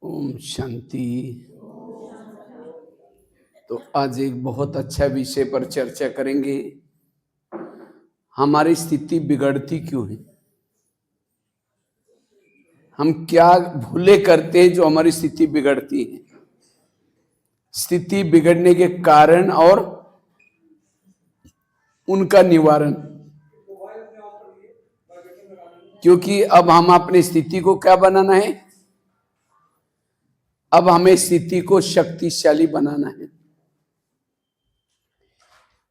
ओम शांति। तो आज एक बहुत अच्छा विषय पर चर्चा करेंगे। हमारी स्थिति बिगड़ती क्यों है? हम क्या भूले करते हैं जो हमारी स्थिति बिगड़ती है? स्थिति बिगड़ने के कारण और उनका निवारण। क्योंकि अब हम अपनी स्थिति को क्या बनाना है? अब हमें स्थिति को शक्तिशाली बनाना है।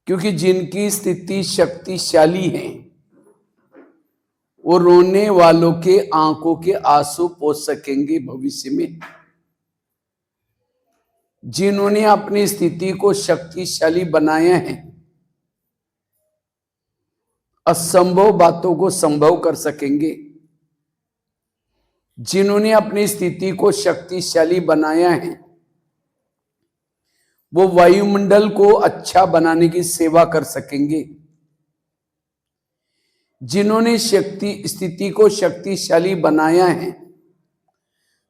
क्योंकि जिनकी स्थिति शक्तिशाली है वो रोने वालों के आंखों के आंसू पोंछ सकेंगे भविष्य में। जिन्होंने अपनी स्थिति को शक्तिशाली बनाया है असंभव बातों को संभव कर सकेंगे। जिन्होंने अपनी स्थिति को शक्तिशाली बनाया है वो वायुमंडल को अच्छा बनाने की सेवा कर सकेंगे। जिन्होंने स्थिति को शक्तिशाली बनाया है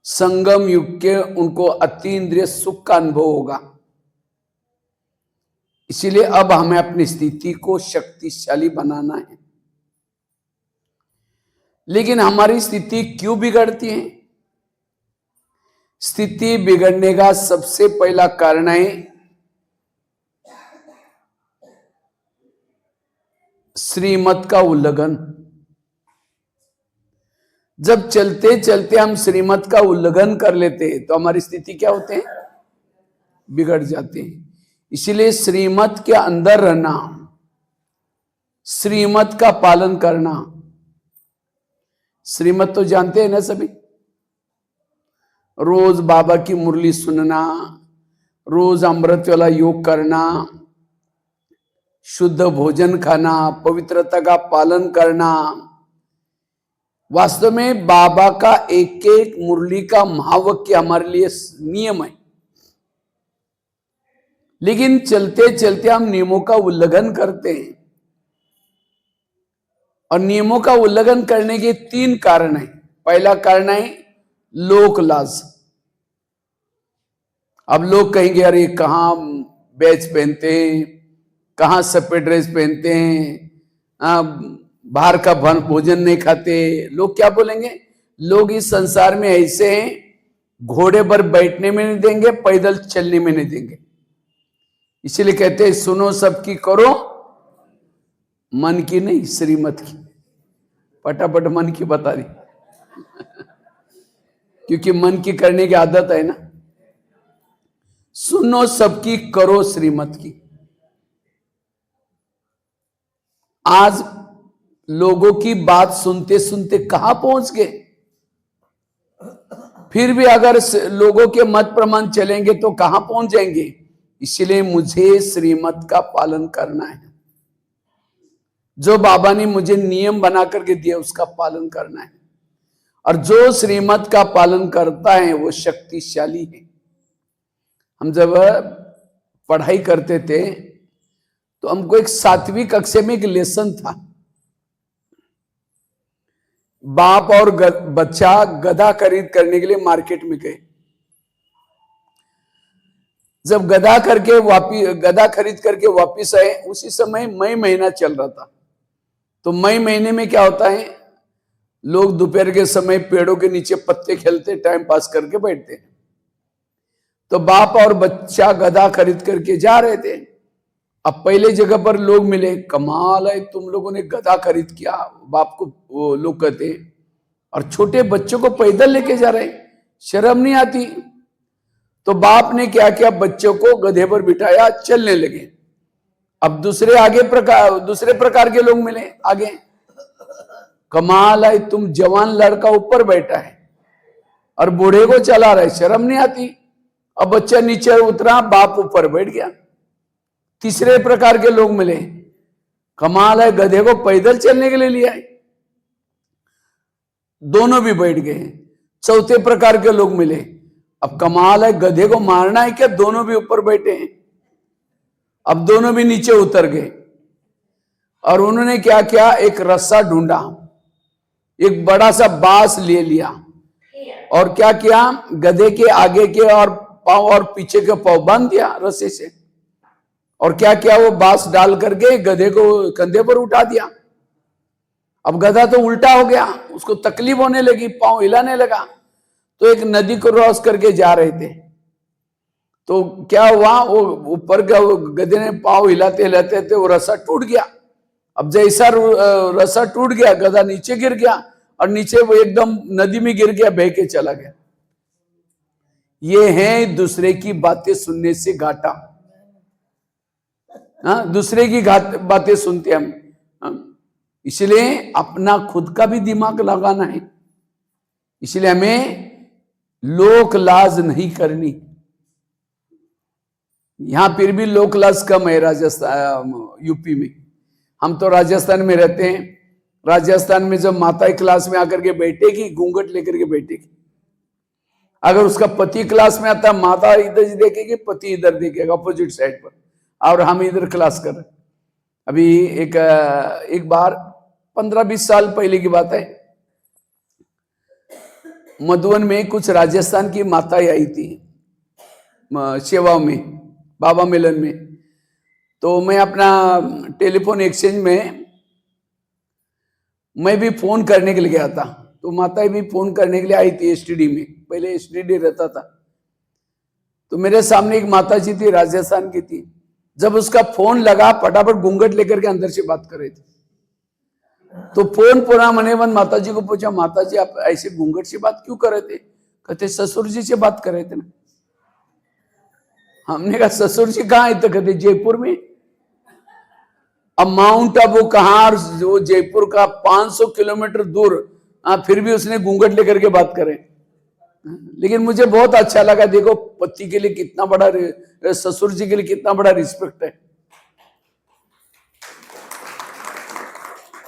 संगम युग के उनको अतीन्द्रिय सुख का अनुभव होगा। इसीलिए अब हमें अपनी स्थिति को शक्तिशाली बनाना है। लेकिन हमारी स्थिति क्यों बिगड़ती है? स्थिति बिगड़ने का सबसे पहला कारण है श्रीमत का उल्लंघन। जब चलते चलते हम श्रीमत का उल्लंघन कर लेते हैं तो हमारी स्थिति क्या होते हैं? बिगड़ जाते हैं। इसलिए श्रीमत के अंदर रहना, श्रीमत का पालन करना। श्रीमत तो जानते हैं ना सभी। रोज बाबा की मुरली सुनना, रोज अमृत वाला योग करना, शुद्ध भोजन खाना, पवित्रता का पालन करना। वास्तव में बाबा का एक एक मुरली का महावाक्य हमारे लिए नियम है। लेकिन चलते चलते हम नियमों का उल्लंघन करते हैं। और नियमों का उल्लंघन करने के 3 कारण हैं। पहला कारण है लोक लाज। अब लोग कहेंगे अरे कहां बैच पहनते हैं, कहां सफेद ड्रेस पहनते हैं, बाहर का भोजन नहीं खाते। लोग क्या बोलेंगे? लोग इस संसार में ऐसे हैं, घोड़े पर बैठने में नहीं देंगे, पैदल चलने में नहीं देंगे। इसीलिए कहते हैं सुनो सबकी करो मन की नहीं श्रीमत की। फटाफट मन की बता दी क्योंकि मन की करने की आदत है ना। सुनो सबकी करो श्रीमत की। आज लोगों की बात सुनते सुनते कहां पहुंच गए। फिर भी अगर लोगों के मत प्रमाण चलेंगे तो कहां पहुंच जाएंगे। इसलिए मुझे श्रीमत का पालन करना है। जो बाबा ने मुझे नियम बना करके दिया उसका पालन करना है। और जो श्रीमत का पालन करता है वो शक्तिशाली है। हम जब पढ़ाई करते थे तो हमको एक 7वीं कक्षा में एक लेसन था। बाप और बच्चा गधा खरीद करने के लिए मार्केट में गए। जब गधा खरीद करके वापिस आए, उसी समय मई महीना चल रहा था। तो मई महीने में क्या होता है, लोग दोपहर के समय पेड़ों के नीचे पत्ते खेलते टाइम पास करके बैठते हैं। तो बाप और बच्चा गधा खरीद करके जा रहे थे। अब पहले जगह पर लोग मिले, कमाल है तुम लोगों ने गधा खरीद किया। बाप को वो लोग कहते, और छोटे बच्चों को पैदल लेके जा रहे, शर्म नहीं आती। तो बाप ने क्या किया, बच्चों को गधे पर बिठाया, चलने लगे। अब दूसरे प्रकार के लोग मिले आगे, कमाल है तुम जवान लड़का ऊपर बैठा है और बूढ़े को चला रहा है, शर्म नहीं आती। अब बच्चा नीचे उतरा, बाप ऊपर बैठ गया। तीसरे प्रकार के लोग मिले, कमाल है गधे को पैदल चलने के लिए लिया है, दोनों भी बैठ गए। चौथे प्रकार के लोग मिले, अब कमाल है गधे को मारना है क्या, दोनों भी ऊपर बैठे हैं। अब दोनों भी नीचे उतर गए। और उन्होंने क्या किया, एक रस्सा ढूंढा, एक बड़ा सा बांस ले लिया और क्या किया, गधे के आगे के और पांव और पीछे के पांव बांध दिया रस्सी से, और क्या किया, वो बांस डाल करके गधे को कंधे पर उठा दिया। अब गधा तो उल्टा हो गया, उसको तकलीफ होने लगी, पांव हिलाने लगा। तो एक नदी को क्रॉस करके जा रहे थे, तो क्या हुआ, वो ऊपर का गधे ने पांव हिलाते हिलाते थे, वो रस्सा टूट गया। अब जैसा रस्सा टूट गया, गधा नीचे गिर गया, और नीचे वो एकदम नदी में गिर गया, बह के चला गया। ये है दूसरे की बातें सुनने से घाटा। हाँ, दूसरे की बातें सुनते हम। इसलिए अपना खुद का भी दिमाग लगाना है। इसलिए हमें लोक लाज नहीं करनी। यहां फिर भी लोक लाज कम है राजस्थान यूपी में। हम तो राजस्थान में रहते हैं। राजस्थान में जब माता क्लास में आकर के बैठेगी, घूंघट लेकर के बैठेगी। अगर उसका पति क्लास में आता, माता इधर देखेगी, पति इधर देखेगा, अपोजिट साइड पर, और हम इधर क्लास कर रहे। अभी एक बार 15-20 साल पहले की बात है, मधुबन में कुछ राजस्थान की माताएं आई थी सेवा में, बाबा मिलन में। तो मैं अपना टेलीफोन एक्सचेंज में मैं भी फोन करने के लिए गया था। तो माताएं भी फोन करने के लिए आई थी एसटीडी में, पहले एसटीडी रहता था। तो मेरे सामने एक माता जी थी, राजस्थान की थी। जब उसका फोन लगा, फटाफट घूंघट लेकर के अंदर से बात कर रहे थे। तो फोन पूरा मने मन माता जी को पूछा, माता जी आप ऐसे घूंघट से बात क्यों कर रहे थे? कहते ससुर जी से बात कर रहे थे ना। हमने कहा ससुर जी कहाँ है? तो कहते जयपुर में। अब माउंट आबू कहाँ, जो जयपुर का 500 किलोमीटर दूर, फिर भी उसने घूंघट लेकर के बात करे। लेकिन मुझे बहुत अच्छा लगा, देखो पति के लिए कितना बड़ा, ससुर जी के लिए कितना बड़ा रिस्पेक्ट है।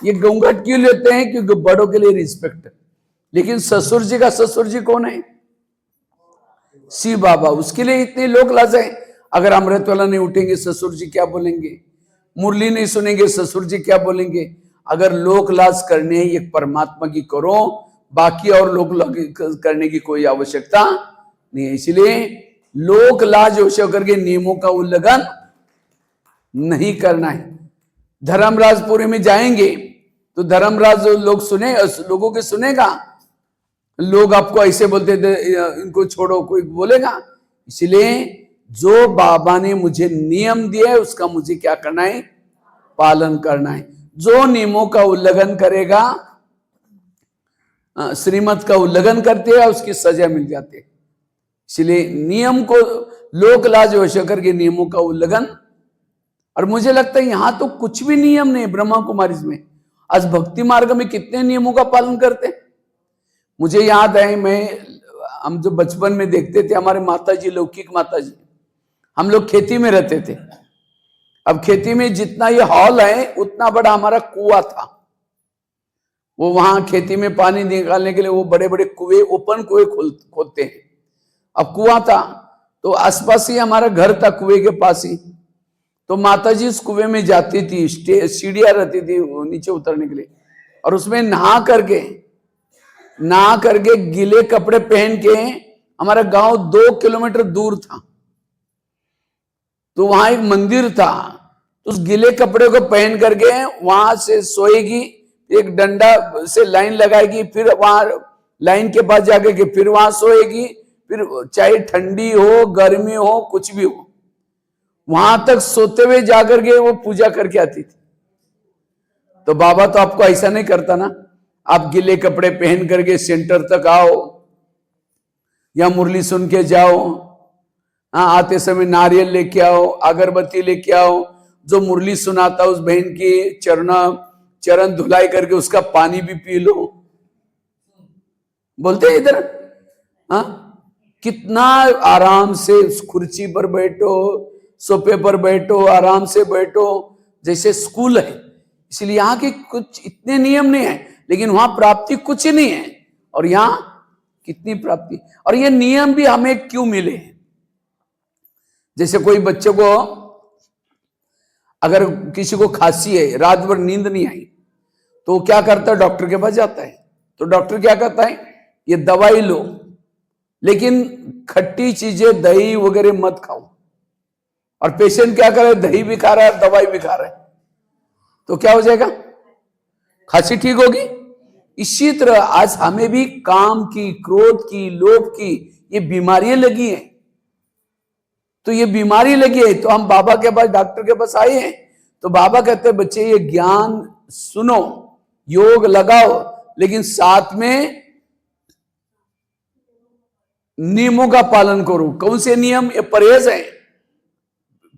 ये घूंघट क्यों लेते हैं? क्योंकि बड़ों के लिए रिस्पेक्ट है। लेकिन ससुर जी का ससुर जी कौन है? शिव बाबा। उसके लिए इतने लोग लाज है। अगर अमृत वाला नहीं उठेंगे, ससुर जी क्या बोलेंगे? मुरली नहीं सुनेंगे, ससुर जी क्या बोलेंगे? अगर लोक लाज करने हैं, एक परमात्मा की करो, बाकी और लोक करने की कोई आवश्यकता नहीं है। इसलिए लोक लाज होकर के नियमों का उल्लंघन नहीं करना है। धर्मराजपुरी में जाएंगे तो धर्मराज लोग सुने, लोगों के सुनेगा। लोग आपको ऐसे बोलते थे, इनको छोड़ो, कोई बोलेगा? इसलिए जो बाबा ने मुझे नियम दिया है, उसका मुझे क्या करना है? पालन करना है। जो नियमों का उल्लंघन करेगा, श्रीमत का उल्लंघन करते हैं, उसकी सजा मिल जाती है। इसलिए नियम को, लोक लाज होकर के नियमों का उल्लंघन। और मुझे लगता है यहां तो कुछ भी नियम नहीं, ब्रह्मा कुमारी में। आज भक्ति मार्ग में कितने नियमों का पालन करते हैं। मुझे याद है, हम जो बचपन में देखते थे, हमारे माता जी, लौकिक माता जी, हम लोग खेती में रहते थे। अब खेती में जितना ये हॉल है, उतना बड़ा हमारा कुआं था। वो वहां खेती में पानी निकालने के लिए वो बड़े बड़े कुएं, ओपन कुएं खोदते हैं। अब कुआं था तो आसपास ही हमारा घर था, कुएं के पास ही। तो माता जी उस कुएं में जाती थी, सीढ़ियां रहती थी नीचे उतरने के लिए, और उसमें नहा करके गीले कपड़े पहन के, हमारा गांव 2 किलोमीटर दूर था, तो वहां एक मंदिर था। तो उस गीले कपड़े को पहन करके वहां से सोएगी, एक डंडा से लाइन लगाएगी, फिर वहां लाइन के पास जाके के फिर वहां सोएगी, फिर चाहे ठंडी हो, गर्मी हो, कुछ भी हो, वहां तक सोते हुए जाकर के वो पूजा करके आती थी। तो बाबा तो आपको ऐसा नहीं करता ना, आप गीले कपड़े पहन करके सेंटर तक आओ या मुरली सुन के जाओ। हाँ, आते समय नारियल लेके आओ, अगरबत्ती लेके आओ। जो मुरली सुनाता उस बहन की चरण धुलाई करके उसका पानी भी पी लो। बोलते हैं इधर, हाँ, कितना आराम से कुर्सी पर बैठो, सोफे पर बैठो, आराम से बैठो, जैसे स्कूल है। इसलिए यहाँ के कुछ इतने नियम नहीं है, लेकिन वहां प्राप्ति कुछ नहीं है, और यहां कितनी प्राप्ति। और ये नियम भी हमें क्यों मिले? जैसे कोई बच्चे को, अगर किसी को खांसी है, रात भर नींद नहीं आई, तो क्या करता है? डॉक्टर के पास जाता है। तो डॉक्टर क्या कहता है? ये दवाई लो, लेकिन खट्टी चीजें दही वगैरह मत खाओ। और पेशेंट क्या करे, दही भी खा रहा है दवाई भी खा रहा है, तो क्या हो जाएगा, खांसी ठीक होगी। इसी तरह आज हमें भी काम की, क्रोध की, लोभ की ये बीमारियां लगी हैं। तो ये बीमारी लगी है तो हम बाबा के पास, डॉक्टर के पास आए हैं। तो बाबा कहते हैं बच्चे ये ज्ञान सुनो, योग लगाओ, लेकिन साथ में नियमों का पालन करो। कौन से नियम? ये परहेज है।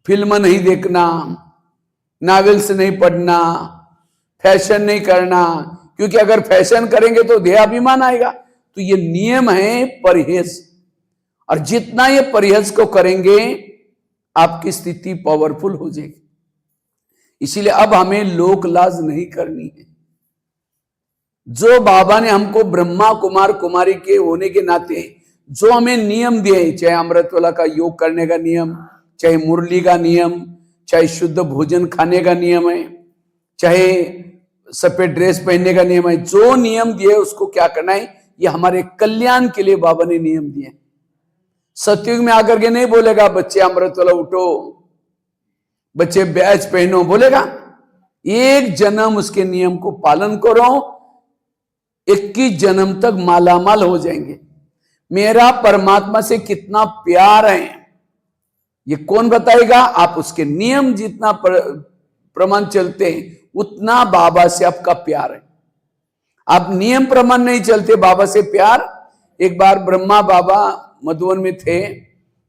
फिल्म नहीं देखना, नॉवेल्स नहीं पढ़ना, फैशन नहीं करना, क्योंकि अगर फैशन करेंगे तो देहाभिमान आएगा। तो ये नियम है परहेज, और जितना ये परहेज को करेंगे आपकी स्थिति पावरफुल हो जाएगी। इसीलिए अब हमें लोक लाज नहीं करनी है। जो बाबा ने हमको ब्रह्मा कुमार कुमारी के होने के नाते जो हमें नियम दिए, चाहे अमृतवाला का योग करने का नियम, चाहे मुरली का नियम, चाहे शुद्ध भोजन खाने का नियम है, चाहे सफेद ड्रेस पहनने का नियम है, जो नियम दिए उसको क्या करना है, ये हमारे कल्याण के लिए बाबा ने नियम दिए। सतयुग में आकर के नहीं बोलेगा बच्चे अमृतवाला उठो, बच्चे बैच पहनो, बोलेगा एक जन्म उसके नियम को पालन करो, 21 जन्म तक मालामाल हो जाएंगे। मेरा परमात्मा से कितना प्यार है ये कौन बताएगा? आप उसके नियम जितना प्रमाण चलते हैं उतना बाबा से आपका प्यार है। आप नियम प्रमाण नहीं चलते, बाबा से प्यार। एक बार ब्रह्मा बाबा मधुबन में थे,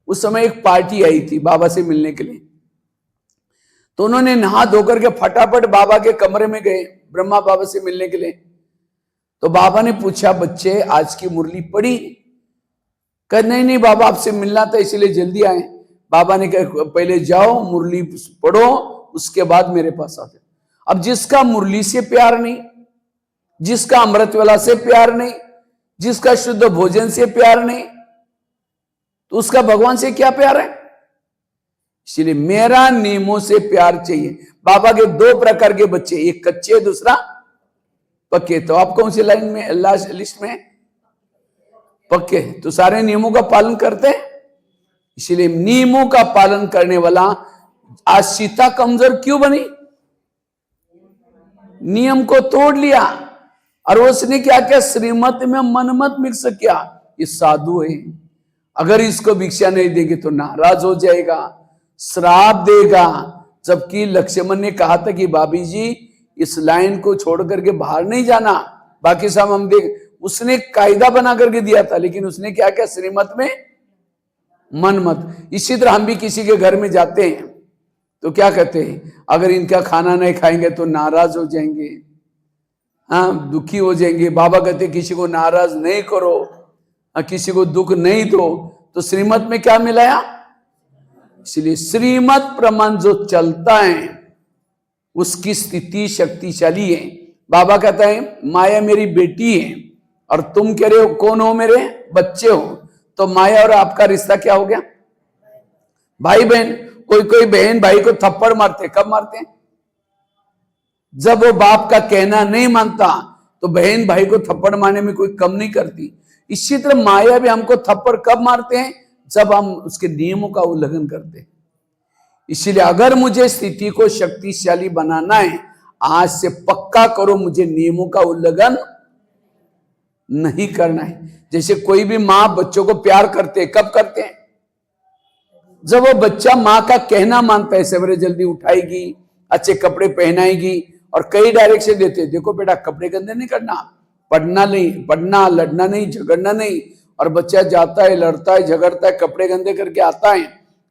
उस समय एक पार्टी आई थी बाबा से मिलने के लिए। तो उन्होंने नहा धोकर के फटाफट बाबा के कमरे में गए ब्रह्मा बाबा से मिलने के लिए। तो बाबा ने पूछा बच्चे आज की मुरली पढ़ी? कहा नहीं नहीं बाबा आपसे मिलना था इसलिए जल्दी आए। बाबा ने कहा पहले जाओ मुरली पढ़ो, उसके बाद मेरे पास आ जाओ। अब जिसका मुरली से प्यार नहीं, जिसका अमृतवाला से प्यार नहीं, जिसका शुद्ध भोजन से प्यार नहीं, तो उसका भगवान से क्या प्यार है? इसलिए मेरा नियमों से प्यार चाहिए। बाबा के 2 प्रकार के बच्चे, एक कच्चे दूसरा पक्के। तो आप कौन सी लाइन में, लास्ट लिस्ट में? पक्के। तो सारे नियमों का पालन करते हैं। इसलिए नियमों का पालन करने वाला। आज सीता कमजोर क्यों बनी? नियम को तोड़ लिया, और उसने क्या किया, श्रीमत में मनमत मिक्स किया। ये साधु है, अगर इसको भिक्षा नहीं देंगे तो नाराज हो जाएगा, श्राप देगा। जबकि लक्ष्मण ने कहा था कि भाभी जी इस लाइन को छोड़ करके बाहर नहीं जाना, बाकी सब हम देख। उसने कायदा बना करके दिया था, लेकिन उसने क्या किया, श्रीमत में मनमत। इसी तरह हम भी किसी के घर में जाते हैं तो क्या कहते हैं, अगर इनका खाना नहीं खाएंगे तो नाराज हो जाएंगे, हाँ दुखी हो जाएंगे। बाबा कहते किसी को नाराज नहीं करो, किसी को दुख नहीं दो। तो श्रीमत में क्या मिलाया? इसलिए श्रीमत प्रमाण जो चलता है उसकी स्थिति शक्तिशाली है। बाबा कहता है माया मेरी बेटी है और तुम कह रहे हो कौन हो, मेरे बच्चे हो। तो माया और आपका रिश्ता क्या हो गया? भाई बहन। कोई कोई बहन भाई को थप्पड़ मारते, कब मारते हैं? जब वो बाप का कहना नहीं मानता तो बहन भाई को थप्पड़ मारने में कोई कम नहीं करती। इसी तरह माया भी हमको थप्पड़ कब मारते हैं? जब हम उसके नियमों का उल्लंघन करते हैं। इसीलिए अगर मुझे स्थिति को शक्तिशाली बनाना है, आज से पक्का करो मुझे नियमों का उल्लंघन नहीं करना है। जैसे कोई भी माँ बच्चों को प्यार करते हैं, कब करते हैं? जब वो बच्चा माँ का कहना मानता है, सवेरे जल्दी उठाएगी, अच्छे कपड़े पहनाएगी और कई डायरेक्शन देते, देखो बेटा कपड़े गंदे नहीं करना, पढ़ना नहीं, पढ़ना, लड़ना नहीं, झगड़ना नहीं। और बच्चा जाता है, लड़ता है, झगड़ता है, कपड़े गंदे करके आता है,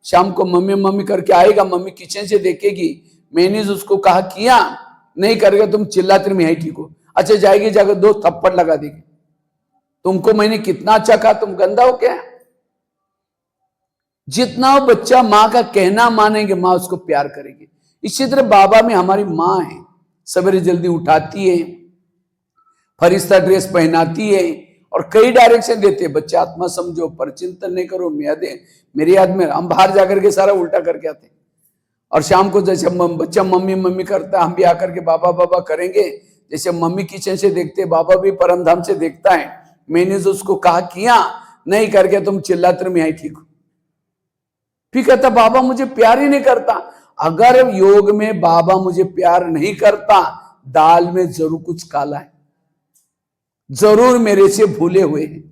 शाम को मम्मी मम्मी करके आएगा, मम्मी किचन से देखेगी, मैंने उसको कहा किया नहीं करेगा, तुम चिल्लाते मैं ही ठीक हो। अच्छा जाएगी, जाकर 2 थप्पड़ लगा देगी, तुमको मैंने कितना अच्छा कहा, तुम गंदा हो क्या? जितना वो बच्चा माँ का कहना मानेंगे, माँ उसको प्यार करेगी। इसी तरह बाबा में हमारी माँ है, सवेरे जल्दी उठाती है, फरिश्ता ड्रेस पहनाती है और कई डायरेक्शन देते हैं, बच्चा आत्मा समझो, पर चिंतन नहीं करो, मेरी याद में। हम बाहर जाकर के सारा उल्टा करके आते हैं। और शाम को जैसे बच्चा मम्मी मम्मी करता है, हम भी आकर के बाबा बाबा करेंगे। जैसे मम्मी किचन से देखते, बाबा भी परम धाम से देखता है, मैंने जो उसको कहा किया, नहीं करके तुम चिल्लाते रहो, मैं ही ठीक हूं। फिर कहता बाबा मुझे प्यार ही नहीं करता। अगर योग में बाबा मुझे प्यार नहीं करता, दाल में जरूर कुछ काला है, जरूर मेरे से भूले हुए हैं।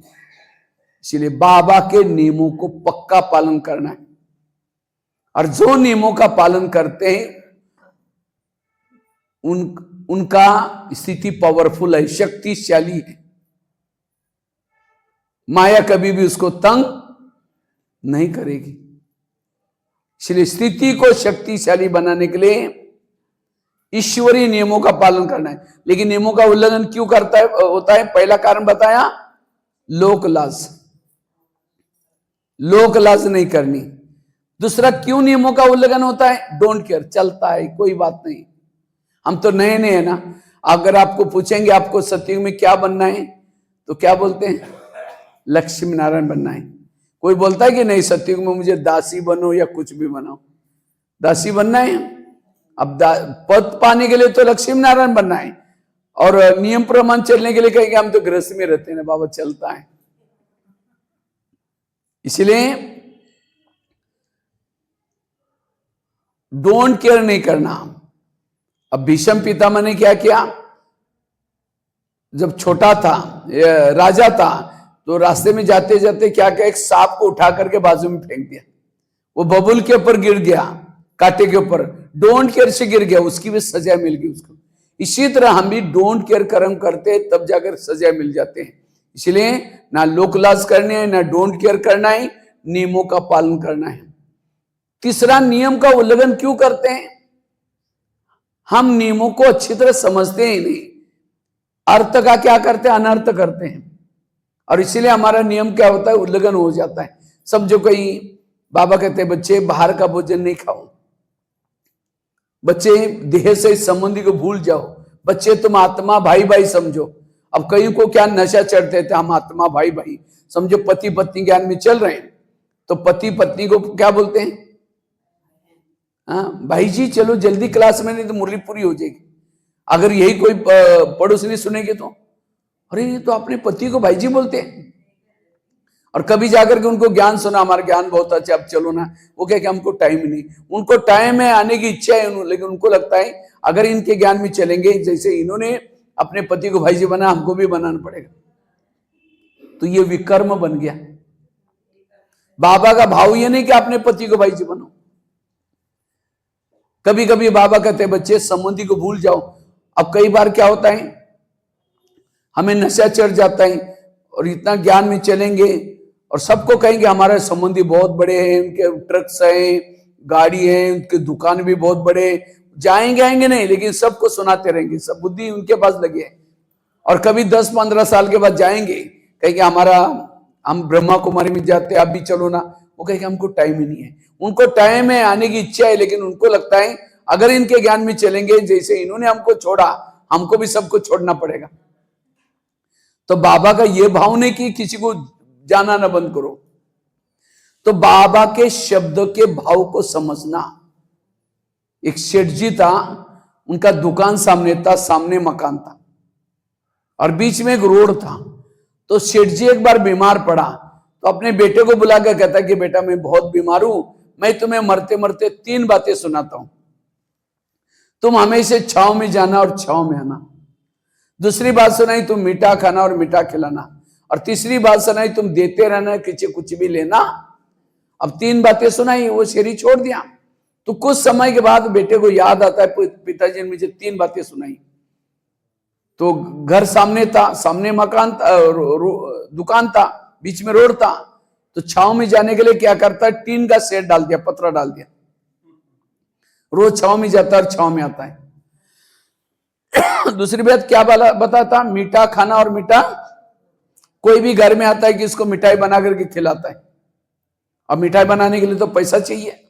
इसलिए बाबा के नियमों को पक्का पालन करना है, और जो नियमों का पालन करते हैं उनका स्थिति पावरफुल है, शक्तिशाली है। माया कभी भी उसको तंग नहीं करेगी। इसलिए स्थिति को शक्तिशाली बनाने के लिए ईश्वरीय नियमों का पालन करना है। लेकिन नियमों का उल्लंघन क्यों होता है? पहला कारण बताया, लोक लाज, लोक लाज नहीं करनी। दूसरा, क्यों नियमों का उल्लंघन होता है? डोंट केयर, चलता है, कोई बात नहीं। हम तो नए नए है ना। अगर आपको पूछेंगे आपको सतयुग में क्या बनना है, तो क्या बोलते हैं? लक्ष्मी नारायण बनना है। कोई बोलता है कि नहीं सतयुग में मुझे दासी बनो या कुछ भी बनो, दासी बनना है। अब पद पाने के लिए तो लक्ष्मी नारायण बनना है, और नियम प्रमाण चलने के लिए कहेंगे हम तो गृहस्थ में रहते हैं ना बाबा, चलता है। इसलिए डोंट केयर नहीं करना। अब भीष्म पितामह ने क्या किया? जब छोटा था, राजा था, तो रास्ते में जाते जाते क्या किया, एक सांप को उठा करके बाजू में फेंक दिया। वो बबुल के ऊपर गिर गया, कांटे के ऊपर, डोंट केयर से गिर गया, उसकी भी सजा मिल गई उसको। इसी तरह हम भी डोंट केयर कर्म करते हैं, तब जाकर सजा मिल जाते हैं। इसलिए ना लोकलाज करनी है, ना डोंट केयर करना है, नियमों का पालन करना है। तीसरा, नियम का उल्लंघन क्यों करते हैं? हम नियमों को अच्छी तरह समझते ही नहीं, अर्थ का क्या करते हैं? अनर्थ करते हैं, और इसीलिए हमारा नियम क्या होता है? उल्लंघन हो जाता है। समझो कहीं बाबा कहते हैं बच्चे बाहर का भोजन नहीं खाओ, बच्चे देह से संबंधी को भूल जाओ, बच्चे तुम आत्मा भाई भाई समझो। अब कई को क्या नशा चढ़ते थे, हम आत्मा भाई भाई समझो, पति पत्नी ज्ञान में चल रहे हैं, तो पति पत्नी को क्या बोलते हैं? हाँ भाई जी चलो जल्दी क्लास में, नहीं तो मुरली पूरी हो जाएगी। अगर यही कोई पड़ोसी सुनेंगे तो अरे ये तो अपने पति को भाई जी बोलते हैं। और कभी जाकर के उनको ज्ञान सुना, हमारा ज्ञान बहुत अच्छा, अब चलो ना, वो क्या कि हमको टाइम नहीं। उनको टाइम है, आने की इच्छा है, लेकिन उनको लगता है अगर इनके ज्ञान में चलेंगे, जैसे इन्होंने अपने पति को भाई जी बना, हमको भी बनाना पड़ेगा, तो ये विकर्म बन गया। बाबा का भाव ये नहीं कि अपने पति को भाई जी बनो। कभी कभी बाबा कहते हैं बच्चे संबंधी को भूल जाओ। अब कई बार क्या होता है, हमें नशा चढ़ जाता है, और इतना ज्ञान में चलेंगे और सबको कहेंगे हमारे संबंधी बहुत बड़े हैं, उनके ट्रक्स हैं, गाड़ी है, उनके दुकान भी बहुत बड़े, जाएंगे आएंगे नहीं, लेकिन सबको सुनाते रहेंगे, सब बुद्धि उनके पास लगी है। और कभी 10-15 साल के बाद जाएंगे, कहेंगे हम ब्रह्मा कुमारी में जाते, आप भी चलो ना। वो कहेंगे हमको टाइम ही नहीं है। उनको टाइम है, आने की इच्छा है, लेकिन उनको लगता है अगर इनके ज्ञान में चलेंगे, जैसे इन्होंने हमको छोड़ा, हमको भी सबको छोड़ना पड़ेगा। तो बाबा का ये भाव नहीं कि किसी को जाना ना बंद करो। तो बाबा के शब्द के भाव को समझना। एक सेठ जी था, उनका दुकान सामने था, सामने मकान था, और बीच में एक रोड था। तो सेठ जी एक बार बीमार पड़ा, तो अपने बेटे को बुलाकर कहता कि बेटा मैं बहुत बीमार हूं, मैं तुम्हें मरते मरते 3 बातें सुनाता हूं। तुम हमेशा छांव में जाना और छांव में आना। दूसरी बात सुनाई, तुम मीठा खाना और मीठा खिलाना। और तीसरी बात सुनाई, तुम देते रहना, किसी कुछ भी लेना। अब 3 बातें सुनाई, वो शरीर छोड़ दिया। तो कुछ समय के बाद बेटे को याद आता है पिताजी ने मुझे 3 बातें सुनाई। तो घर सामने था, सामने मकान था, दुकान था, बीच में रोड था। तो छांव में जाने के लिए क्या करता है, टीन का सेट डाल दिया, पतरा डाल दिया, रोज छांव में जाता है और छांव में आता है। दूसरी बात क्या बताता, मीठा खाना और मीठा, कोई भी घर में आता है कि इसको मिठाई बना करके खिलाता है। अब मिठाई बनाने के लिए तो पैसा चाहिए।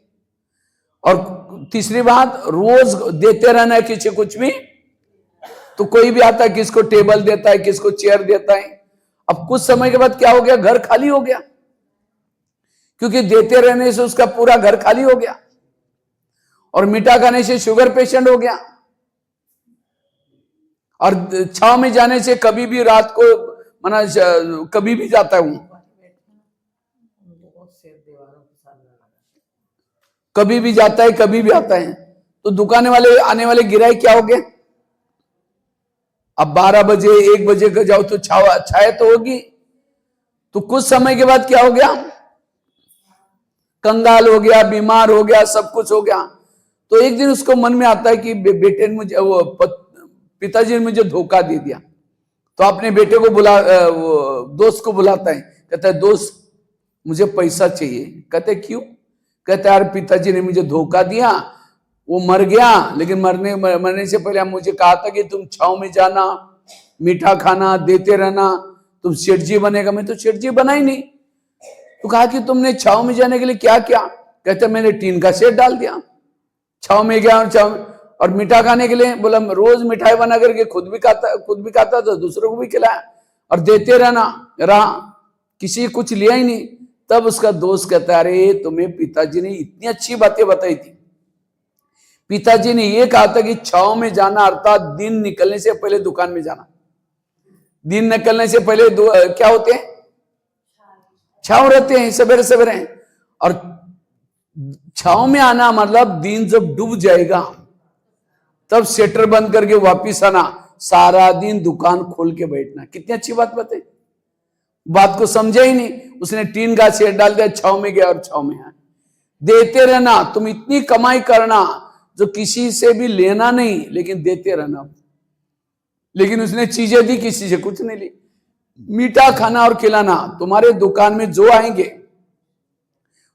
और तीसरी बात, रोज देते रहना है किसी कुछ भी। तो कोई भी आता है, किसको टेबल देता है, किसको चेयर देता है। अब कुछ समय के बाद क्या हो गया, घर खाली हो गया, क्योंकि देते रहने से उसका पूरा घर खाली हो गया। और मीठा खाने से शुगर पेशेंट हो गया। और छांव में जाने से कभी भी रात को कभी भी जाता हूं, कभी भी जाता है, कभी भी आता है। तो दुकान वाले आने वाले गिराई क्या हो गया? अब 12 बजे 1 बजे का जाओ तो छाया तो होगी। तो कुछ समय के बाद क्या हो गया? कंगाल हो गया, बीमार हो गया, सब कुछ हो गया। तो एक दिन उसको मन में आता है कि बेटे ने मुझे, वो पिताजी ने मुझे धोखा दे दिया। तो अपने बेटे को दोस्त को बुलाता है, कहता है दोस्त मुझे पैसा चाहिए। कहते क्यों? कहते यार पिताजी ने मुझे धोखा दिया, वो मर गया, लेकिन मरने से पहले मुझे कहा था कि तुम छाव में जाना, मीठा खाना, देते रहना, तुम सेठ जी बनेगा। मैं तो सेठ जी बना ही नहीं। तो कहा कि तुमने छाव में जाने के लिए क्या किया? कहते मैंने टीन का सेट डाल दिया, छाव में गया। और मीठा खाने के लिए बोला रोज मिठाई बना करके खुद भी खाता था, दूसरों को भी खिलाया और देते रहा, किसी कुछ लिया ही नहीं। तब उसका दोस्त कहता है अरे तुम्हें पिताजी ने इतनी अच्छी बातें बताई थी। पिताजी ने यह कहा था कि छाव में जाना अर्थात दिन निकलने से पहले दुकान में जाना। दिन निकलने से पहले क्या होते हैं? छाव रहते हैं सवेरे सवेरे। और छाव में आना मतलब दिन जब डूब जाएगा तब शटर बंद करके वापिस आना, सारा दिन दुकान खोल के बैठना। कितनी अच्छी बात बताई। बात को समझा ही नहीं। उसने टीन का सेट डाल दिया, छाव में गया और छाव में आया। देते रहना, तुम इतनी कमाई करना जो किसी से भी लेना नहीं, लेकिन देते रहना। लेकिन उसने चीजें दी, किसी से कुछ नहीं ली। मीठा खाना और खिलाना। तुम्हारे दुकान में जो आएंगे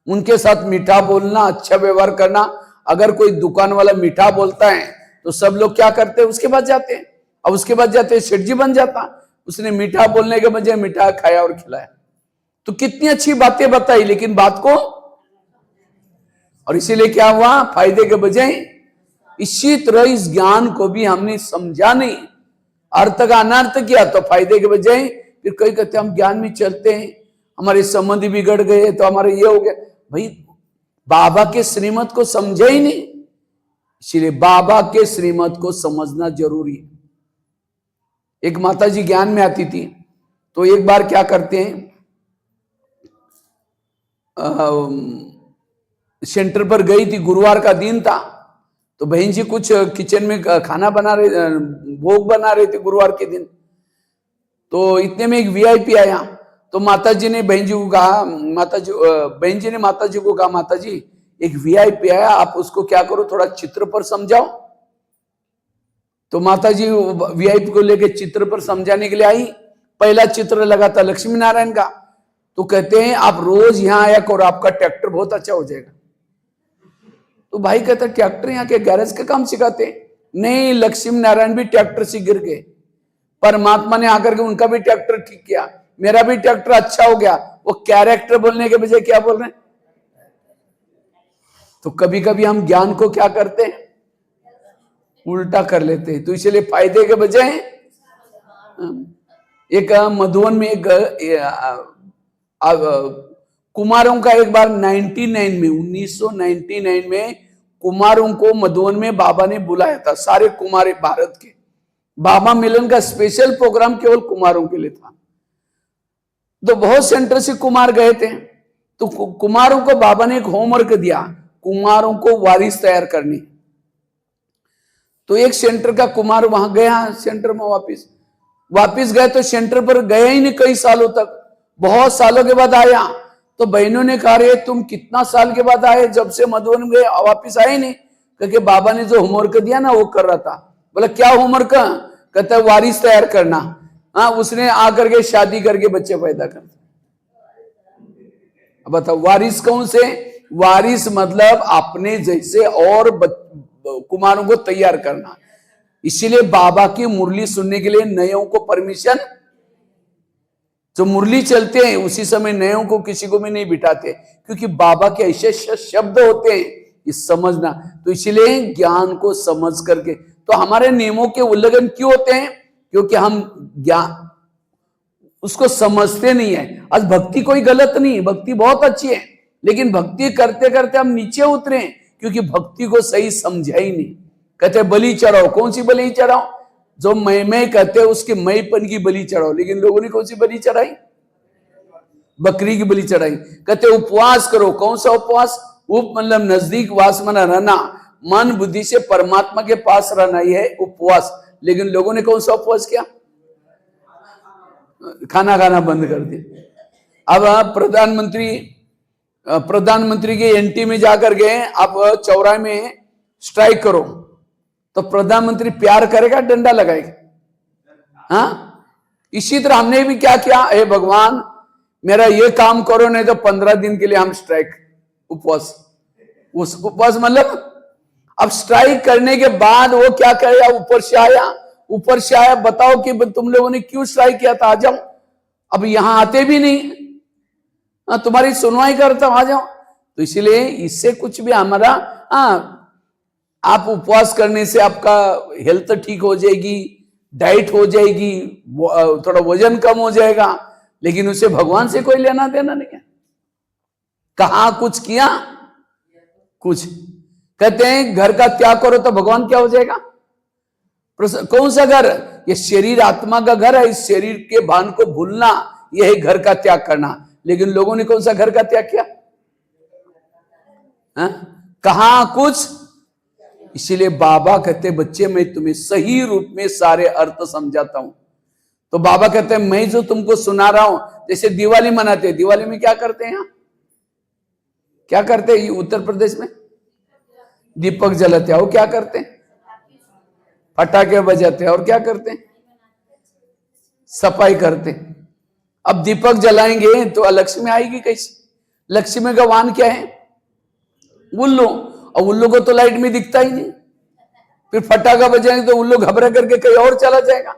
उनके साथ मीठा बोलना, अच्छा व्यवहार करना। अगर कोई दुकान वाला मीठा बोलता है तो सब लोग क्या करते हैं? उसके बाद जाते हैं। अब उसके बाद जाते हैं, सेठ जी बन जाता। उसने मीठा बोलने के बजाय मीठा खाया और खिलाया। तो कितनी अच्छी बातें बताई, लेकिन बात को, और इसीलिए क्या हुआ? फायदे के बजाय। इसी तरह इस ज्ञान को भी हमने समझा नहीं, अर्थ का अनर्थ किया। तो फायदे के बजाय फिर कई कहते हम ज्ञान में चलते हैं, हमारे संबंध बिगड़ गए तो हमारे ये हो गया। भाई बाबा के श्रीमत को समझे ही नहीं, इसलिए बाबा के श्रीमत को समझना जरूरी है। एक माता जी ज्ञान में आती थी, तो एक बार क्या करते हैं, सेंटर पर गई थी, गुरुवार का दिन था। तो बहन जी कुछ किचन में खाना बना रहे, भोग बना रहे थे गुरुवार के दिन। तो इतने में एक वीआईपी आया। तो माता जी ने बहन जी को कहा, बहन जी ने माता जी को कहा, माता जी एक वीआईपी आया, आप उसको क्या करो, थोड़ा चित्र पर समझाओ। तो माता जी वीआईपी को लेके चित्र पर समझाने के लिए आई। पहला चित्र लगा था लक्ष्मी नारायण का। तो कहते हैं आप रोज यहां आया करो, आपका ट्रैक्टर बहुत अच्छा हो जाएगा। तो भाई कहता ट्रैक्टर यहाँ के गैरेज का काम सिखाते? नहीं, लक्ष्मी नारायण भी ट्रैक्टर से गिर गए, परमात्मा ने आकर के उनका भी ट्रैक्टर ठीक किया, मेरा भी ट्रैक्टर अच्छा हो गया। वो कैरेक्टर बोलने के बजाय क्या बोल रहे हैं? तो कभी कभी हम ज्ञान को क्या करते हैं? उल्टा कर लेते हैं। तो इसलिए फायदे के बजाय एक मधुबन में एक कुमारों का एक बार 1999 में कुमारों को मधुबन में बाबा ने बुलाया था, सारे कुमार भारत के। बाबा मिलन का स्पेशल प्रोग्राम केवल कुमारों के लिए था। तो बहुत सेंटर से कुमार गए थे। तो कुमारों को बाबा ने एक होमवर्क दिया, कुमारों को वारिस तैयार करनी। तो एक सेंटर का कुमार वहां गया, सेंटर में वापिस गए। तो सेंटर पर गया ही नहीं कई सालों तक। बहुत सालों के बाद आया। तो बहनों ने कहा रे तुम कितना साल के बाद आए, जब से मधुबन गए वापिस आए नहीं। क्योंकि बाबा ने जो होमवर्क दिया ना वो कर रहा था। बोला क्या होमवर्क? कहता है वारिस तैयार करना। हाँ, उसने आकर के शादी करके बच्चे पैदा कर। अब बताओ वारिस कौन से? वारिस मतलब अपने जैसे और कुमारों को तैयार करना। इसीलिए बाबा की मुरली सुनने के लिए नयों को परमिशन, जो मुरली चलते हैं उसी समय नयों को किसी को भी नहीं बिठाते, क्योंकि बाबा के ऐसे शब्द होते हैं ये समझना। तो इसीलिए ज्ञान को समझ करके, तो हमारे नियमों के उल्लंघन क्यों होते हैं? क्योंकि हम ज्ञान उसको समझते नहीं है। आज भक्ति कोई गलत नहीं, भक्ति बहुत अच्छी है, लेकिन भक्ति करते करते हम नीचे उतरे क्योंकि भक्ति को सही समझा ही नहीं। कहते बलि चढ़ाओ, कौन सी बलि चढ़ाओ? जो मैं कहते हैं उसके मैंपन की बलि चढ़ाओ, लेकिन लोगों ने कौन सी बलि चढ़ाई? बकरी की बलि चढ़ाई। कहते उपवास करो। कौन सा उपवास? उप मतलब नजदीक, वास मना रहना, मन बुद्धि से परमात्मा के पास रहना, यह है उपवास। लेकिन लोगों ने कौन सा उपवास किया? खाना खाना बंद कर दिया। अब प्रधानमंत्री के एनटी में जाकर गए, अब चौराहे में स्ट्राइक करो, तो प्रधानमंत्री प्यार करेगा, डंडा लगाएगा? हाँ, इसी तरह हमने भी क्या किया, हे भगवान मेरा ये काम करो, नहीं तो 15 दिन के लिए हम स्ट्राइक, उपवास। उस उपवास मतलब अब स्ट्राइक करने के बाद वो क्या करेगा? ऊपर से आया, बताओ कि तुम लोगों ने क्यों स्ट्राइक किया था, आ जाओ। अब यहां आते भी नहीं, तुम्हारी सुनवाई करता हूं, आ जाओ। तो इसलिए इससे कुछ भी हमारा, आप उपवास करने से आपका हेल्थ ठीक हो जाएगी, डाइट हो जाएगी, थोड़ा वजन कम हो जाएगा, लेकिन उसे भगवान से कोई लेना देना नहीं है। कहा कुछ किया कुछ। कहते हैं घर का त्याग करो तो भगवान क्या हो जाएगा? कौन सा घर? ये शरीर आत्मा का घर है। इस शरीर के भान को भूलना, यह घर का त्याग करना। लेकिन लोगों ने कौन सा घर का त्याग किया? कहा कुछ। इसीलिए बाबा कहते बच्चे मैं तुम्हें सही रूप में सारे अर्थ समझाता हूं। तो बाबा कहते हैं मैं जो तुमको सुना रहा हूं, जैसे दिवाली मनाते हैं, दिवाली में क्या करते हैं? यहां क्या करते हैं? उत्तर प्रदेश में दीपक जलाते हैं, और क्या करते हैं? पटाखे बजाते हैं, और क्या करते हैं? सफाई करते हैं। अब दीपक जलाएंगे तो लक्ष्मी आएगी कैसे? लक्ष्मी का वाहन क्या है? उल्लू। और उल्लू को तो लाइट में दिखता ही नहीं, फिर फटाखा बजाएंगे तो उल्लू घबरा करके कहीं और चला जाएगा।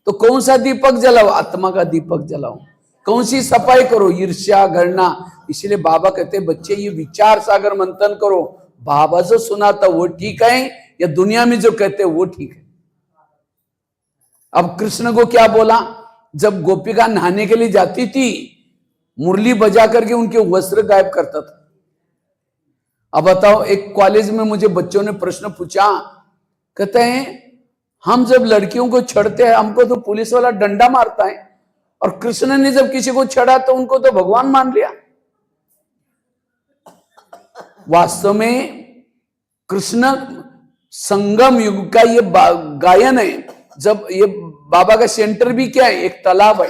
तो कौन सा दीपक जलाओ? आत्मा का दीपक जलाओ। कौन सी सफाई करो? ईर्ष्या, घृणा। इसलिए बाबा कहते हैं बच्चे ये विचार सागर मंथन करो, बाबा जो सुनाता वो ठीक है या दुनिया में जो कहते हैं वो ठीक है। अब कृष्ण को क्या बोला? जब गोपिका नहाने के लिए जाती थी, मुरली बजा करके उनके वस्त्र गायब करता था। अब बताओ, एक कॉलेज में मुझे बच्चों ने प्रश्न पूछा, कहते हैं हम जब लड़कियों को छेड़ते हैं हमको तो पुलिस वाला डंडा मारता है, और कृष्ण ने जब किसी को छेड़ा तो उनको तो भगवान मान लिया। वास्तव में कृष्ण संगम युग का ये गायन है। जब ये बाबा का सेंटर भी क्या है? एक तालाब है।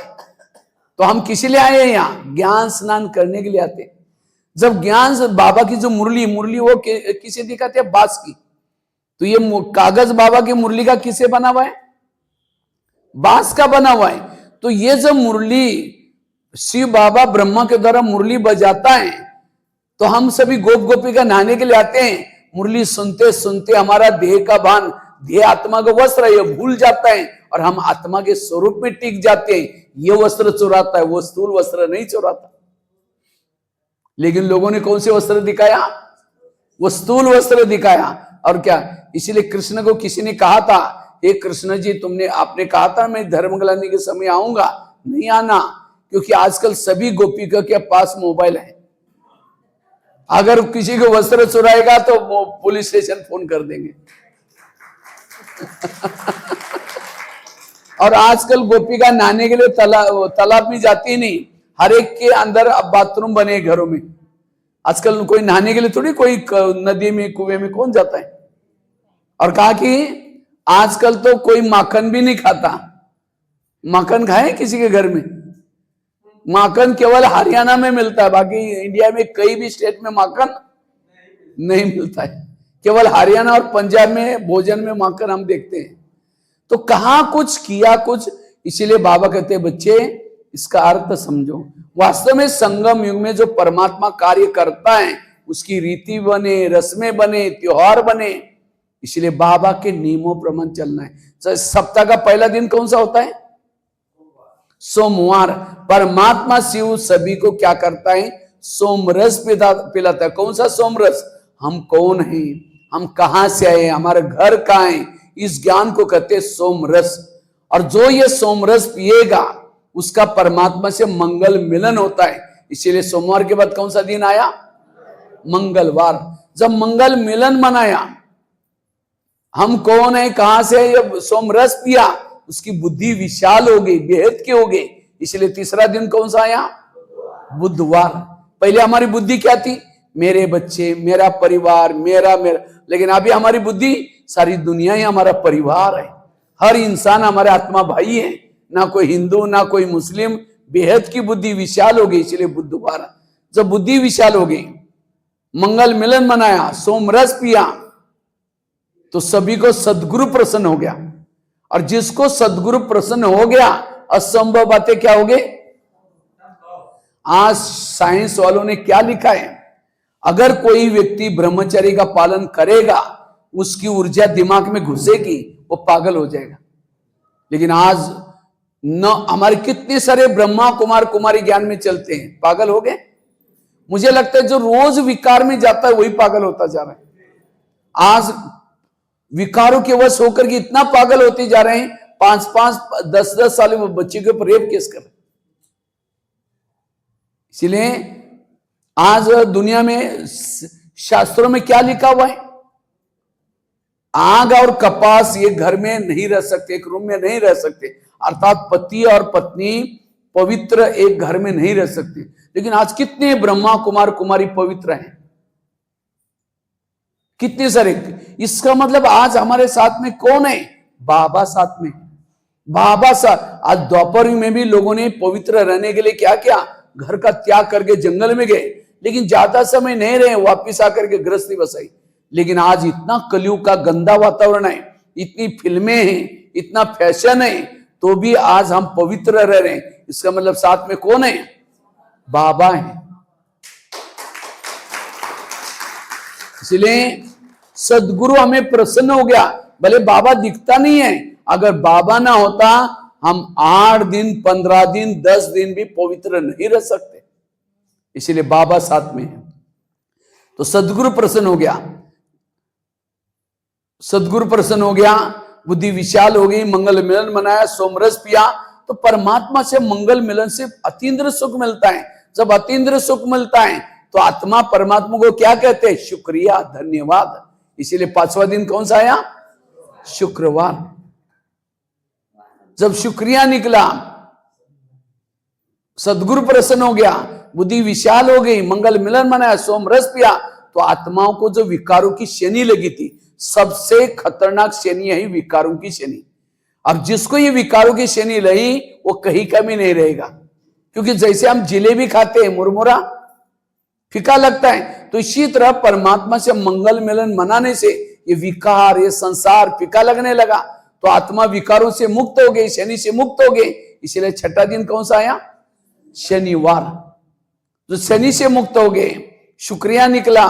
तो हम किसी लिए आए हैं? यहाँ ज्ञान स्नान करने के लिए आते हैं। जब ज्ञान से बाबा की जो मुरली वो किसे दिखाते हैं? बांस की। तो ये कागज बाबा की मुरली का किसे बना हुआ है? बांस का बना हुआ है। तो ये जब मुरली शिव बाबा ब्रह्मा के द्वारा मुरली बजाता है, तो हम सभी गोप गोपी का नहाने के लिए आते हैं। मुरली सुनते सुनते हमारा देह का भान, देह आत्मा का वस्त्र है, ये भूल जाता है, और हम आत्मा के स्वरूप में टिक जाते हैं। ये वस्त्र चुराता है, वो स्थूल वस्त्र नहीं चुराता। लेकिन लोगों ने कौन से वस्त्र दिखाया? वो स्थूल वस्त्र दिखाया। और क्या? इसीलिए कृष्ण को किसी ने कहा था, हे कृष्ण जी आपने कहा था मैं धर्म गलाने के समय आऊंगा, नहीं आना, क्योंकि आजकल सभी गोपिका के पास मोबाइल है। अगर किसी को वस्त्र चुराएगा तो वो पुलिस स्टेशन फोन कर देंगे। और आजकल गोपिका नहाने के लिए तालाब में जाती नहीं, हर एक के अंदर अब बाथरूम बने घरों में। आजकल कोई नहाने के लिए थोड़ी कोई नदी में कुएं में कौन जाता है। और कहा कि आजकल तो कोई माखन भी नहीं खाता। माखन खाए किसी के घर में? माखन केवल हरियाणा में मिलता है, बाकी इंडिया में कई भी स्टेट में माखन नहीं मिलता है। केवल हरियाणा और पंजाब में भोजन में माखन हम देखते हैं। तो कहा कुछ किया कुछ। इसीलिए बाबा कहते हैं बच्चे इसका अर्थ समझो। वास्तव में संगम युग में जो परमात्मा कार्य करता है उसकी रीति बने, रस्में बने, त्योहार बने। इसलिए बाबा के नियमों प्रमाण चलना है। सप्ताह का पहला दिन कौन सा होता है? सोमवार। परमात्मा शिव सभी को क्या करता है? सोमरस पिलाता है। कौन सा सोमरस? हम कौन हैं, हम कहां से आए, हमारा घर कहां है, इस ज्ञान को कहते हैं सोमरस। और जो ये सोमरस पिएगा उसका परमात्मा से मंगल मिलन होता है। इसीलिए सोमवार के बाद कौन सा दिन आया? मंगलवार। जब मंगल मिलन मनाया, हम कौन है, कहां से है, जब सोमरस पिया उसकी बुद्धि विशाल हो गई, बेहद की हो गई। इसलिए तीसरा दिन कौन सा आया? बुद्धवार। पहले हमारी बुद्धि क्या थी? मेरे बच्चे, मेरा परिवार, मेरा मेरा। लेकिन अभी हमारी बुद्धि सारी दुनिया ही हमारा परिवार है, हर इंसान हमारे आत्मा भाई है, ना कोई हिंदू ना कोई मुस्लिम। बेहद की बुद्धि विशाल हो गई, इसलिए बुद्धवार। जब बुद्धि विशाल हो गई, मंगल मिलन मनाया, सोमरस पिया, तो सभी को सदगुरु प्रसन्न हो गया। और जिसको सदगुरु प्रसन्न हो गया, असंभव बातें क्या हो गई। आज साइंस वालों ने क्या लिखा है, अगर कोई व्यक्ति ब्रह्मचर्य का पालन करेगा, उसकी ऊर्जा दिमाग में घुसेगी, वो पागल हो जाएगा। लेकिन आज न हमारे कितने सारे ब्रह्मा कुमार कुमारी ज्ञान में चलते हैं, पागल हो गए। मुझे लगता है जो रोज विकार में जाता है वही पागल होता जा रहा है। आज विकारों के वश होकर के इतना पागल होते जा रहे हैं, 5-5, 10-10 साल में बच्चे के ऊपर रेप केस कर। इसलिए आज दुनिया में शास्त्रों में क्या लिखा हुआ है, आग और कपास ये घर में नहीं रह सकते, एक रूम में नहीं रह सकते। अर्थात पति और पत्नी पवित्र एक घर में नहीं रह सकते। लेकिन आज कितने ब्रह्मा कुमार कुमारी पवित्र हैं, कितने सारे। इसका मतलब आज हमारे साथ में कौन है? बाबा साथ में। बाबा साथ। आज द्वापर में भी लोगों ने पवित्र रहने के लिए क्या किया? घर का त्याग करके जंगल में गए, लेकिन ज्यादा समय नहीं रहे, वापिस आकर के गृहस्थी बसाई। लेकिन आज इतना कलयुग का गंदा वातावरण है, इतनी फिल्में हैं, इतना फैशन है, तो भी आज हम पवित्र रह रहे हैं। इसका मतलब साथ में कौन है? बाबा है। इसलिए सदगुरु हमें प्रसन्न हो गया। भले बाबा दिखता नहीं है, अगर बाबा ना होता हम 8 दिन 15 दिन 10 दिन भी पवित्र नहीं रह सकते। इसलिए बाबा साथ में है। तो सदगुरु प्रसन्न हो गया, सदगुरु प्रसन्न हो गया, बुद्धि विशाल हो गई, मंगल मिलन मनाया, सोमरस पिया। तो परमात्मा से मंगल मिलन से अतीन्द्र सुख मिलता है। जब अतीन्द्र सुख मिलता है तो आत्मा परमात्मा को क्या कहते हैं? शुक्रिया, धन्यवाद। इसीलिए 5वां दिन कौन सा आया? शुक्रवार। जब शुक्रिया निकला, सदगुरु प्रसन्न हो गया, बुद्धि विशाल हो गई, मंगल मिलन मनाया, सोमरस पिया, तो आत्माओं को जो विकारों की शनि लगी थी, सबसे खतरनाक शनि है विकारों की शनि। अब जिसको ये विकारों की शनि लगी, वो कहीं कमी नहीं रहेगा। क्योंकि जैसे हम जिलेबी खाते हैं, मुरमुरा फीका लगता है, तो इसी तरह परमात्मा से मंगल मिलन मनाने से ये विकार, ये संसार फीका लगने लगा। तो आत्मा विकारों से मुक्त हो गई, शनि से मुक्त हो गई। इसलिए 6ठा दिन कौन सा आया? शनिवार। जो शनि से मुक्त हो गए, शुक्रिया निकला,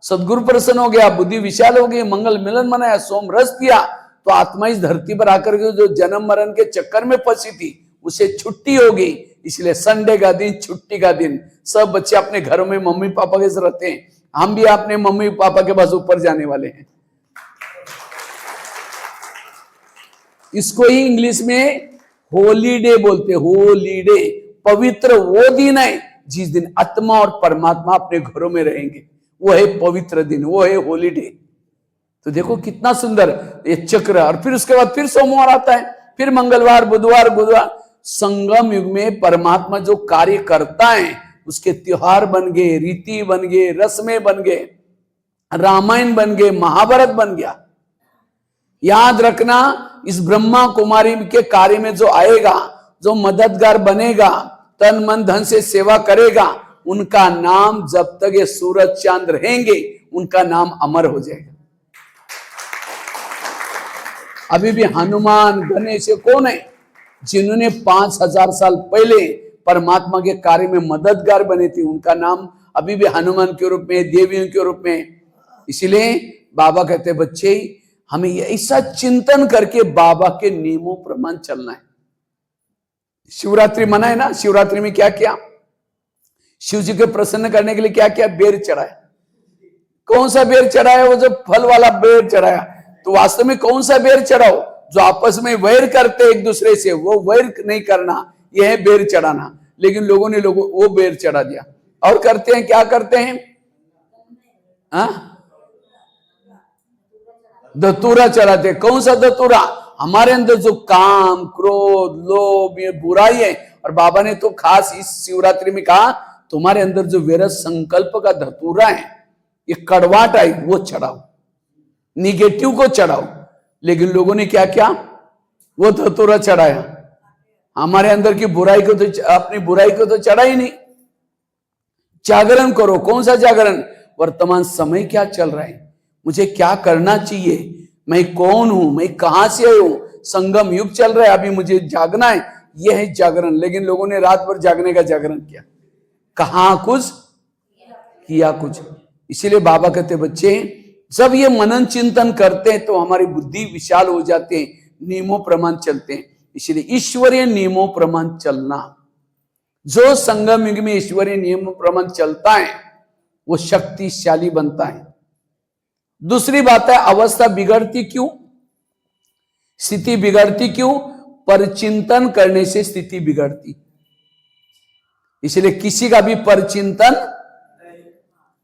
सदगुरु प्रसन्न हो गया, बुद्धि विशाल हो गई, मंगल मिलन मनाया, सोम रस पिया, तो आत्मा इस धरती पर आकर के जो जन्म मरण के चक्कर में फंसी थी, उसे छुट्टी हो गई। इसलिए संडे का दिन, छुट्टी का दिन। सब बच्चे अपने घरों में मम्मी पापा के साथ रहते हैं। हम भी अपने मम्मी पापा के पास ऊपर जाने वाले हैं। इसको ही इंग्लिश में होलीडे बोलते हैं। होलीडे, पवित्र वो दिन है जिस दिन आत्मा और परमात्मा अपने घरों में रहेंगे। वो है पवित्र दिन, वो है होलीडे। तो देखो कितना सुंदर ये चक्र। और फिर उसके बाद फिर सोमवार आता है, फिर मंगलवार, बुधवार, गुरुवार। संगम युग में परमात्मा जो कार्य करता है, उसके त्योहार बन गए, रीति बन गए, रस्में बन गए, रामायण बन गए, महाभारत बन गया। याद रखना, इस ब्रह्मा कुमारी के कार्य में जो आएगा, जो मददगार बनेगा, तन मन धन से सेवा करेगा, उनका नाम जब तक ये सूरज चांद रहेंगे, उनका नाम अमर हो जाएगा। अभी भी हनुमान, गणेश कौन है? जिन्होंने 5000 साल पहले परमात्मा के कार्य में मददगार बने थे, उनका नाम अभी भी हनुमान के रूप में, देवियों के रूप में। इसीलिए बाबा कहते बच्चे, हमें ऐसा चिंतन करके बाबा के नियमों प्रमाण चलना है। शिवरात्रि मनाए ना, शिवरात्रि में क्या किया? शिव जी को प्रसन्न करने के लिए क्या किया? बेर चढ़ाया। कौन सा बेर चढ़ाया? वो जो फल वाला बेर चढ़ाया। तो वास्तव में कौन सा बेर चढ़ाओ? जो आपस में वैर करते एक दूसरे से, वो वैर नहीं करना, यह है बेर चढ़ाना। लेकिन लोगों ने वो बेर चढ़ा दिया। और करते हैं, क्या करते हैं? धतूरा चढ़ाते। कौन सा धतूरा? हमारे अंदर जो काम, क्रोध, लोभ, ये बुराई है। और बाबा ने तो खास इस शिवरात्रि में कहा, तुम्हारे अंदर जो व्यर्थ संकल्प का धतूरा है, ये कड़वाट आई, वो चढ़ाओ, निगेटिव को चढ़ाओ। लेकिन लोगों ने क्या किया, वो धतूरा चढ़ाया, हमारे अंदर की बुराई को तो, अपनी बुराई को तो चढ़ा ही नहीं। जागरण करो। कौन सा जागरण? वर्तमान समय क्या चल रहा है, मुझे क्या करना चाहिए, मैं कौन हूं, मैं कहां से आया हूं, संगम युग चल रहा है, अभी मुझे जागना है, यह है जागरण। लेकिन लोगों ने रात भर जागने का जागरण किया, कहां कुछ किया कुछ। इसीलिए बाबा कहते बच्चे जब ये मनन चिंतन करते हैं तो हमारी बुद्धि विशाल हो जाते हैं, नियमों प्रमाण चलते हैं। इसलिए ईश्वरीय नियमों प्रमाण चलना, जो संगम युग में ईश्वरीय नियमों प्रमाण चलता है वो शक्तिशाली बनता है। दूसरी बात है, अवस्था बिगड़ती क्यों, स्थिति बिगड़ती क्यों? परचिंतन करने से स्थिति बिगड़ती। इसलिए किसी का भी परचिंतन,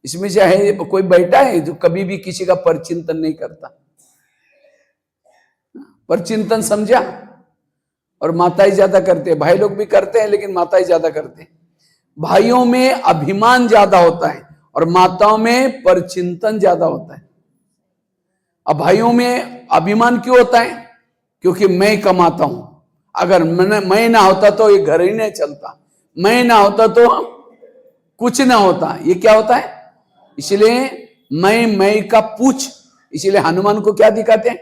इसमें चाहे कोई बैठा है जो कभी भी किसी का परचिंतन नहीं करता। परचिंतन समझा? और माताएं ज्यादा करते हैं, भाई लोग भी करते हैं लेकिन माताएं ज्यादा करते हैं। भाइयों में अभिमान ज्यादा होता है और माताओं में परचिंतन ज्यादा होता है। अब भाइयों में अभिमान क्यों होता है? क्योंकि मैं कमाता हूं, अगर मैं ना होता तो ये घर ही नहीं चलता, मैं ना होता तो कुछ ना होता। ये क्या होता है? इसलिए मैं का पूछ। इसीलिए हनुमान को क्या दिखाते हैं?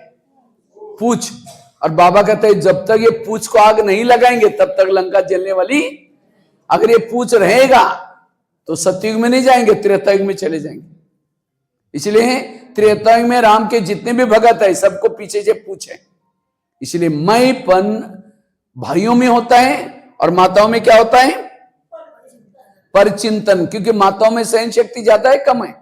पूछ। और बाबा कहते हैं जब तक ये पूछ को आग नहीं लगाएंगे तब तक लंका जलने वाली। अगर ये पूछ रहेगा तो सतयुग में नहीं जाएंगे, त्रेतायुग में चले जाएंगे। इसलिए त्रेतायुग में राम के जितने भी भगत है सबको पीछे से पूछे। इसलिए मैंपन भाइयों में होता है और माताओं में क्या होता है? परचिंतन। क्योंकि माताओं में सहन शक्ति ज्यादा है, कम है?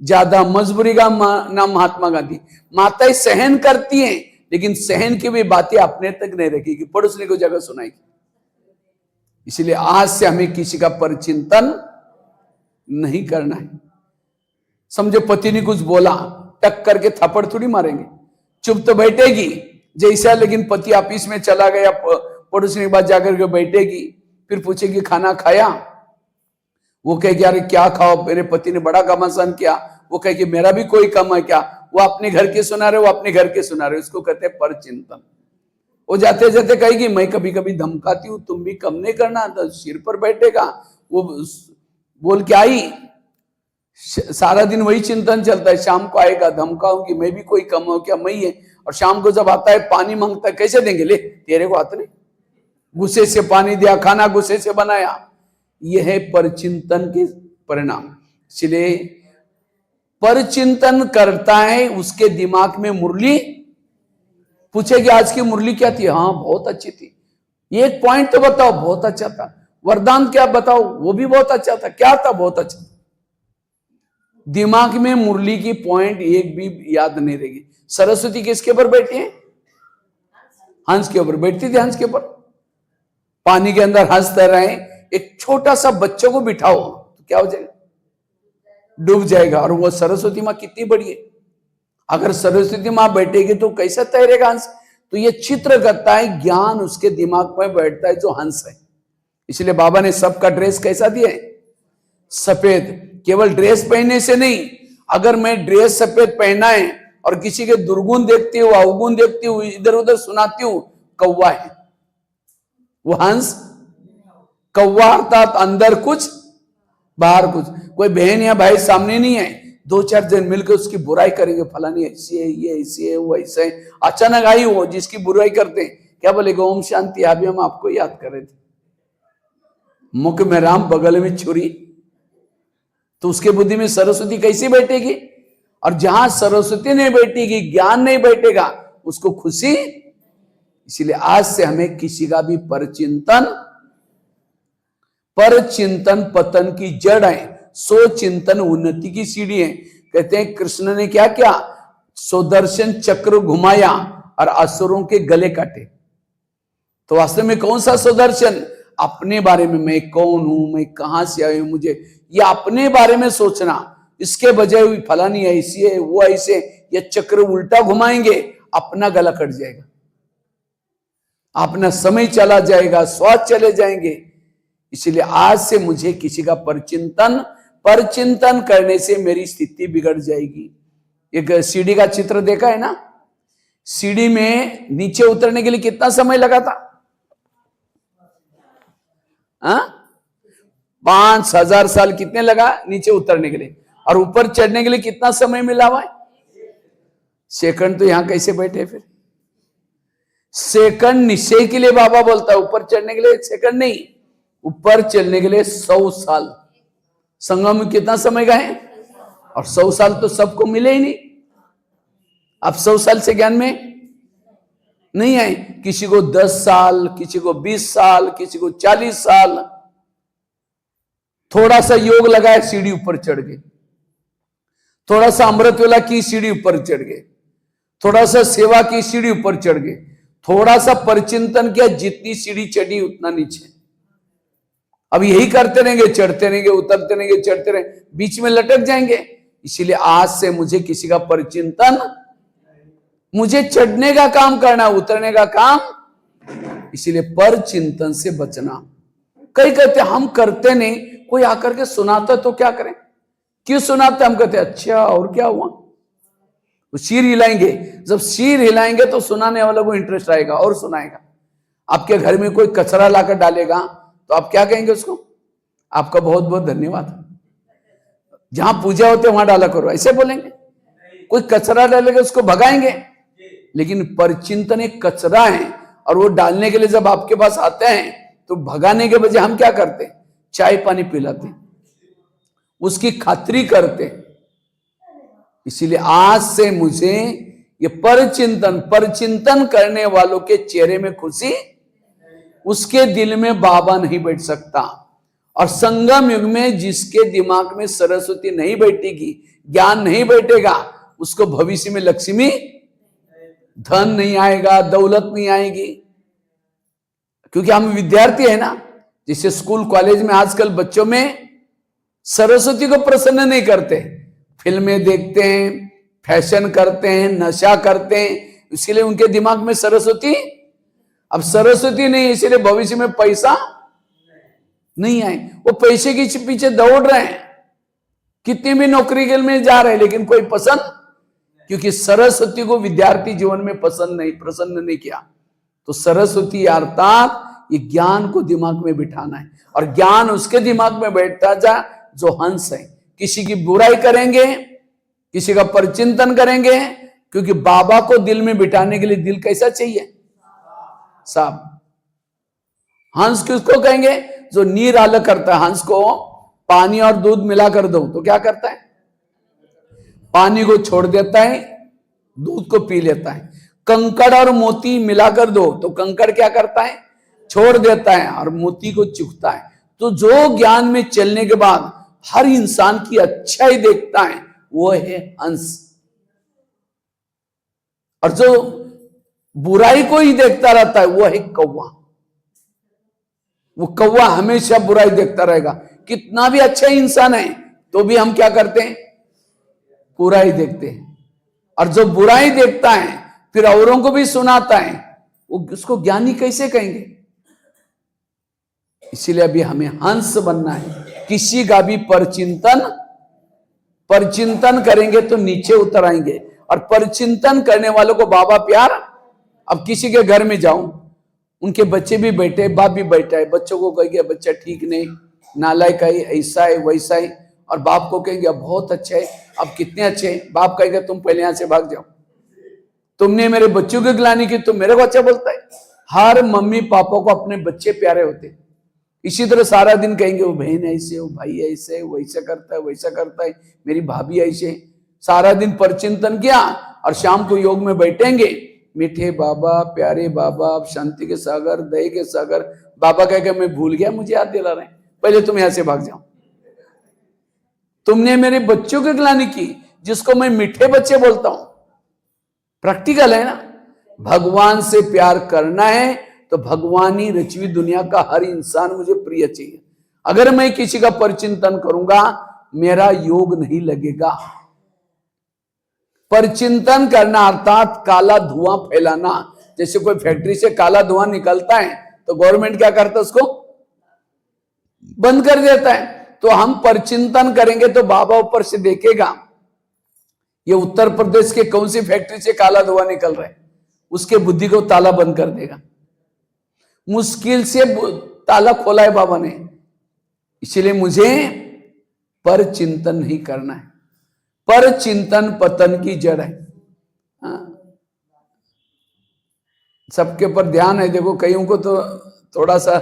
ज्यादा। मजबूरी का नाम महात्मा गांधी। माताएं सहन करती हैं लेकिन सहन की भी बातें अपने तक नहीं रखेगी, पड़ोसनी को जगह सुनाएगी। इसलिए आज से हमें किसी का परचिंतन नहीं करना है। समझो पति ने कुछ बोला, टक करके थप्पड़ थोड़ी मारेंगे, चुप तो बैठेगी जैसा। लेकिन पति ऑफिस में चला गया, पड़ोसी के पास जाकर के बैठेगी, फिर पूछेगी खाना खाया? वो कहेगी अरे क्या खाओ, मेरे पति ने बड़ा घमासान किया। वो कहेगी मेरा भी कोई कम है क्या? वो अपने घर के सुना रहे, वो अपने घर के सुना रहे। उसको कहते हैं परचिंतन। वो जाते जाते कहेगी मैं कभी कभी धमकाती हूं, तुम भी कम नहीं करना, तो सिर पर बैठेगा। वो बोल के आई, सारा दिन वही चिंतन चलता है। शाम को आएगा, धमकाऊंगी, मैं भी कोई कम हो क्या, मैं ही है। और शाम को जब आता है पानी मांगता है, कैसे देंगे? ले तेरे को हाथ नहीं, गुस्से से पानी दिया, खाना गुस्से से बनाया। यह है परचिंतन के परिणाम। इसलिए परचिंतन करता है, उसके दिमाग में मुरली पूछेगी आज की मुरली क्या थी? हाँ बहुत अच्छी थी। एक पॉइंट तो बताओ, बहुत अच्छा था। वरदान क्या बताओ? वो भी बहुत अच्छा था। क्या था? बहुत अच्छा था। दिमाग में मुरली की पॉइंट एक भी याद नहीं रहेगी। सरस्वती किसके ऊपर बैठी है? हंस के ऊपर बैठती थी। हंस के ऊपर पानी के अंदर हंस तैर रहे हैं, एक छोटा सा बच्चों को बिठाओ तो क्या हो जाएगा? डूब जाएगा। और वो सरस्वती माँ कितनी बड़ी है, अगर सरस्वती माँ बैठेगी तो कैसा तैरेगा हंस? तो ये चित्र करता है, ज्ञान उसके दिमाग में बैठता है जो हंस है। इसलिए बाबा ने सबका ड्रेस कैसा दिया है? सफेद। केवल ड्रेस पहनने से नहीं, अगर मैं ड्रेस सफेद पहना है और किसी के दुर्गुण देखती हूँ, अवगुण देखती हूँ, इधर उधर सुनाती हूँ, कौवा है वो। हंस कौवा अर्थात अंदर कुछ बाहर कुछ। कोई बहन या भाई सामने नहीं है, दो चार जन मिलकर उसकी बुराई करेंगे, फलानी ऐसी है, ये ऐसी है, वो ऐसा है। अचानक आई वो जिसकी बुराई करते हैं, क्या बोलेगा? ओम शांति, अभी हम आपको याद कर रहे थे। मुख में राम, बगल में छुरी। तो उसके बुद्धि में सरस्वती कैसी बैठेगी? और जहां सरस्वती नहीं बैठेगी, ज्ञान नहीं बैठेगा, उसको खुशी। इसीलिए आज से हमें किसी का भी परचिंतन पतन की जड़ है, सो चिंतन उन्नति की सीढ़ी है। कहते हैं कृष्ण ने क्या किया? सुदर्शन चक्र घुमाया और असुरों के गले काटे। तो वास्तव में कौन सा सुदर्शन? अपने बारे में, मैं कौन हूं, मैं कहां से आया हूं, मुझे ये अपने बारे में सोचना। इसके बजाय फलानी ऐसी है, वो ऐसे, ये चक्र उल्टा घुमाएंगे, अपना गला कट जाएगा, अपना समय चला जाएगा, स्वाद चले जाएंगे। इसलिए आज से मुझे किसी का परचिंतन करने से मेरी स्थिति बिगड़ जाएगी। एक सीढ़ी का चित्र देखा है ना, सीढ़ी में नीचे उतरने के लिए कितना समय लगा था? 5000 साल कितने लगा नीचे उतरने के लिए, और ऊपर चढ़ने के लिए कितना समय मिला हुआ है? सेकंड। तो यहां कैसे बैठे फिर? सेकंड निश्चय के लिए बाबा बोलता है, ऊपर चढ़ने के लिए सेकंड नहीं, ऊपर चढ़ने के लिए 100 साल। संगम में कितना समय गए? और 100 साल तो सबको मिले ही नहीं। अब 100 साल से ज्ञान में नहीं आए, किसी को 10 साल, किसी को 20 साल, किसी को 40 साल। थोड़ा सा योग लगाए, सीढ़ी ऊपर चढ़ गए। थोड़ा सा अमृत वेला की, सीढ़ी ऊपर चढ़ गए। थोड़ा सा सेवा की, सीढ़ी ऊपर चढ़ गए। थोड़ा सा परिचिंतन किया, जितनी सीढ़ी चढ़ी उतना नीचे। अब यही करते रहेंगे, चढ़ते रहेंगे, उतरते रहेंगे, चढ़ते रहेंगे, बीच में लटक जाएंगे। इसीलिए आज से मुझे किसी का परिचिंतन, मुझे चढ़ने का काम करना, उतरने का काम। इसीलिए परचिंतन से बचना। कई कहते हम करते नहीं, कोई आकर के सुनाता तो क्या करें? क्यों सुनाते? हम कहते अच्छा और क्या हुआ? वो सिर हिलाएंगे। जब सिर हिलाएंगे तो सुनाने वालों को इंटरेस्ट आएगा और सुनाएगा। आपके घर में कोई कचरा लाकर डालेगा तो आप क्या कहेंगे उसको? आपका बहुत बहुत धन्यवाद, जहां पूजा होते वहां डाला करो, ऐसे बोलेंगे? कोई कचरा डालेगा उसको भगाएंगे। लेकिन परचिंतन एक कचरा है, और वो डालने के लिए जब आपके पास आते हैं तो भगाने के बजाय हम क्या करते? चाय पानी पिलाते, उसकी खातिरी करते। इसीलिए आज से मुझे ये परचिंतन करने वालों के चेहरे में खुशी, उसके दिल में बाबा नहीं बैठ सकता। और संगम युग में जिसके दिमाग में सरस्वती नहीं बैठेगी, ज्ञान नहीं बैठेगा, उसको भविष्य में लक्ष्मी, धन नहीं आएगा, दौलत नहीं आएगी। क्योंकि हम विद्यार्थी है ना, जैसे स्कूल कॉलेज में आजकल बच्चों में सरस्वती को प्रसन्न नहीं करते, फिल्में देखते हैं, फैशन करते हैं, नशा करते हैं, इसलिए उनके दिमाग में सरस्वती, अब सरस्वती नहीं, इसीलिए भविष्य में पैसा नहीं आए। वो पैसे के पीछे दौड़ रहे हैं, कितनी भी नौकरी के लिए जा रहे हैं, लेकिन कोई पसंद, क्योंकि सरस्वती को विद्यार्थी जीवन में प्रसन्न नहीं किया। तो सरस्वती अर्थात ये ज्ञान को दिमाग में बिठाना है, और ज्ञान उसके दिमाग में बैठता जा जो हंस है। किसी की बुराई करेंगे, किसी का परचिंतन करेंगे, क्योंकि बाबा को दिल में बिठाने के लिए दिल कैसा चाहिए? साफ। हंस किसको कहेंगे? जो नीर अलग करता है। हंस को पानी और दूध मिला कर दो तो क्या करता है? पानी को छोड़ देता है, दूध को पी लेता है। कंकड़ और मोती मिलाकर दो तो कंकड़ क्या करता है? छोड़ देता है और मोती को चुगता है। तो जो ज्ञान में चलने के बाद हर इंसान की अच्छाई देखता है, वो है हंस। और जो बुराई को ही देखता रहता है, वो है कौवा। वो कौवा हमेशा बुराई देखता रहेगा। कितना भी अच्छा इंसान है तो भी हम क्या करते हैं? बुराई देखते हैं। और जो बुराई देखता है फिर औरों को भी सुनाता है, वो उसको ज्ञानी कैसे कहेंगे? इसीलिए अभी हमें हंस बनना है। किसी का भी परचिंतन करेंगे तो नीचे उतर आएंगे। और परचिंतन करने वालों को बाबा प्यार। अब किसी के घर में जाऊं, उनके बच्चे भी बैठे, बाप भी बैठा है, बच्चों को कहेंगे बच्चा ठीक नहीं, नालायक है, ऐसा है वैसा है, और बाप को कहेंगे अब बहुत अच्छा है, अब कितने अच्छे हैं। बाप कहेगा तुम पहले यहां से भाग जाओ, तुमने मेरे बच्चों की गिलानी की, तुम मेरे को अच्छा बोलता है। हर मम्मी पापा को अपने बच्चे प्यारे होते। इसी तरह सारा दिन कहेंगे वो बहन ऐसे, वो भाई ऐसे, वैसा करता है, वैसा करता है, मेरी भाभी ऐसे। सारा दिन परचिंतन किया और शाम को योग में बैठेंगे, मीठे बाबा, प्यारे बाबा, शांति के सागर, दया के सागर। बाबा कहेगा मैं भूल गया, मुझे याद दिला रहे हैं, पहले तुम यहां से भाग जाओ। तुमने मेरे बच्चों की गिलानी की, जिसको मैं मीठे बच्चे बोलता हूं। प्रैक्टिकल है ना। भगवान से प्यार करना है तो भगवानी रचवी दुनिया का हर इंसान मुझे प्रिय चाहिए। अगर मैं किसी का परचिंतन करूंगा, मेरा योग नहीं लगेगा। परचिंतन करना अर्थात काला धुआं फैलाना। जैसे कोई फैक्ट्री से काला धुआं निकलता है तो गवर्नमेंट क्या करता है? उसको बंद कर देता है। तो हम परचिंतन करेंगे तो बाबा ऊपर से देखेगा ये उत्तर प्रदेश के कौन सी फैक्ट्री से काला धुआं निकल रहा है, उसके बुद्धि को ताला बंद कर देगा। मुश्किल से ताला खोला है बाबा ने, इसलिए मुझे पर चिंतन नहीं करना है। पर चिंतन पतन की जड़ है। सबके ऊपर ध्यान है। देखो कईयों को तो थोड़ा सा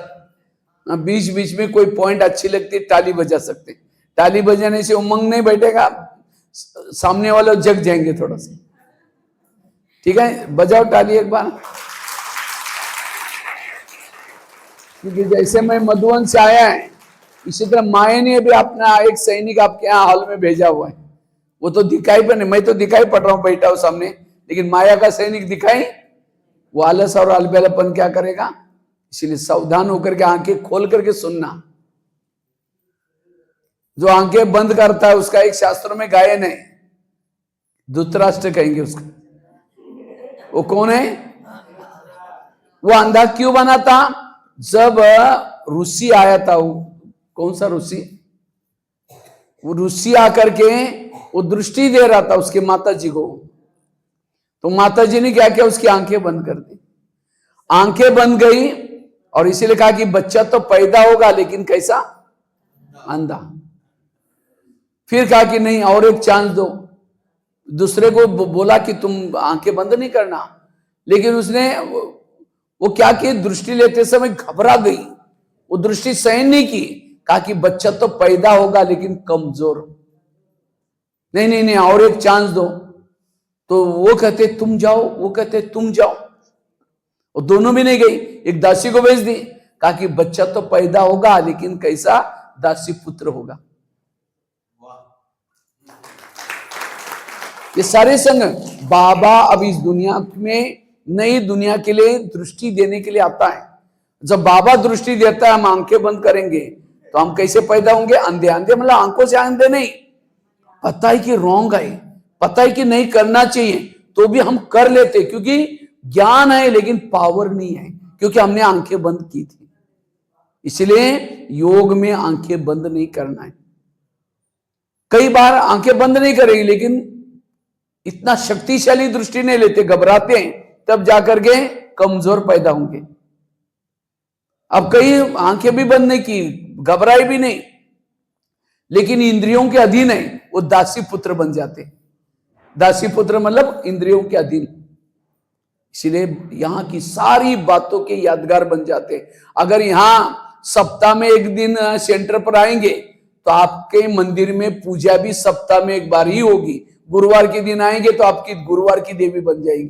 बीच बीच में कोई पॉइंट अच्छी लगती है, ताली बजा सकते। ताली बजाने से उमंग नहीं बैठेगा, सामने वाले जग जाएंगे थोड़ा सा। ठीक है, बजाओ ताली एक बार। क्योंकि जैसे मैं मधुबन से आया है, इसी तरह माया ने भी अपना एक सैनिक आपके यहाँ हॉल में भेजा हुआ है। वो तो दिखाई पर नहीं, मैं तो दिखाई पड़ रहा हूं बैठा हूं सामने, लेकिन माया का सैनिक दिखाई, वो आलस और अलबेलापन क्या करेगा। इसलिए सावधान होकर के आंखें खोल करके सुनना। जो आंखें बंद करता है उसका एक शास्त्रों में गायन है, धृतराष्ट्र कहेंगे उसका। वो कौन है? वो अंधा क्यों बना था? जब ऋषि आया था, वो कौन सा ऋषि, वो ऋषि आकर के वो दृष्टि दे रहा था उसके माता जी को। तो माता जी ने क्या किया, उसकी आंखें बंद कर दी। आंखें बंद गई और इसीलिए कहा कि बच्चा तो पैदा होगा लेकिन कैसा, अंधा। फिर कहा कि नहीं और एक चांस दो। दूसरे को बोला कि तुम आंखें बंद नहीं करना, लेकिन उसने वो क्या की, दृष्टि लेते समय घबरा गई, वो दृष्टि सहन नहीं की। कहा कि बच्चा तो पैदा होगा लेकिन कमजोर। नहीं नहीं नहीं और एक चांस दो। तो वो कहते तुम जाओ, वो कहते तुम जाओ, और दोनों भी नहीं गई। एक दासी को भेज दी, कहा कि बच्चा तो पैदा होगा लेकिन कैसा, दासी पुत्र होगा। ये सारे संग बाबा अब इस दुनिया में नई दुनिया के लिए दृष्टि देने के लिए आता है। जब बाबा दृष्टि देता है, हम आंखें बंद करेंगे तो हम कैसे पैदा होंगे, अंधे। अंधे मतलब आंखों से अंधे नहीं, पता है कि रॉन्ग है, पता है कि नहीं करना चाहिए, तो भी हम कर लेते, क्योंकि ज्ञान है लेकिन पावर नहीं है, क्योंकि हमने आंखें बंद की थी। इसलिए योग में आंखें बंद नहीं करना है। कई बार आंखें बंद नहीं करेगी लेकिन इतना शक्तिशाली दृष्टि नहीं लेते, घबराते हैं, तब जाकर के कमजोर पैदा होंगे। अब कई आंखें भी बंद नहीं की, घबराए भी नहीं, लेकिन इंद्रियों के अधीन है, वो दासी पुत्र बन जाते। दासी पुत्र मतलब इंद्रियों के अधीन। इसलिए यहां की सारी बातों के यादगार बन जाते। अगर यहां सप्ताह में एक दिन सेंटर पर आएंगे तो आपके मंदिर में पूजा भी सप्ताह में एक बार ही होगी। गुरुवार के दिन आएंगे तो आपकी गुरुवार की देवी बन जाएगी।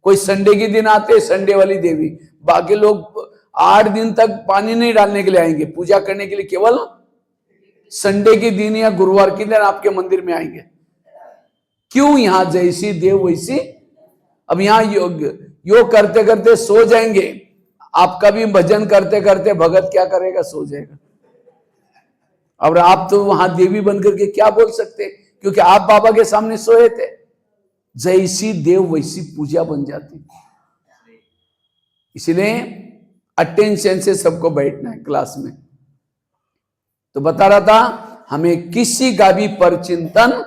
कोई संडे के दिन आते, संडे वाली देवी। बाकी लोग 8 दिन तक पानी नहीं डालने के लिए आएंगे, पूजा करने के लिए केवल संडे के दिन या गुरुवार के दिन आपके मंदिर में आएंगे। क्यों? यहां जैसी देव वैसी। अब यहां योग करते करते सो जाएंगे, आपका भी भजन करते करते भगत क्या करेगा, सो जाएगा। अब आप तो वहां देवी बनकर के क्या बोल सकते, क्योंकि आप बाबा के सामने सोए थे। जैसी देव वैसी पूजा बन जाती। इसलिए अटेंशन से सबको बैठना है क्लास में। तो बता रहा था हमें किसी का भी परचिंतन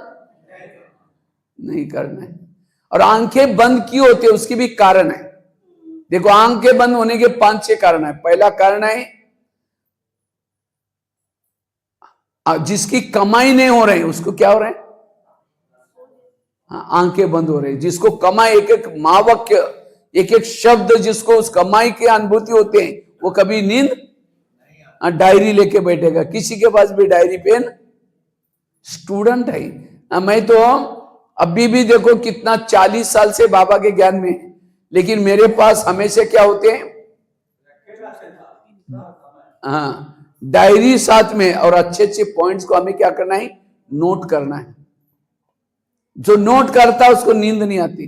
नहीं करना है। और आंखें बंद क्यों होती है उसकी भी कारण है। देखो आंखें बंद होने के 5-6 कारण है। पहला कारण है जिसकी कमाई नहीं हो रही उसको क्या हो रहा है, आंखें बंद हो रही। जिसको कमाई, एक एक महावाक्य, एक एक शब्द जिसको उस कमाई की अनुभूति होते हैं, वो कभी नींद डायरी लेके बैठेगा। किसी के पास भी डायरी पेन, स्टूडेंट है। मैं तो अभी भी देखो कितना 40 साल से बाबा के ज्ञान में, लेकिन मेरे पास हमेशा क्या होते हैं, हाँ डायरी साथ में, और अच्छे अच्छे पॉइंट्स को हमें क्या करना है, नोट करना है। जो नोट करता है उसको नींद नहीं आती।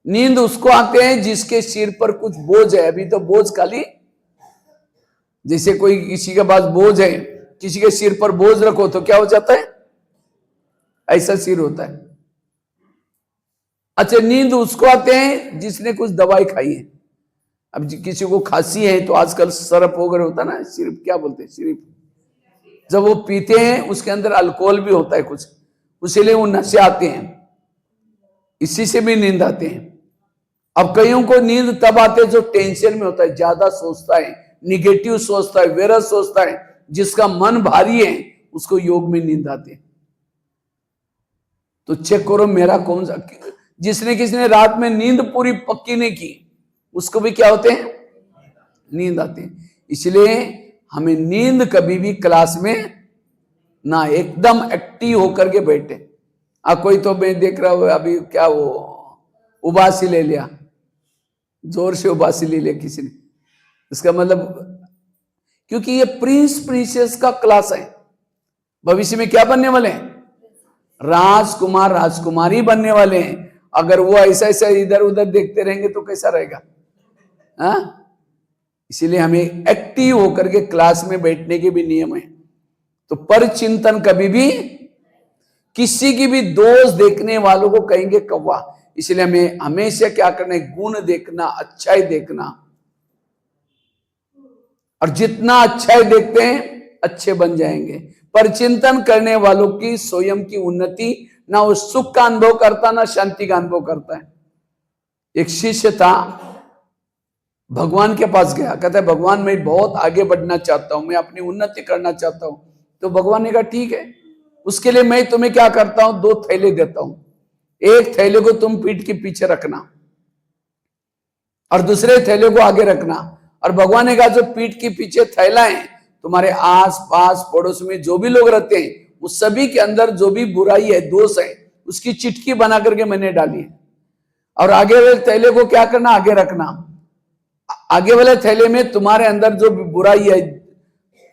नींद उसको आते हैं जिसके सिर पर कुछ बोझ है। अभी तो बोझ खाली, जैसे कोई किसी के पास बोझ है, किसी के सिर पर बोझ रखो तो क्या हो जाता है, ऐसा सिर होता है। अच्छा, नींद उसको आते हैं जिसने कुछ दवाई खाई है। अब किसी को खांसी है तो आजकल सरप वगैरह होता है ना, सिरप क्या बोलते हैं, सिरप, जब वो पीते हैं उसके अंदर अल्कोहल भी होता है कुछ, इसीलिए वो नशे आते हैं, इसी से भी नींद आते हैं। अब कईयों को नींद तब आते है जो टेंशन में होता है, ज्यादा सोचता है, निगेटिव सोचता है, व्यर्थ सोचता है, जिसका मन भारी है उसको योग में नींद आती है। तो चेक करो मेरा कौन सा, जिसने किसने रात में नींद पूरी पक्की नहीं की उसको भी क्या होते हैं, नींद आती है। इसलिए हमें नींद कभी भी क्लास में ना, एकदम एक्टिव होकर के बैठे। कोई तो मैं देख रहा हूं अभी क्या वो उबासी ले लिया, जोर से उबासी ले लिया किसी ने, इसका मतलब क्योंकि ये प्रिंस प्रिंसेस का क्लास है, भविष्य में क्या बनने वाले हैं, राजकुमार राजकुमारी बनने वाले हैं। अगर वो ऐसा ऐसा इधर उधर देखते रहेंगे तो कैसा रहेगा, हाँ? इसीलिए हमें एक्टिव होकर के क्लास में बैठने के भी नियम है। तो पर चिंतन कभी भी, किसी की भी दोष देखने वालों को कहेंगे कौवा। इसलिए हमें हमेशा क्या करना है, गुण देखना, अच्छाई देखना, और जितना अच्छाई देखते हैं अच्छे बन जाएंगे। पर चिंतन करने वालों की स्वयं की उन्नति, ना वो सुख का अनुभव करता ना शांति का अनुभव करता है। एक शिष्य था, भगवान के पास गया, कहता है भगवान मैं बहुत आगे बढ़ना चाहता हूं, मैं अपनी उन्नति करना चाहता हूं। तो भगवान ने कहा ठीक है, उसके लिए मैं तुम्हें क्या करता हूं, 2 थैले देता हूं, एक थैले को तुम पीठ के पीछे रखना और दूसरे थैले को आगे रखना। और भगवान ने कहा जो पीठ के पीछे थैला है, तुम्हारे आस पास पड़ोस में जो भी लोग रहते हैं उस सभी के अंदर जो भी बुराई है, दोष है, उसकी चिटकी बना करके मैंने डाली है। और आगे वाले थैले को क्या करना, आगे रखना। आगे वाले थैले में तुम्हारे अंदर जो बुराई है,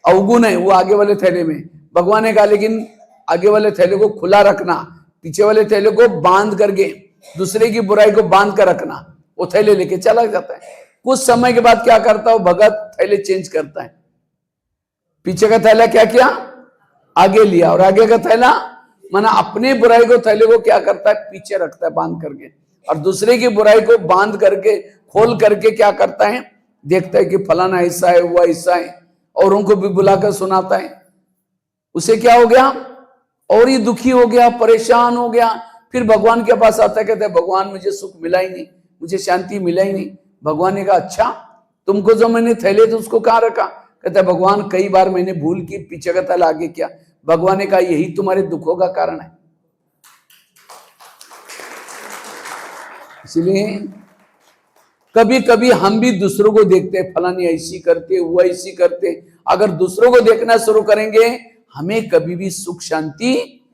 अवगुण है, वो आगे वाले थैले में। भगवान ने कहा लेकिन आगे वाले थैले को खुला रखना, पीछे वाले थैले को बांध करके, दूसरे की बुराई को बांध कर रखना। वो थैले लेके चला जाता है। कुछ समय के बाद क्या करता है भगत, थैले चेंज करता है। पीछे का थैला क्या किया, आगे लिया, और आगे का थैला माना अपने बुराई को, थैले को क्या करता है, पीछे रखता है बांध करके, और दूसरे की बुराई को बांध करके, खोल करके क्या करता है, देखता है कि फलाना ऐसा है, वो ऐसा है, और उनको भी बुलाकर सुनाता है। उसे क्या हो गया, और ही दुखी हो गया, परेशान हो गया। फिर भगवान के पास आता है, कहता है भगवान मुझे सुख मिला ही नहीं, मुझे शांति मिला ही नहीं। भगवान ने कहा अच्छा, तुमको जो मैंने थैले थे उसको कहाँ रखा? कहता है भगवान कई बार मैंने भूल की, पीछे का थैला आगे किया। भगवान ने कहा यही तुम्हारे दुखों का कारण है। इसलिए कभी कभी हम भी दूसरों को देखते हैं, फलानी ऐसी करते, वो ऐसी करते। अगर दूसरों को देखना शुरू करेंगे, हमें कभी भी सुख शांति,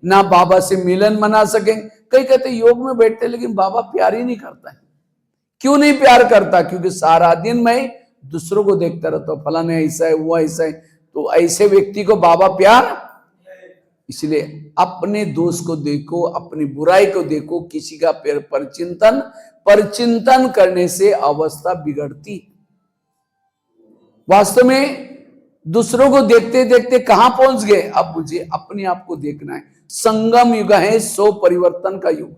ना बाबा से मिलन मना सकेंगे। कई कहते योग में बैठते लेकिन बाबा प्यार ही नहीं करता है। क्यों नहीं प्यार करता? क्योंकि सारा दिन मैं दूसरों को देखता रहता हूं, फलाने ऐसा है, वो ऐसा है। तो ऐसे व्यक्ति को बाबा प्यार, इसलिए अपने दोष को देखो, अपनी बुराई को देखो, किसी का परचिंतन करने से अवस्था बिगड़ती। वास्तव में दूसरों को देखते देखते कहां पहुंच गए? अब मुझे अपने आप को देखना है। संगम युग है, सो परिवर्तन का युग।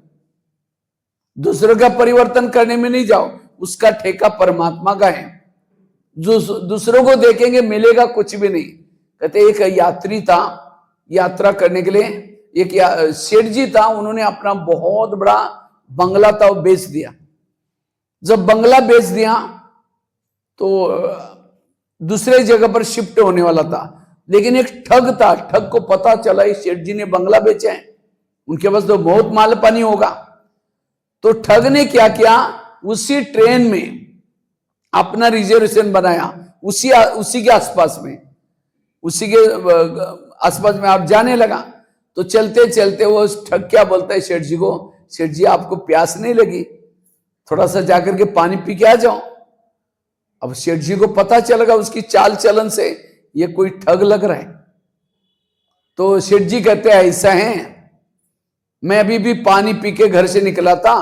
दूसरों का परिवर्तन करने में नहीं जाओ, उसका ठेका परमात्मा का है। जो दूसरों को देखेंगे मिलेगा कुछ भी नहीं। कहते एक यात्री था, यात्रा करने के लिए, एक सेठ जी था, उन्होंने अपना बहुत बड़ा बंगला था वो बेच दिया। जब बंगला बेच दिया तो दूसरे जगह पर शिफ्ट होने वाला था, लेकिन एक ठग था, ठग को पता चला इस सेठ जी ने बंगला बेचा है, उनके पास तो बहुत माल पानी होगा। तो ठग ने क्या किया, उसी ट्रेन में अपना रिजर्वेशन बनाया, उसी के आसपास में, उसी के आसपास में आप जाने लगा। तो चलते चलते वो ठग क्या बोलता है सेठ जी को, सेठ जी आपको प्यास नहीं लगी, थोड़ा सा जाकर के पानी पी के आ जाओ। अब सेठ जी को पता चलेगा उसकी चाल चलन से ये कोई ठग लग रहा है। तो सेठ जी कहते हैं ऐसा है, मैं अभी भी पानी पी के घर से निकला था,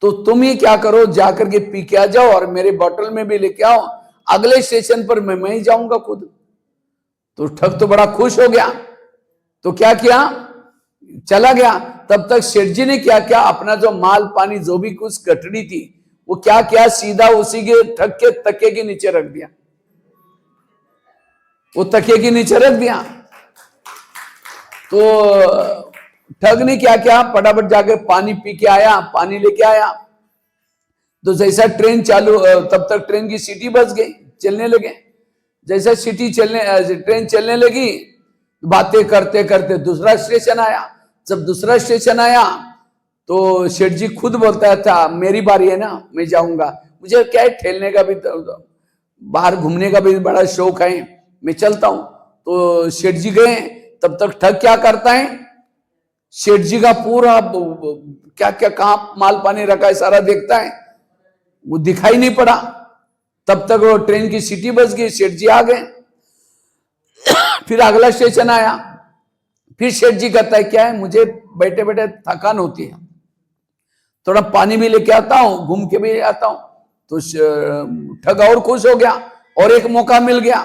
तो तुम ही क्या करो, जाकर के पी के आ जाओ और मेरे बोतल में भी लेके आओ, अगले स्टेशन पर मैं ही जाऊंगा खुद। तो ठग तो बड़ा खुश हो गया, तो क्या किया, चला गया। तब तक सेठ जी ने क्या किया, अपना जो माल पानी जो भी कुछ गठड़ी थी वो क्या किया, सीधा उसी के ठग के तकिए के नीचे रख दिया, वो तकिए के नीचे रख दिया। तो ठग ने क्या किया, फटाफट जाके पानी पी के आया, पानी लेके आया। तो जैसा ट्रेन चालू, तब तक ट्रेन की सीटी बज गई, चलने लगे। जैसा ट्रेन चलने लगी, बातें करते करते दूसरा स्टेशन आया। जब दूसरा स्टेशन आया तो सेठ जी खुद बोलता था, मेरी बारी है ना, मैं जाऊंगा, मुझे क्या है, ठेलने का भी, बाहर घूमने का भी बड़ा शौक है, मैं चलता हूं। तो सेठ जी गए, तब तक ठग क्या करता है, सेठ जी का पूरा क्या क्या कहां माल पानी रखा है सारा देखता है, वो दिखाई नहीं पड़ा। तब तक वो ट्रेन की सीटी बज गई, सेठ जी आ गए। फिर अगला स्टेशन आया, फिर सेठ जी कहता है, क्या है, मुझे बैठे बैठे थकान होती है, थोड़ा पानी भी लेके आता हूं, घूम के भी आता हूं। तो ठग और खुश हो गया, और एक मौका मिल गया।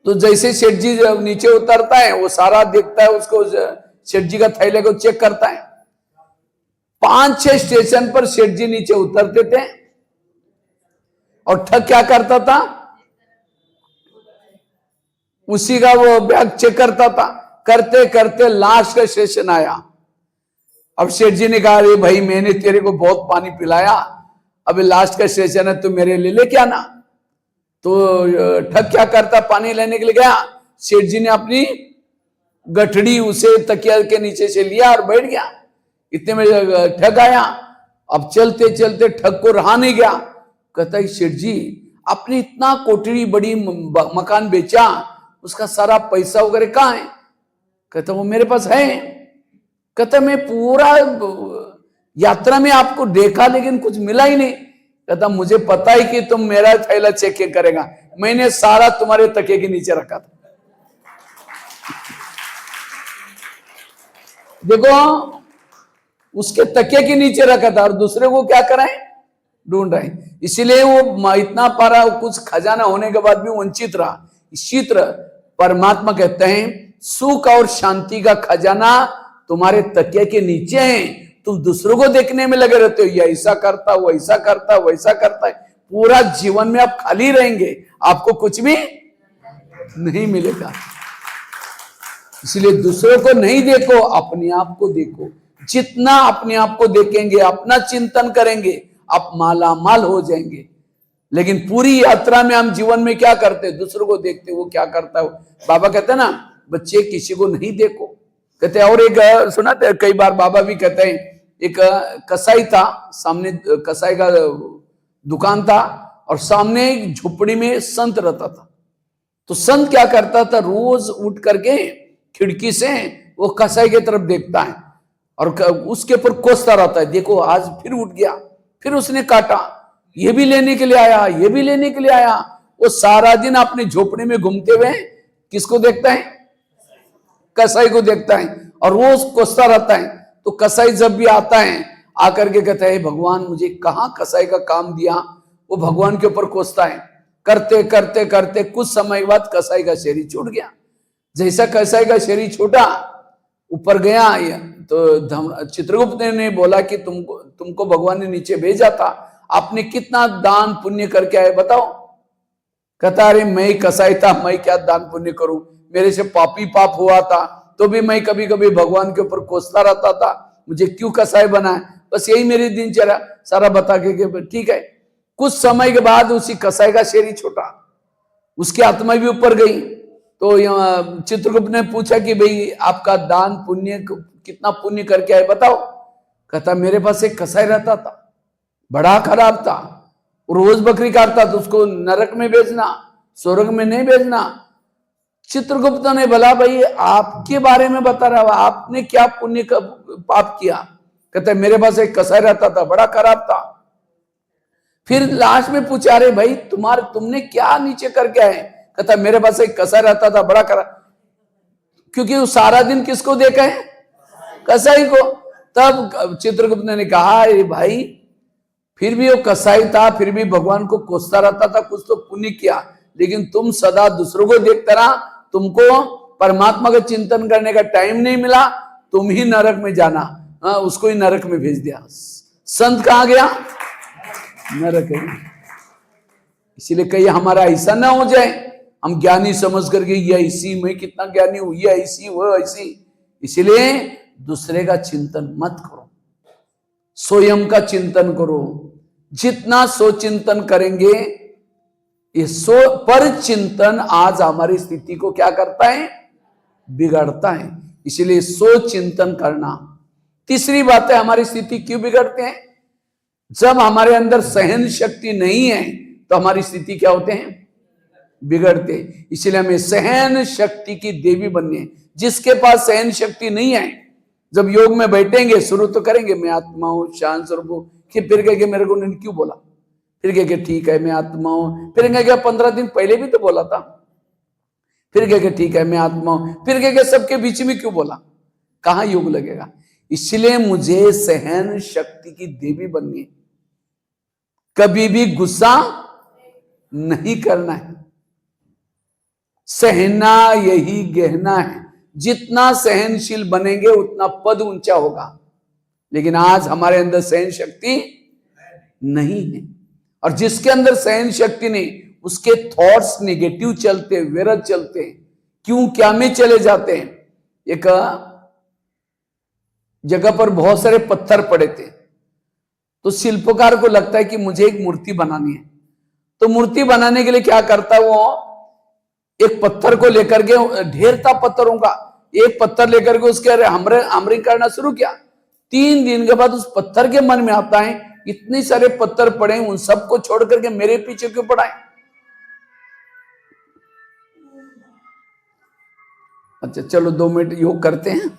तो जैसे सेठ जी नीचे उतरता है, वो सारा देखता है, उसको सेठ जी का थैले को चेक करता है। 5-6 स्टेशन पर सेठ जी नीचे उतरते थे, और ठग क्या करता था, उसी का वो बैग चेक करता था। करते करते लास्ट का स्टेशन आया। अब सेठ जी ने कहा, अरे भाई, मैंने तेरे को बहुत पानी पिलाया, अभी लास्ट का स्टेशन है, तो मेरे लिए लेके आना। तो ठग क्या करता, पानी लेने के लिए गया, सेठ जी ने अपनी गठड़ी उसे तकिया के नीचे से लिया और बैठ गया। इतने में ठग आया। अब चलते चलते ठग को रहा नहीं गया, कहता है, सेठ जी, आपने इतना कोठरी बड़ी मकान बेचा, उसका सारा पैसा वगैरह कहाँ है? कहता वो मेरे पास है। कहता मैं पूरा यात्रा में आपको देखा, लेकिन कुछ मिला ही नहीं। कहता मुझे पता ही कि तुम मेरा थैला चेक करेगा, मैंने सारा तुम्हारे तकिए के नीचे रखा था। देखो, उसके तकिए के नीचे रखा था, और दूसरे को क्या कराएं, ढूंढ रहे हैं। इसीलिए वो इतना पारा, कुछ खजाना होने के बाद भी वंचित रहा। इसी तरह परमात्मा कहते हैं, सुख और शांति का खजाना तुम्हारे तकिए के नीचे है, तुम दूसरों को देखने में लगे रहते हो, ये ऐसा करता, वो ऐसा करता, वैसा करता है, पूरा जीवन में आप खाली रहेंगे, आपको कुछ भी नहीं मिलेगा। इसलिए दूसरों को नहीं देखो, अपने आप को देखो। जितना अपने आप को देखेंगे, अपना चिंतन करेंगे, आप माला माल हो जाएंगे। लेकिन पूरी यात्रा में हम जीवन में क्या करते, दूसरों को देखते, वो क्या करता है। बाबा कहते हैं ना, बच्चे किसी को नहीं देखो, कहते हैं। और एक सुना था, कई बार बाबा भी कहते हैं, एक कसाई था, सामने कसाई का दुकान था, और सामने एक झोपड़ी में संत रहता था। तो संत क्या करता था, रोज उठ करके खिड़की से वो कसाई की तरफ देखता है, और उसके ऊपर कोसता रहता है, देखो आज फिर उठ गया, फिर उसने काटा, ये भी लेने के लिए आया, ये भी लेने के लिए आया। वो सारा दिन अपने झोपड़ी में घूमते हुए किसको देखता है, कसाई को देखता है, और वो कोसता रहता है। तो कसाई जब भी आता है, आकर के कहता है, भगवान मुझे कहाँ कसाई का काम दिया, वो भगवान के ऊपर कोसता है। करते करते करते कुछ समय बाद कसाई का शरीर छूट गया। जैसा कसाई का शरीर छूटा, ऊपर गया, तो चित्रगुप्त ने बोला कि तुमको भगवान ने नीचे भेजा था, आपने कितना दान पुण्य करके आए बताओ। कहता, अरे मैं कसाई था, मैं क्या दान पुण्य करूं, मेरे से पापी पाप हुआ था, तो भी मैं कभी कभी भगवान के ऊपर कोसता रहता था, मुझे क्यों कसाई बनाए, बस यही मेरी दिनचर्या सारा बता के ठीक है। कुछ समय के बाद उसी कसाई का शरीर छूटा, उसकी आत्मा भी ऊपर गई। तो चित्रगुप्त ने पूछा कि भाई आपका दान पुण्य कितना पुण्य करके आए बताओ। कहता मेरे पास एक कसाई रहता था, बड़ा खराब था, रोज बकरी काटता था, उसको नरक में भेजना, स्वर्ग में नहीं भेजना। चित्रगुप्त ने बोला भाई आपके बारे में बता रहा, आपने क्या पुण्य का पाप किया। कहता मेरे पास एक कसाई रहता था, बड़ा खराब था। फिर लास्ट में पूछा, अरे भाई तुमने क्या नीचे करके आए। कहता मेरे पास एक कसाई रहता था, बड़ा खराब। क्योंकि वो सारा दिन किसको देखा है, कसाई को। तब चित्रगुप्त ने कहा, अरे भाई फिर भी वो कसाई था, फिर भी भगवान को कोसता रहता था, कुछ तो पुण्य किया, लेकिन तुम सदा दूसरों को देखते रहा, तुमको परमात्मा का चिंतन करने का टाइम नहीं मिला, तुम ही नरक में जाना। उसको ही नरक में भेज दिया। संत कहां गया, न रखें। इसीलिए कहीं हमारा ऐसा ना हो जाए हम ज्ञानी समझ करके ये ऐसी, मैं कितना ज्ञानी हूं, ये ऐसी वो ऐसी। इसीलिए दूसरे का चिंतन मत करो, स्वयं का चिंतन करो। जितना सो चिंतन करेंगे, ये सो पर चिंतन आज हमारी स्थिति को क्या करता है, बिगड़ता है। इसलिए सो चिंतन करना। तीसरी बात है, हमारी स्थिति क्यों बिगड़ते हैं? जब हमारे अंदर सहन शक्ति नहीं है तो हमारी स्थिति क्या होते हैं, बिगड़ते। इसलिए हमें सहन शक्ति की देवी बननी है। जिसके पास सहन शक्ति नहीं है, जब योग में बैठेंगे शुरू तो करेंगे मैं आत्मा हूं, शांत स्वरूप हूं, फिर कहेंगे मेरे को उन्होंने क्यों बोला, फिर कहेंगे ठीक है मैं आत्मा हूं, फिर कहेंगे 15 दिन पहले भी तो बोला था, फिर कहेंगे ठीक है मैं आत्मा हूं, फिर कहेंगे सबके बीच में क्यों बोला, कहां योग लगेगा। इसलिए मुझे सहन शक्ति की देवी बननी है। कभी भी गुस्सा नहीं करना है, सहना यही गहना है। जितना सहनशील बनेंगे उतना पद ऊंचा होगा। लेकिन आज हमारे अंदर सहन शक्ति नहीं है, और जिसके अंदर सहन शक्ति नहीं, उसके थॉट्स नेगेटिव चलते, विरत चलते, क्यों क्या में चले जाते हैं। एक जगह पर बहुत सारे पत्थर पड़े थे, तो शिल्पकार को लगता है कि मुझे एक मूर्ति बनानी है। तो मूर्ति बनाने के लिए क्या करता है वो, एक पत्थर को लेकर के, ढेर था पत्थरों का, एक पत्थर लेकर के उसके हमरिंग करना शुरू किया। 3 दिन के बाद उस पत्थर के मन में आता है इतने सारे पत्थर पड़े, उन सबको छोड़ करके मेरे पीछे क्यों पड़ा है। अच्छा चलो 2 मिनट योग करते हैं।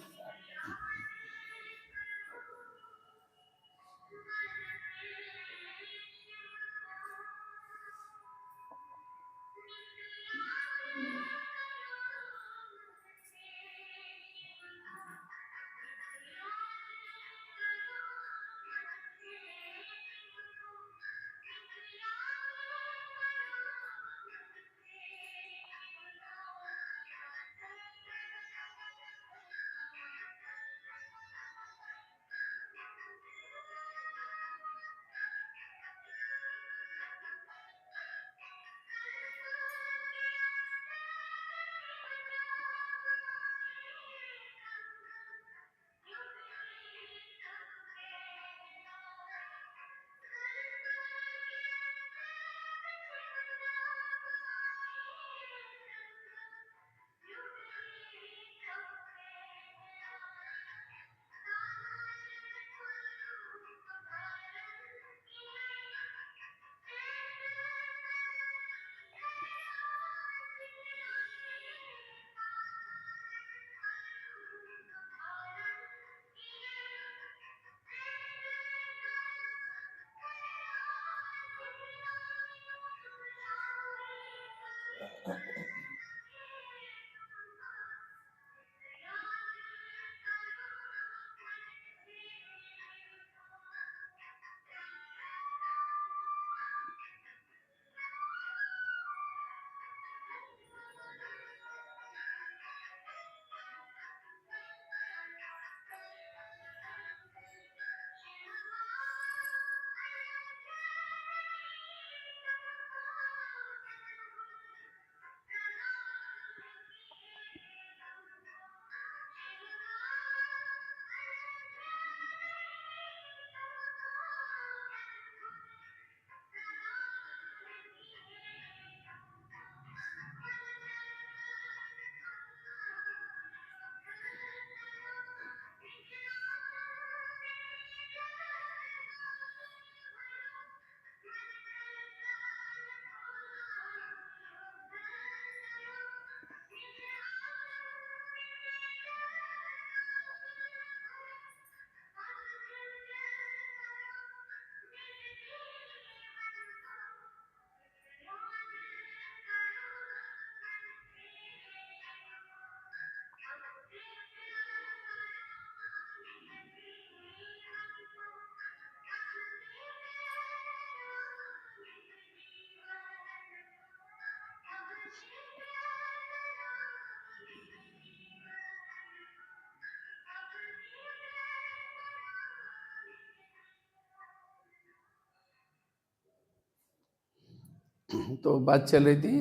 तो बात चल रही थी,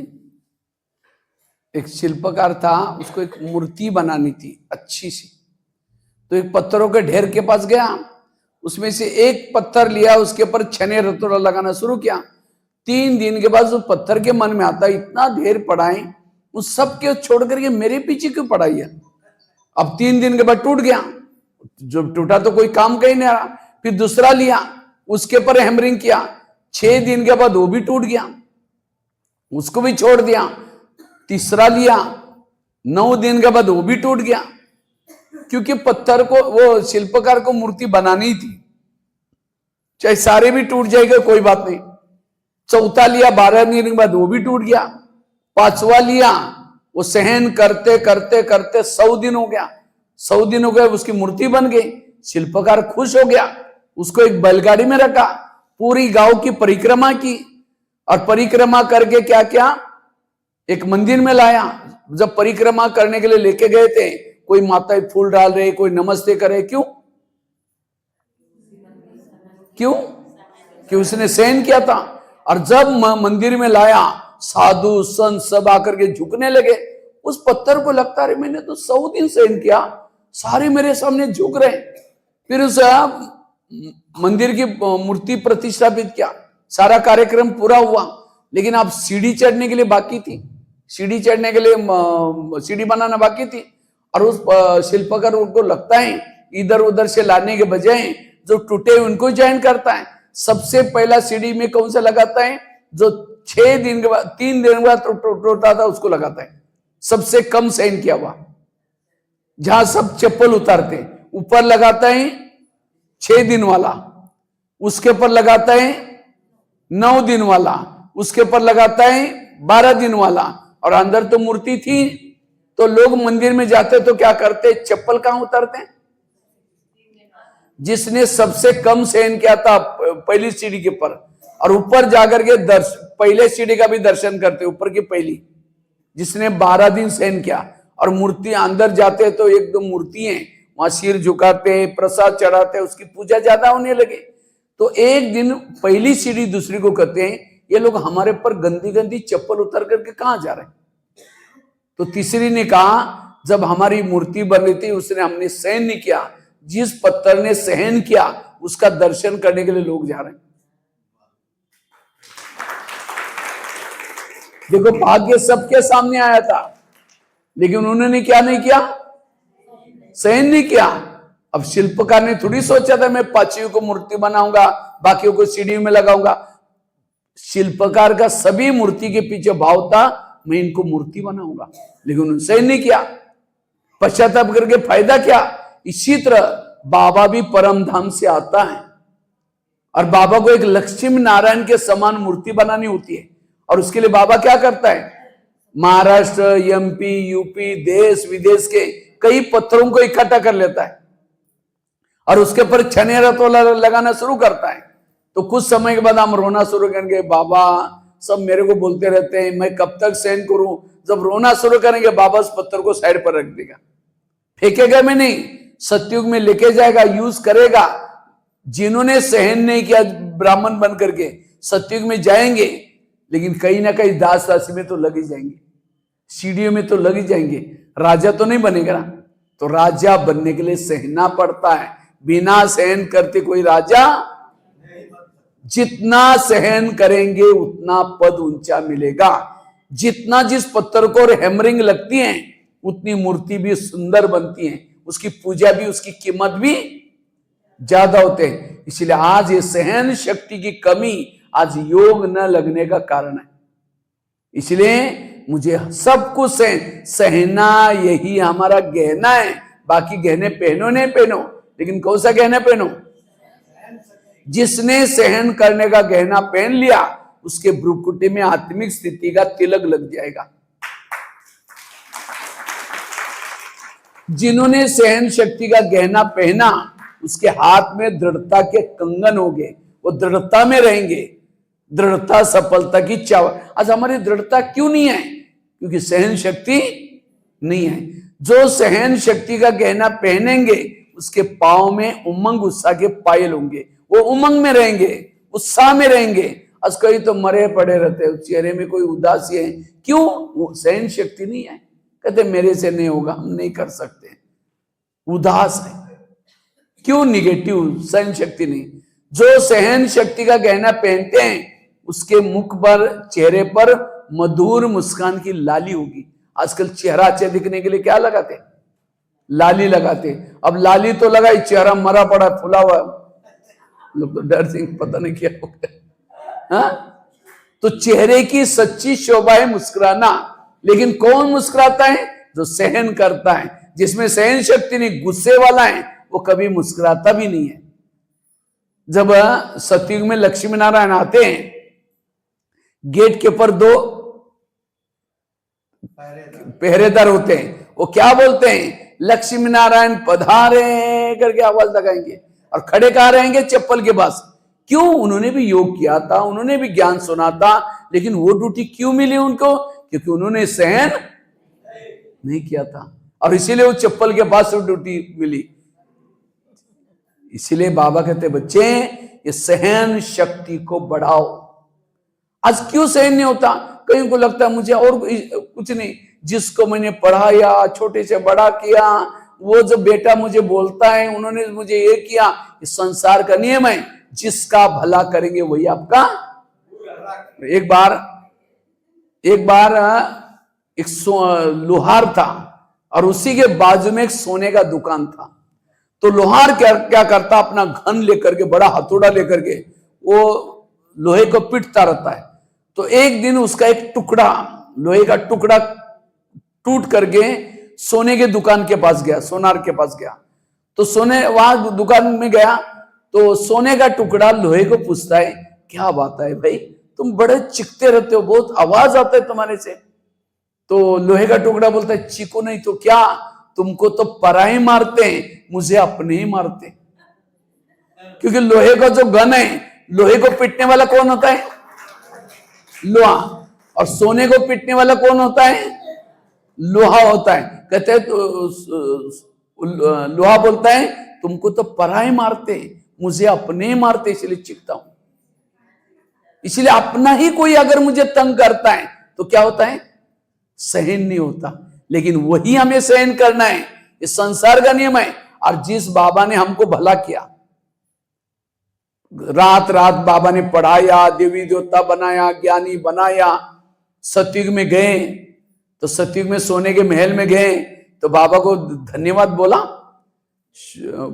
एक शिल्पकार था, उसको एक मूर्ति बनानी थी अच्छी सी। तो एक पत्थरों के ढेर के पास गया, उसमें से एक पत्थर लिया, उसके ऊपर छने रतोड़ा लगाना शुरू किया। 3 दिन के बाद उस पत्थर के मन में आता, इतना ढेर पड़ा है, उस सब के छोड़ करके मेरे पीछे क्यों पड़ा है। अब 3 दिन के बाद टूट गया, जो टूटा तो कोई काम का ही नहीं आ रहा। फिर दूसरा लिया, उसके ऊपर हैमरिंग किया, 6 दिन के बाद वो भी टूट गया, उसको भी छोड़ दिया। तीसरा लिया, 9 दिन के बाद वो भी टूट गया, क्योंकि पत्थर को, वो शिल्पकार को मूर्ति बनानी थी, चाहे सारे भी टूट जाएगा कोई बात नहीं। चौथा लिया, 12 दिन के बाद वो भी टूट गया। 5वां लिया, वो सहन करते करते करते 100 दिन हो गया। 100 दिन हो गए, उसकी मूर्ति बन गई। शिल्पकार खुश हो गया, उसको एक बैलगाड़ी में रखा, पूरी गांव की परिक्रमा की, और परिक्रमा करके क्या क्या, एक मंदिर में लाया। जब परिक्रमा करने के लिए लेके गए थे, कोई माताएं फूल डाल रहे, कोई नमस्ते करे, क्यों क्यों कि उसने सहन किया था। और जब मंदिर में लाया, साधु संत सब आकर के झुकने लगे। उस पत्थर को लगता है मैंने तो 100 दिन सहन किया, सारे मेरे सामने झुक रहे। फिर उस मंदिर की मूर्ति प्रतिष्ठापित किया, सारा कार्यक्रम पूरा हुआ। लेकिन अब सीढ़ी चढ़ने के लिए बाकी थी, सीढ़ी चढ़ने के लिए सीढ़ी बनाना बाकी थी। और उस शिल्पकार को लगता है इधर उधर से लाने के बजाय जो टूटे उनको ज्वाइन करता है। सबसे पहला सीढ़ी में कौन सा लगाता है, जो 6 दिन के बाद, 3 दिन के बाद टूटा था उसको लगाता है। सबसे कम सहन किया हुआ, जहां सब चप्पल उतारते, ऊपर लगाता है 6 दिन वाला, उसके ऊपर लगाता है 9 दिन वाला, उसके ऊपर लगाता है 12 दिन वाला। और अंदर तो मूर्ति थी, तो लोग मंदिर में जाते तो क्या करते, चप्पल कहां उतारते हैं। जिसने सबसे कम सहन किया था पहली सीढ़ी के ऊपर, और ऊपर जाकर के पहले सीढ़ी का भी दर्शन करते, ऊपर की पहली, जिसने 12 दिन सहन किया। और मूर्ति अंदर जाते तो एक दो मूर्ति है, वहां सिर झुकाते, प्रसाद चढ़ाते, उसकी पूजा ज्यादा होने लगे। तो एक दिन पहली सीढ़ी दूसरी को कहते हैं, ये लोग हमारे पर गंदी गंदी चप्पल उतर करके कहां जा रहे हैं। तो तीसरी ने कहा, जब हमारी मूर्ति बन रही थी उसने, हमने सहन नहीं किया, जिस पत्थर ने सहन किया उसका दर्शन करने के लिए लोग जा रहे हैं। देखो, भाग्य सबके सामने आया था, लेकिन उन्होंने क्या नहीं किया, सहन नहीं किया। अब शिल्पकार ने थोड़ी सोचा था मैं 5वीं को मूर्ति बनाऊंगा, बाकियों को सीढ़ी में लगाऊंगा। शिल्पकार का सभी मूर्ति के पीछे भाव था, मैं इनको मूर्ति बनाऊंगा, लेकिन उन्होंने सहन नहीं किया। पश्चाताप करके फायदा क्या। इसी तरह बाबा भी परम धाम से आता है, और बाबा को एक लक्ष्मी नारायण के समान मूर्ति बनानी होती है। और उसके लिए बाबा क्या करता है, महाराष्ट्र, एमपी, यूपी, देश विदेश के कई पत्थरों को इकट्ठा कर लेता है, और उसके ऊपर छने रतोला लगाना शुरू करता है। तो कुछ समय के बाद हम रोना शुरू करेंगे, बाबा सब मेरे को बोलते रहते हैं, मैं कब तक सहन करूं। जब रोना शुरू करेंगे, बाबा उस पत्थर को साइड पर रख देगा, फेंकेगा में नहीं, सतयुग में लेके जाएगा, यूज करेगा। जिन्होंने सहन नहीं किया ब्राह्मण बन करके सतयुग में जाएंगे, लेकिन कहीं ना कहीं दास राशि में तो लग ही जाएंगे, सीढ़ियों में तो लग ही जाएंगे, राजा तो नहीं बनेगा ना। तो राजा बनने के लिए सहना पड़ता है, बिना सहन करते कोई राजा, जितना सहन करेंगे उतना पद ऊंचा मिलेगा। जितना जिस पत्थर को हैमरिंग लगती है, उतनी मूर्ति भी सुंदर बनती है, उसकी पूजा भी, उसकी कीमत भी ज्यादा होते हैं। इसलिए आज ये सहन शक्ति की कमी आज योग न लगने का कारण है। इसलिए मुझे सब कुछ सहना यही हमारा गहना है। बाकी गहने पहनो नहीं पहनो, लेकिन कौन सा गहना पहनो। जिसने सहन करने का गहना पहन लिया, उसके भ्रुकुटी में आत्मिक स्थिति का तिलक लग जाएगा। जिन्होंने सहन शक्ति का गहना पहना, उसके हाथ में दृढ़ता के कंगन होंगे, वो दृढ़ता में रहेंगे। दृढ़ता सफलता की चाव। आज हमारी दृढ़ता क्यों नहीं है, क्योंकि सहन शक्ति नहीं है। जो सहन शक्ति का गहना पहनेंगे, उसके पांव में उमंग उत्साह के पायल होंगे, वो उमंग में रहेंगे, उत्साह में रहेंगे, आज कई तो मरे पड़े रहते, चेहरे में कोई उदासी है, क्यों? सहन शक्ति नहीं है। कहते मेरे से नहीं होगा, हम नहीं कर सकते, उदास है। क्यों? निगेटिव, सहन शक्ति नहीं। जो सहन शक्ति का गहना पहनते हैं उसके मुख पर, चेहरे पर मधुर मुस्कान की लाली होगी। आजकल चेहरा अच्छे दिखने के लिए क्या लगाते? लाली लगाते। अब लाली तो लगाई, चेहरा मरा पड़ा, फुला हुआ, लोग तो डर से पता नहीं क्या हो गया। हाँ? तो चेहरे की सच्ची शोभा है मुस्कुराना, लेकिन कौन मुस्कुराता है? जो सहन करता है, जिसमें सहन शक्ति नहीं, गुस्से वाला है, वो कभी मुस्कुराता भी नहीं है। जब सतयुग में लक्ष्मी नारायण आते हैं, गेट के ऊपर 2 पहरेदार होते हैं, वो क्या बोलते हैं? लक्ष्मी नारायण पधारे करके आवाज लगाएंगे, और खड़े कहाँ रहेंगे? चप्पल के पास। क्यों? उन्होंने भी योग किया था, उन्होंने भी ज्ञान सुना था, लेकिन वो ड्यूटी क्यों मिली उनको? क्योंकि उन्होंने सहन नहीं किया था, और इसीलिए वो चप्पल के पास वो ड्यूटी मिली। इसीलिए बाबा कहते बच्चे, ये सहन शक्ति को बढ़ाओ। आज क्यों सहन नहीं होता? कहीं को लगता है मुझे और कुछ नहीं, जिसको मैंने पढ़ाया, छोटे से बड़ा किया, वो जो बेटा मुझे बोलता है, उन्होंने मुझे ये किया। इस संसार का नियम है, जिसका भला करेंगे वही आपका। एक बार एक लोहार था, और उसी के बाजू में एक सोने का दुकान था। तो लोहार क्या करता? अपना घन लेकर के, बड़ा हथौड़ा लेकर के वो लोहे को पीटता रहता है। तो एक दिन उसका एक टुकड़ा, लोहे का टुकड़ा टूट करके सोने के दुकान के पास गया, सोनार के पास गया। तो सोने वहां दुकान में गया, तो सोने का टुकड़ा लोहे को पूछता है, क्या बात है भाई, तुम बड़े चिकते रहते हो, बहुत आवाज आता है तुम्हारे से। तो लोहे का टुकड़ा बोलता है, चीको नहीं तो क्या, तुमको तो पराई मारते हैं, मुझे अपने ही मारते। क्योंकि लोहे का जो गन है, लोहे को पीटने वाला कौन होता है? लोहा। और सोने को पीटने वाला कौन होता है? लोहा होता है। कहते हैं तो लोहा बोलता है, तुमको तो पराई मारते, मुझे अपने ही मारते, इसलिए चिपता हूं। इसलिए अपना ही कोई अगर मुझे तंग करता है तो क्या होता है? सहन नहीं होता। लेकिन वही हमें सहन करना है, इस संसार का नियम है। और जिस बाबा ने हमको भला किया, रात रात बाबा ने पढ़ाया, देवी देवता बनाया, ज्ञानी बनाया, सतयुग में गए, तो सतयुग में सोने के महल में गए, तो बाबा को धन्यवाद बोला,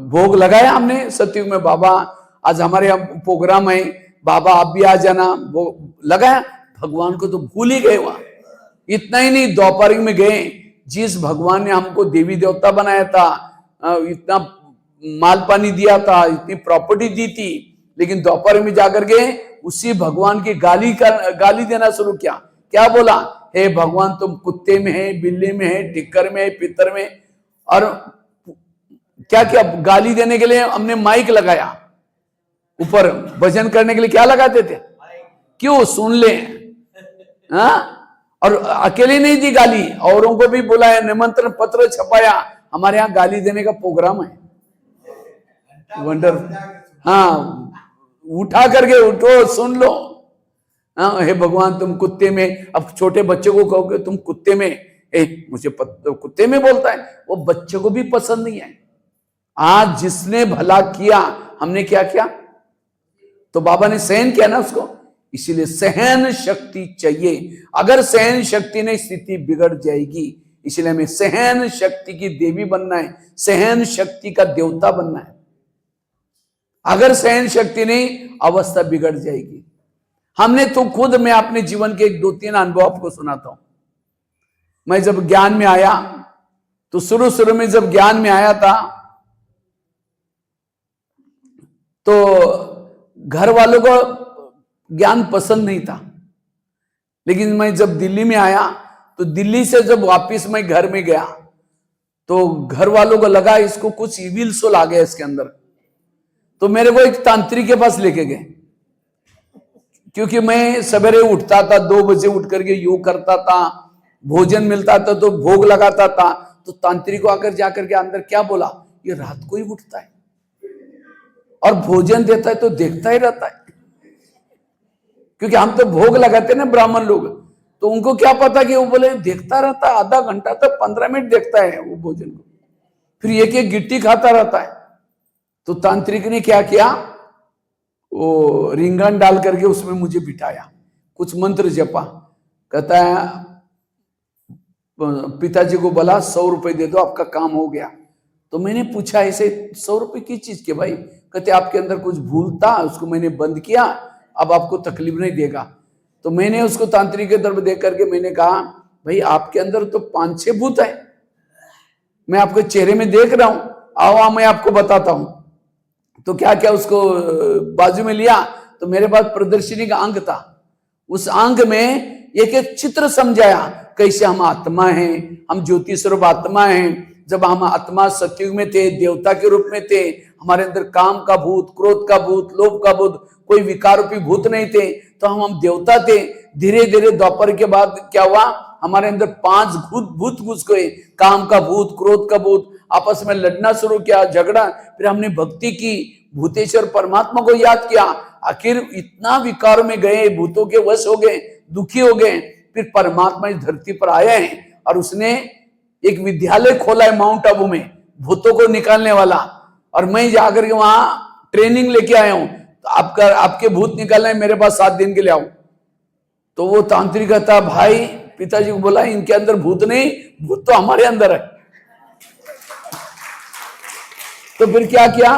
भोग लगाया हमने सतयुग में। बाबा आज हमारे यहाँ प्रोग्राम है, बाबा आप भी आ जाना, वो लगाया। भगवान को तो भूल ही गए वहां। इतना ही नहीं, द्वापर में गए, जिस भगवान ने हमको देवी देवता बनाया था, इतना माल पानी दिया था, इतनी प्रॉपर्टी दी थी, लेकिन द्वापर में जाकर के उसी भगवान की गाली देना शुरू किया। क्या बोला? हे भगवान, तुम कुत्ते में है, बिल्ली में है, टिक्कर में है, पितर में। और क्या क्या गाली देने के लिए हमने माइक लगाया ऊपर, भजन करने के लिए क्या लगाते थे? क्यों? सुन ले। हाँ? और अकेले नहीं दी गाली, औरों को भी बुलाया, निमंत्रण पत्र छपाया। हमारे यहाँ गाली देने का प्रोग्राम है, वंडरफुल। हाँ, उठा करके उठो, सुन लो। हाँ, हे भगवान तुम कुत्ते में, अब छोटे बच्चे को कहोगे तुम कुत्ते में, मुझे कुत्ते में बोलता है, वो बच्चे को भी पसंद नहीं है। आज जिसने भला किया, हमने क्या किया? तो बाबा ने सहन किया ना उसको। इसीलिए सहन शक्ति चाहिए। अगर सहन शक्ति नहीं, स्थिति बिगड़ जाएगी। इसलिए हमें सहन शक्ति की देवी बनना है, सहन शक्ति का देवता बनना है। अगर सहन शक्ति नहीं, अवस्था बिगड़ जाएगी। हमने तो खुद, मैं अपने जीवन के 2-3 अनुभव आपको सुनाता हूं। मैं जब ज्ञान में आया, तो शुरू में जब ज्ञान में आया था, तो घर वालों को ज्ञान पसंद नहीं था। लेकिन मैं जब दिल्ली में आया, तो दिल्ली से जब वापिस मैं घर में गया, तो घर वालों को लगा इसको कुछ इविल सोल आ गया इसके अंदर। तो मेरे को एक तांत्रिक के पास लेके गए, क्योंकि मैं सवेरे उठता था, 2 बजे उठ करके योग करता था, भोजन मिलता था तो भोग लगाता था। तो तांत्रिक को आकर जाकर के अंदर क्या बोला, ये रात को ही उठता है और भोजन देता है तो देखता ही रहता है। क्योंकि हम तो भोग लगाते ना ब्राह्मण लोग, तो उनको क्या पता कि वो बोले देखता रहता है आधा घंटा तक 15 मिनट देखता है वो भोजन को, फिर एक एक गिट्टी खाता रहता है। तो तांत्रिक ने क्या किया, वो रिंगण डाल करके उसमें मुझे बिठाया, कुछ मंत्र जपा, कहता है पिताजी को बोला 100 रुपए दे दो आपका काम हो गया। तो मैंने पूछा ऐसे 100 रुपए की चीज के भाई? कहते आपके अंदर कुछ भूल था, उसको मैंने बंद किया, अब आपको तकलीफ नहीं देगा। तो मैंने उसको तांत्रिक के तरफ देख करके मैंने कहा भाई आपके अंदर तो 5-6 भूत है, मैं आपके चेहरे में देख रहा हूं, आओ मैं आपको बताता हूं। तो क्या क्या उसको बाजू में लिया, तो मेरे पास प्रदर्शनी का अंक था, उस अंक में एक एक चित्र समझाया, कैसे हम आत्मा हैं, हम ज्योति स्वरूप आत्मा हैं। जब हम आत्मा सतयुग में थे, देवता के रूप में थे, हमारे अंदर काम का भूत, क्रोध का भूत, लोभ का भूत, कोई विकारूपी भूत नहीं थे, तो हम देवता थे। धीरे धीरे द्वापर के बाद क्या हुआ, हमारे अंदर 5 भूत घुस गए, काम का भूत, क्रोध का भूत, आपस में लड़ना शुरू किया, झगड़ा, फिर हमने भक्ति की, भूतेश्वर परमात्मा को याद किया, आखिर इतना विकार में गए, भूतों के वश हो गए, दुखी हो गए, फिर परमात्मा इस धरती पर आया है और उसने एक विद्यालय खोला है माउंट आबू में, भूतों को निकालने वाला, और मैं जाकर के वहां ट्रेनिंग लेके आया हूं। तो आपके भूत निकालना है, मेरे पास 7 दिन के लिए आओ। तो वो तांत्रिक था भाई, पिताजी को बोला इनके अंदर भूत नहीं, भूत तो हमारे अंदर है। तो फिर क्या किया,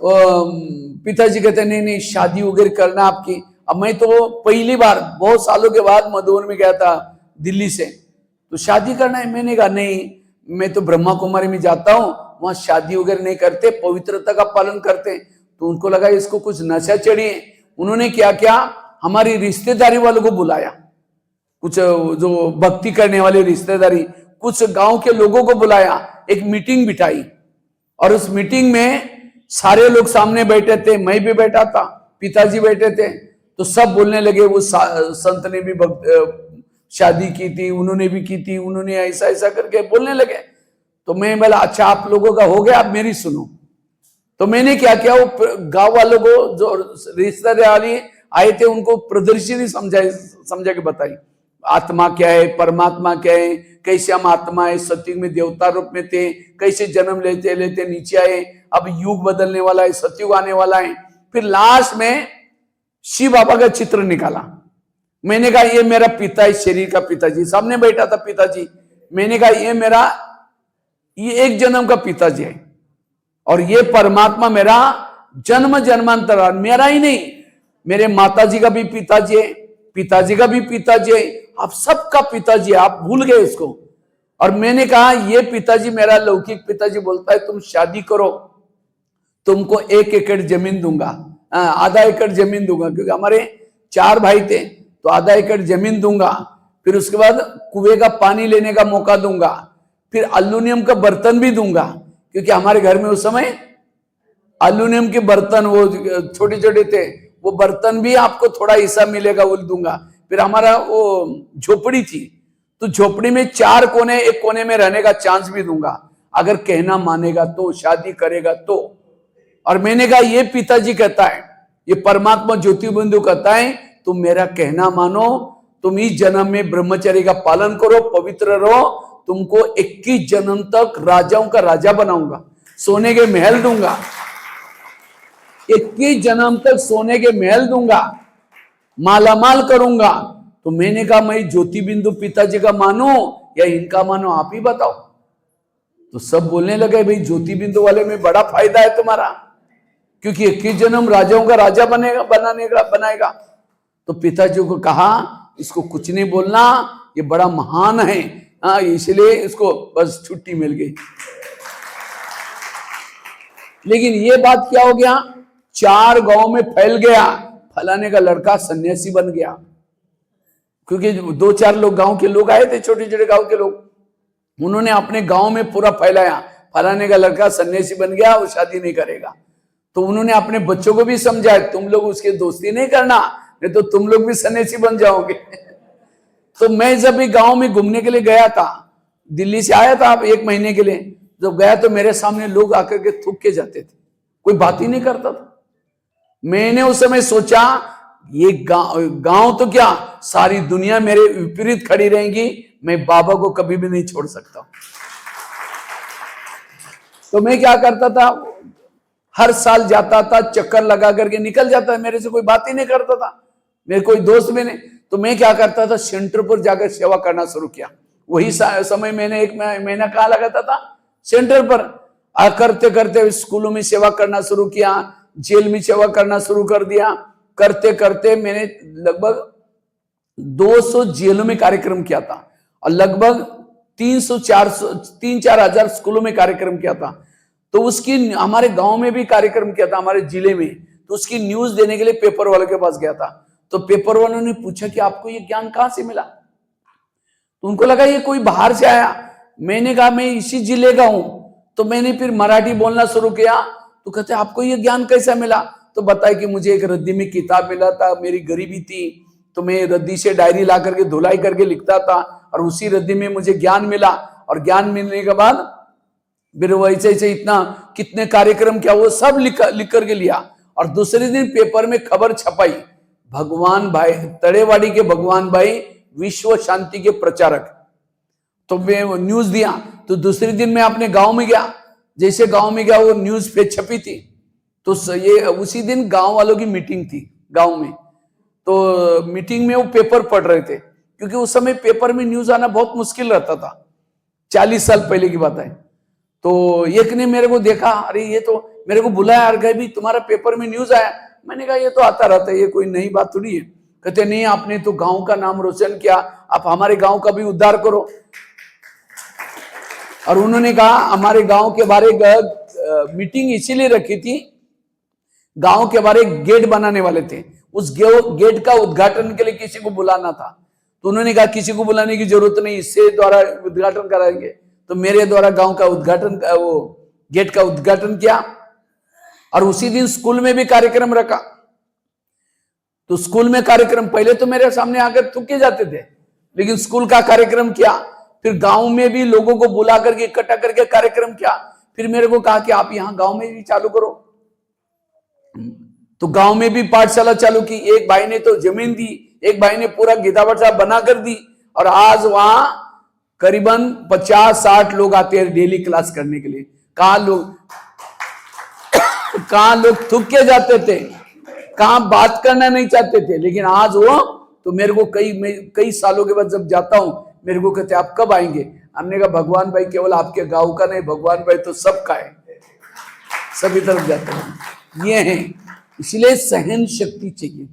पिताजी कहते नहीं नहीं शादी वगैरह करना आपकी। अब मैं तो पहली बार बहुत सालों के बाद मधुबन में गया था दिल्ली से, तो शादी करना है, मैंने कहा नहीं, मैं तो ब्रह्मा कुमारी में जाता हूं, वहां शादी वगैरह नहीं करते, पवित्रता का पालन करते। तो उनको लगा इसको कुछ नशा चढ़ी है, उन्होंने क्या किया, हमारी रिश्तेदारी वालों को बुलाया, कुछ जो भक्ति करने वाले रिश्तेदारी, कुछ गांव के लोगों को बुलाया, एक मीटिंग बिठाई, और उस मीटिंग में सारे लोग सामने बैठे थे, मैं भी बैठा था, पिताजी बैठे थे। तो सब बोलने लगे वो संत ने भी शादी की थी, उन्होंने भी की थी, उन्होंने ऐसा ऐसा करके बोलने लगे। तो मैं बोला अच्छा आप लोगों का हो गया, आप मेरी सुनो। तो मैंने क्या किया, वो गांव वालों को जो रिश्तेदार आए थे उनको प्रदर्शनी समझा के बताई, आत्मा क्या है, परमात्मा क्या है, कैसे हम आत्मा है, सतयुग में देवता रूप में थे, कैसे जन्म लेते लेते नीचे आए, अब युग बदलने वाला है, सतयुग आने वाला है। फिर लास्ट में शिव बाबा का चित्र निकाला, मैंने कहा ये मेरा पिता है, शरीर का पिताजी, सामने बैठा था पिताजी, मैंने कहा ये एक जन्म का पिताजी है, और ये परमात्मा मेरा जन्म जन्मांतर, मेरा ही नहीं, मेरे माताजी का भी पिताजी है, पिताजी का भी पिताजी है, आप सबका पिताजी है, आप भूल गए इसको। और मैंने कहा ये पिताजी मेरा लौकिक पिताजी बोलता है तुम शादी करो, तुमको 1 एकड़ जमीन दूंगा, आधा एकड़ जमीन दूंगा, क्योंकि हमारे 4 भाई थे, तो आधा एकड़ जमीन दूंगा, फिर उसके बाद कुएं का पानी लेने का मौका दूंगा, फिर एल्युमिनियम का बर्तन भी दूंगा, क्योंकि हमारे घर में उस समय एल्युमिनियम के बर्तन वो छोटे छोटे थे, वो बर्तन भी आपको थोड़ा हिस्सा मिलेगा, वो दूंगा। फिर हमारा वो झोपड़ी थी, तो झोपड़ी में 4 कोने, एक कोने में रहने का चांस भी दूंगा, अगर कहना मानेगा तो, शादी करेगा तो। और मैंने कहा ये पिताजी कहता है, ये परमात्मा ज्योति बिंदु कहता है तुम मेरा कहना मानो, तुम इस जन्म में ब्रह्मचर्य का पालन करो, पवित्र रहो, तुमको 21 जन्म तक राजाओं का राजा बनाऊंगा, सोने के महल दूंगा, 21 जन्म तक सोने के महल दूंगा, मालामाल करूंगा। तो मैंने कहा मैं ज्योति बिंदु पिताजी का मानो या इनका मानो, आप ही बताओ। तो सब बोलने लगे भाई ज्योति बिंदु वाले में बड़ा फायदा है तुम्हारा, क्योंकि 21 जन्म राजाओं का राजा बनाएगा। तो पिताजी को कहा इसको कुछ नहीं बोलना, ये बड़ा महान है, इसलिए इसको बस छुट्टी मिल गई। लेकिन ये बात क्या हो गया, 4 गांव में फैल गया, फलाने का लड़का सन्यासी बन गया, क्योंकि 2-4 लोग गांव के लोग आए थे, छोटे छोटे गांव के लोग, उन्होंने अपने गांव में पूरा फैलाया, फलाने का लड़का सन्यासी बन गया, वो शादी नहीं करेगा। तो उन्होंने अपने बच्चों को भी समझाया तुम लोग उसके दोस्ती नहीं करना, नहीं तो तुम लोग भी सन्यासी बन जाओगे। तो मैं जब भी गांव में घूमने के लिए गया था, दिल्ली से आया था 1 महीने के लिए, जब गया तो मेरे सामने लोग आकर के थूक के जाते थे, कोई बात ही नहीं करता था। मैंने उस समय सोचा ये गांव तो क्या, सारी दुनिया मेरे विपरीत खड़ी रहेगी, मैं बाबा को कभी भी नहीं छोड़ सकता। तो मैं क्या करता था, हर साल जाता था, चक्कर लगा करके निकल जाता, मेरे से कोई बात ही नहीं करता था, मेरे कोई दोस्त भी नहीं। तो मैं क्या करता था, सेंटर पर जाकर सेवा करना शुरू किया। वही समय मैंने 1 महीना कहाँ लगाता था, सेंटर पर। करते करते स्कूलों में सेवा करना शुरू किया, जेल में सेवा करना शुरू कर दिया। करते करते मैंने लगभग 200 जेलों में कार्यक्रम किया था, और लगभग 3-4 हजार स्कूलों में कार्यक्रम किया था। तो उसकी, हमारे गांव में भी कार्यक्रम किया था, हमारे जिले में। तो उसकी न्यूज देने के लिए पेपर वाले के पास गया था। तो पेपर वालों ने पूछा कि आपको ये ज्ञान कहां से मिला। तो उनको लगा ये कोई बाहर से आया। मैंने कहा मैं इसी जिले का हूं। तो मैंने फिर मराठी बोलना शुरू किया। तो कहते आपको ये ज्ञान कैसा मिला। तो बताया कि मुझे एक रद्दी में किताब मिला था, मेरी गरीबी थी, तो मैं रद्दी से डायरी ला करके धुलाई करके लिखता था, और उसी रद्दी में मुझे ज्ञान मिला। और ज्ञान मिलने के बाद फिर वैसे ऐसे इतना कितने कार्यक्रम किया, वो सब लिख करके लिया। और दूसरे दिन पेपर में खबर छपाई, भगवान भाई, तड़ेवाड़ी के भगवान भाई विश्व शांति के प्रचारक। तो मैं वो न्यूज दिया। तो दूसरे दिन मैं अपने गांव में गया, जैसे गांव में गया वो न्यूज पे छपी थी। तो ये उसी दिन गांव वालों की मीटिंग थी गांव में। तो मीटिंग में वो पेपर पढ़ रहे थे, क्योंकि उस समय पेपर में न्यूज आना बहुत मुश्किल रहता था, 40 साल पहले की बात है। तो एक ने मेरे को देखा, अरे ये तो मेरे को बुलाया, और कहे भी तुम्हारा पेपर में न्यूज आया। मैंने कहा ये तो आता रहता है, ये कोई नई बात थोड़ी है। कहते नहीं, आपने तो गांव का नाम रोशन किया, आप हमारे गांव का भी उद्धार करो। और उन्होंने कहा हमारे गांव के बारे मीटिंग इसीलिए रखी थी, गांव के बारे गेट बनाने वाले थे, उस गेट का उद्घाटन के लिए किसी को बुलाना था। तो उन्होंने कहा किसी को बुलाने की जरूरत नहीं, इससे द्वारा उद्घाटन कराएंगे। तो मेरे द्वारा गांव का उद्घाटन, वो गेट का उद्घाटन किया। और उसी दिन स्कूल में भी कार्यक्रम रखा। तो स्कूल में कार्यक्रम, पहले तो मेरे सामने आकर थूके जाते थे, लेकिन स्कूल का कार्यक्रम किया। फिर गांव में भी लोगों को बुला करके इकट्ठा करके कार्यक्रम किया। फिर मेरे को कहा कि आप यहाँ गांव में भी चालू करो। तो गांव में भी पाठशाला चालू की। एक भाई ने तो जमीन दी, एक भाई ने पूरा गीतापाठशाला बना कर दी। और आज वहां करीबन 50-60 लोग आते हैं डेली क्लास करने के लिए। कहां लोग थूक के जाते थे, कहां बात करना नहीं चाहते थे, लेकिन आज वो तो मेरे को कई सालों के बाद जब जाता हूं, मेरे को कहते आप कब आएंगे। हमने कहा भगवान भाई केवल आपके गांव का नहीं, भगवान भाई तो सबका है, सभी तरफ जाते हैं। ये है, इसलिए सहन शक्ति चाहिए।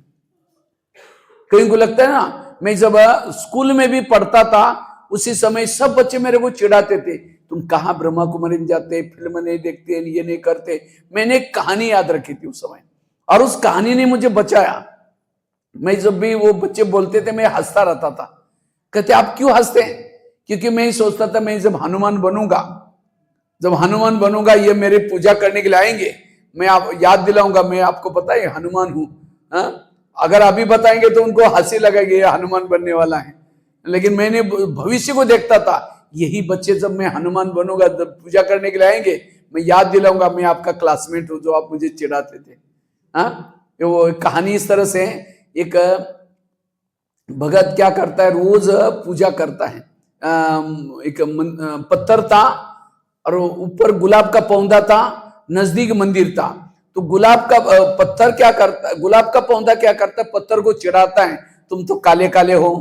कहीं को लगता है ना, मैं जब स्कूल में भी पढ़ता था, उसी समय सब बच्चे मेरे को चिढ़ाते थे, तुम कहां ब्रह्मा कुमारी में जाते, फिल्म नहीं देखते, ये नहीं करते। मैंने एक कहानी याद रखी थी उस समय, और उस कहानी ने मुझे बचाया। मैं जब भी वो बच्चे बोलते थे, मैं हंसता रहता था। कहते आप क्यों हंसते हैं। क्योंकि मैं ही सोचता था, मैं जब हनुमान बनूंगा, ये मेरे पूजा करने के लिए आएंगे, मैं आप याद दिलाऊंगा, मैं आपको पता है हनुमान हूं। अगर अभी बताएंगे तो उनको हंसी लगेगी, ये हनुमान बनने वाला है। लेकिन मैंने भविष्य को देखता था, यही बच्चे जब मैं हनुमान बनूंगा, जब पूजा करने के लिए आएंगे, मैं याद दिलाऊंगा मैं आपका क्लासमेट हूं जो आप मुझे चिढ़ाते थे। वो कहानी इस तरह से, एक भगत क्या करता है, रोज पूजा करता है। एक पत्थर था, और ऊपर गुलाब का पौधा था, नजदीक मंदिर था। तो गुलाब का पत्थर क्या करता है, गुलाब का पौधा क्या करता है, पत्थर को चिढ़ाता है, तुम तो काले काले हो,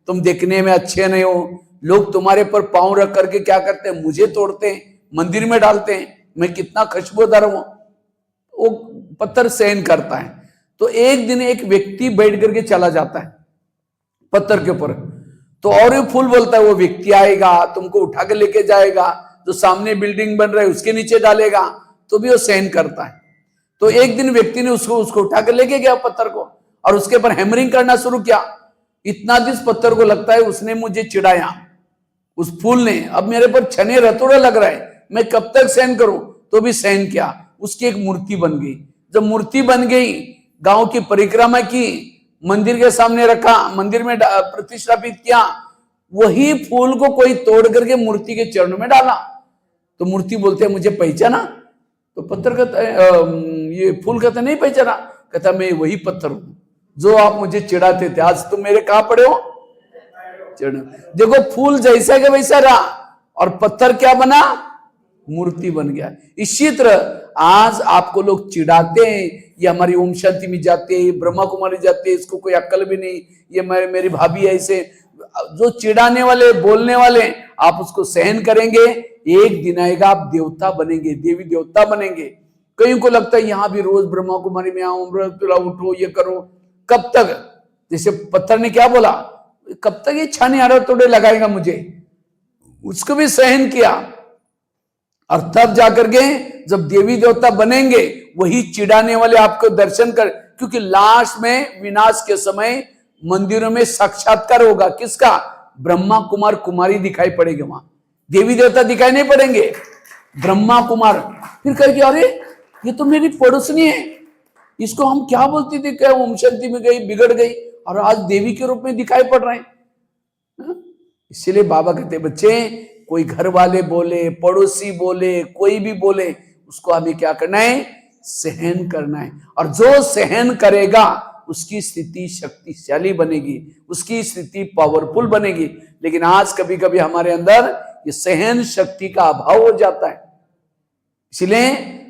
तुम देखने में अच्छे नहीं हो, लोग तुम्हारे पर पांव रख करके क्या करते हैं, मुझे तोड़ते हैं, मंदिर में डालते हैं, मैं कितना खुशबूदार हूं। वो पत्थर सहन करता है। तो एक दिन एक व्यक्ति बैठ करके चला जाता है पत्थर के ऊपर। तो और फूल बोलता है, वो व्यक्ति आएगा, तुमको उठा के लेके जाएगा, जो सामने बिल्डिंग बन रहा है उसके नीचे डालेगा। तो भी वो सहन करता है। तो एक दिन व्यक्ति ने उसको उठा के लेके गया पत्थर को, और उसके ऊपर हैमरिंग करना शुरू किया। इतना जिस पत्थर को लगता है उसने मुझे चिढ़ाया, उस फूल ने। अब मेरे पर छने रतोड़े लग रहा है, मैं कब तक सहन करूं। तो भी सहन किया। उसकी एक मूर्ति बन गई। जब मूर्ति बन गई, गांव की परिक्रमा की, मंदिर के सामने रखा, मंदिर में प्रतिष्ठापित किया। वही फूल को कोई तोड़ करके मूर्ति के चरणों में डाला। तो मूर्ति बोलते हैं मुझे पहचाना। तो पत्थर कहता है, ये फूल कहता नहीं पहचाना। कहता मैं वही पत्थर हूं। जो आप मुझे चिढ़ाते थे, आज तुम मेरे कहां पड़े हो? चिढ़। देखो फूल जैसा के वैसा रहा और पत्थर क्या बना? मूर्ति बन गया। इसी तरह आज आपको लोग चिढ़ाते हैं, ये हमारी ओम शांति में जाते हैं, ब्रह्मा कुमारी जाते हैं, इसको कोई अक्ल भी नहीं, ये मेरी भाभी ऐसे, जो चिढ़ाने वाले बोलने वाले आप उसको सहन करेंगे, एक दिन आएगा आप देवता बनेंगे, देवी देवता बनेंगे। कईयों को लगता है यहां भी रोज ब्रह्मा कुमारी में आओ, उठो, ये करो, कब तक? जैसे पत्थर ने क्या बोला, कब तक ये छाने आ रहा तोड़े लगाएगा मुझे, उसको भी सहन किया। और तब जाकर के जब देवी देवता बनेंगे, वही चिढ़ाने वाले आपको दर्शन कर, क्योंकि लास्ट में विनाश के समय मंदिरों में साक्षात्कार होगा, किसका? ब्रह्मा कुमार कुमारी दिखाई पड़ेगी, वहां देवी देवता दिखाई नहीं पड़ेंगे, ब्रह्मा कुमार। फिर कहेंगे अरे ये तो मेरी पड़ोसनी है, इसको हम क्या बोलते थे, क्या ओम शांति में गई, बिगड़ गई, और आज देवी के रूप में दिखाई पड़ रहे हैं। इसलिए बाबा कहते बच्चे, कोई घर वाले बोले, पड़ोसी बोले, कोई भी बोले, उसको हमें क्या करना है? सहन करना है। और जो सहन करेगा उसकी स्थिति शक्तिशाली बनेगी, उसकी स्थिति पावरफुल बनेगी। लेकिन आज कभी कभी हमारे अंदर ये सहन शक्ति का अभाव हो जाता है। इसलिए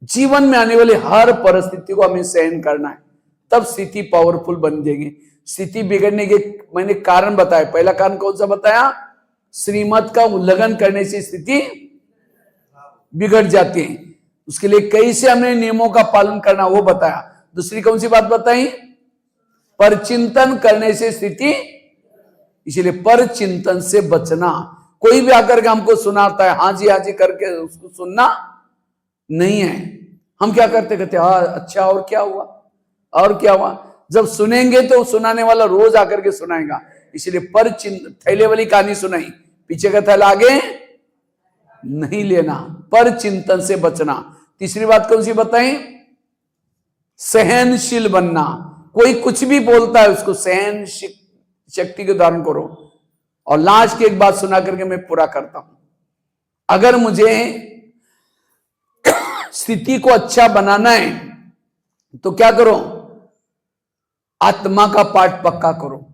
जीवन में आने वाली हर परिस्थिति को हमें सहन करना है, तब स्थिति पावरफुल बन जाएगी। स्थिति बिगड़ने के मैंने कारण बताया। पहला कारण कौन सा बताया? श्रीमत का उल्लंघन करने से स्थिति बिगड़ जाती है। उसके लिए कैसे हमें नियमों का पालन करना वो बताया। दूसरी कौन सी बात बताई? परचिंतन करने से स्थिति, इसलिए परचिंतन से बचना। कोई भी आकर के हमको सुनाता है, हाँ जी करके उसको सुनना नहीं है। हम क्या करते, कहते हाँ अच्छा, और क्या हुआ, और क्या हुआ। जब सुनेंगे तो सुनाने वाला रोज आकर के सुनाएगा। इसलिए परचिंतन, थैले वाली कहानी सुनाई, पीछे का थैला आगे नहीं लेना, परचिंतन से बचना। तीसरी बात कौन सी बताई? सहनशील बनना। कोई कुछ भी बोलता है उसको सहन शक्ति के धारण करो। और लास्ट की एक बात सुना करके मैं पूरा करता हूं। अगर मुझे स्थिति को अच्छा बनाना है तो क्या करो? आत्मा का पाठ पक्का करो।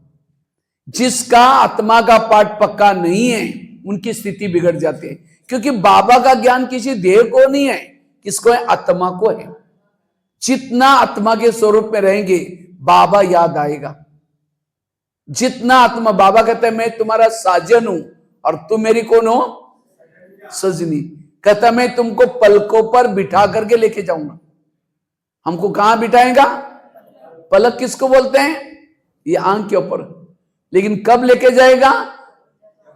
जिसका आत्मा का पाठ पक्का नहीं है उनकी स्थिति बिगड़ जाती है। क्योंकि बाबा का ज्ञान किसी देह को नहीं है, किसको है? आत्मा को है। जितना आत्मा के स्वरूप में रहेंगे बाबा याद आएगा। जितना आत्मा, बाबा कहते हैं मैं तुम्हारा साजन हूं और तुम मेरी कौन हो? सजनी। कहता मैं तुमको पलकों पर बिठा करके लेके जाऊंगा। हमको कहां बिठाएगा? पलक किसको बोलते हैं? ये आंख के ऊपर। लेकिन कब लेके जाएगा?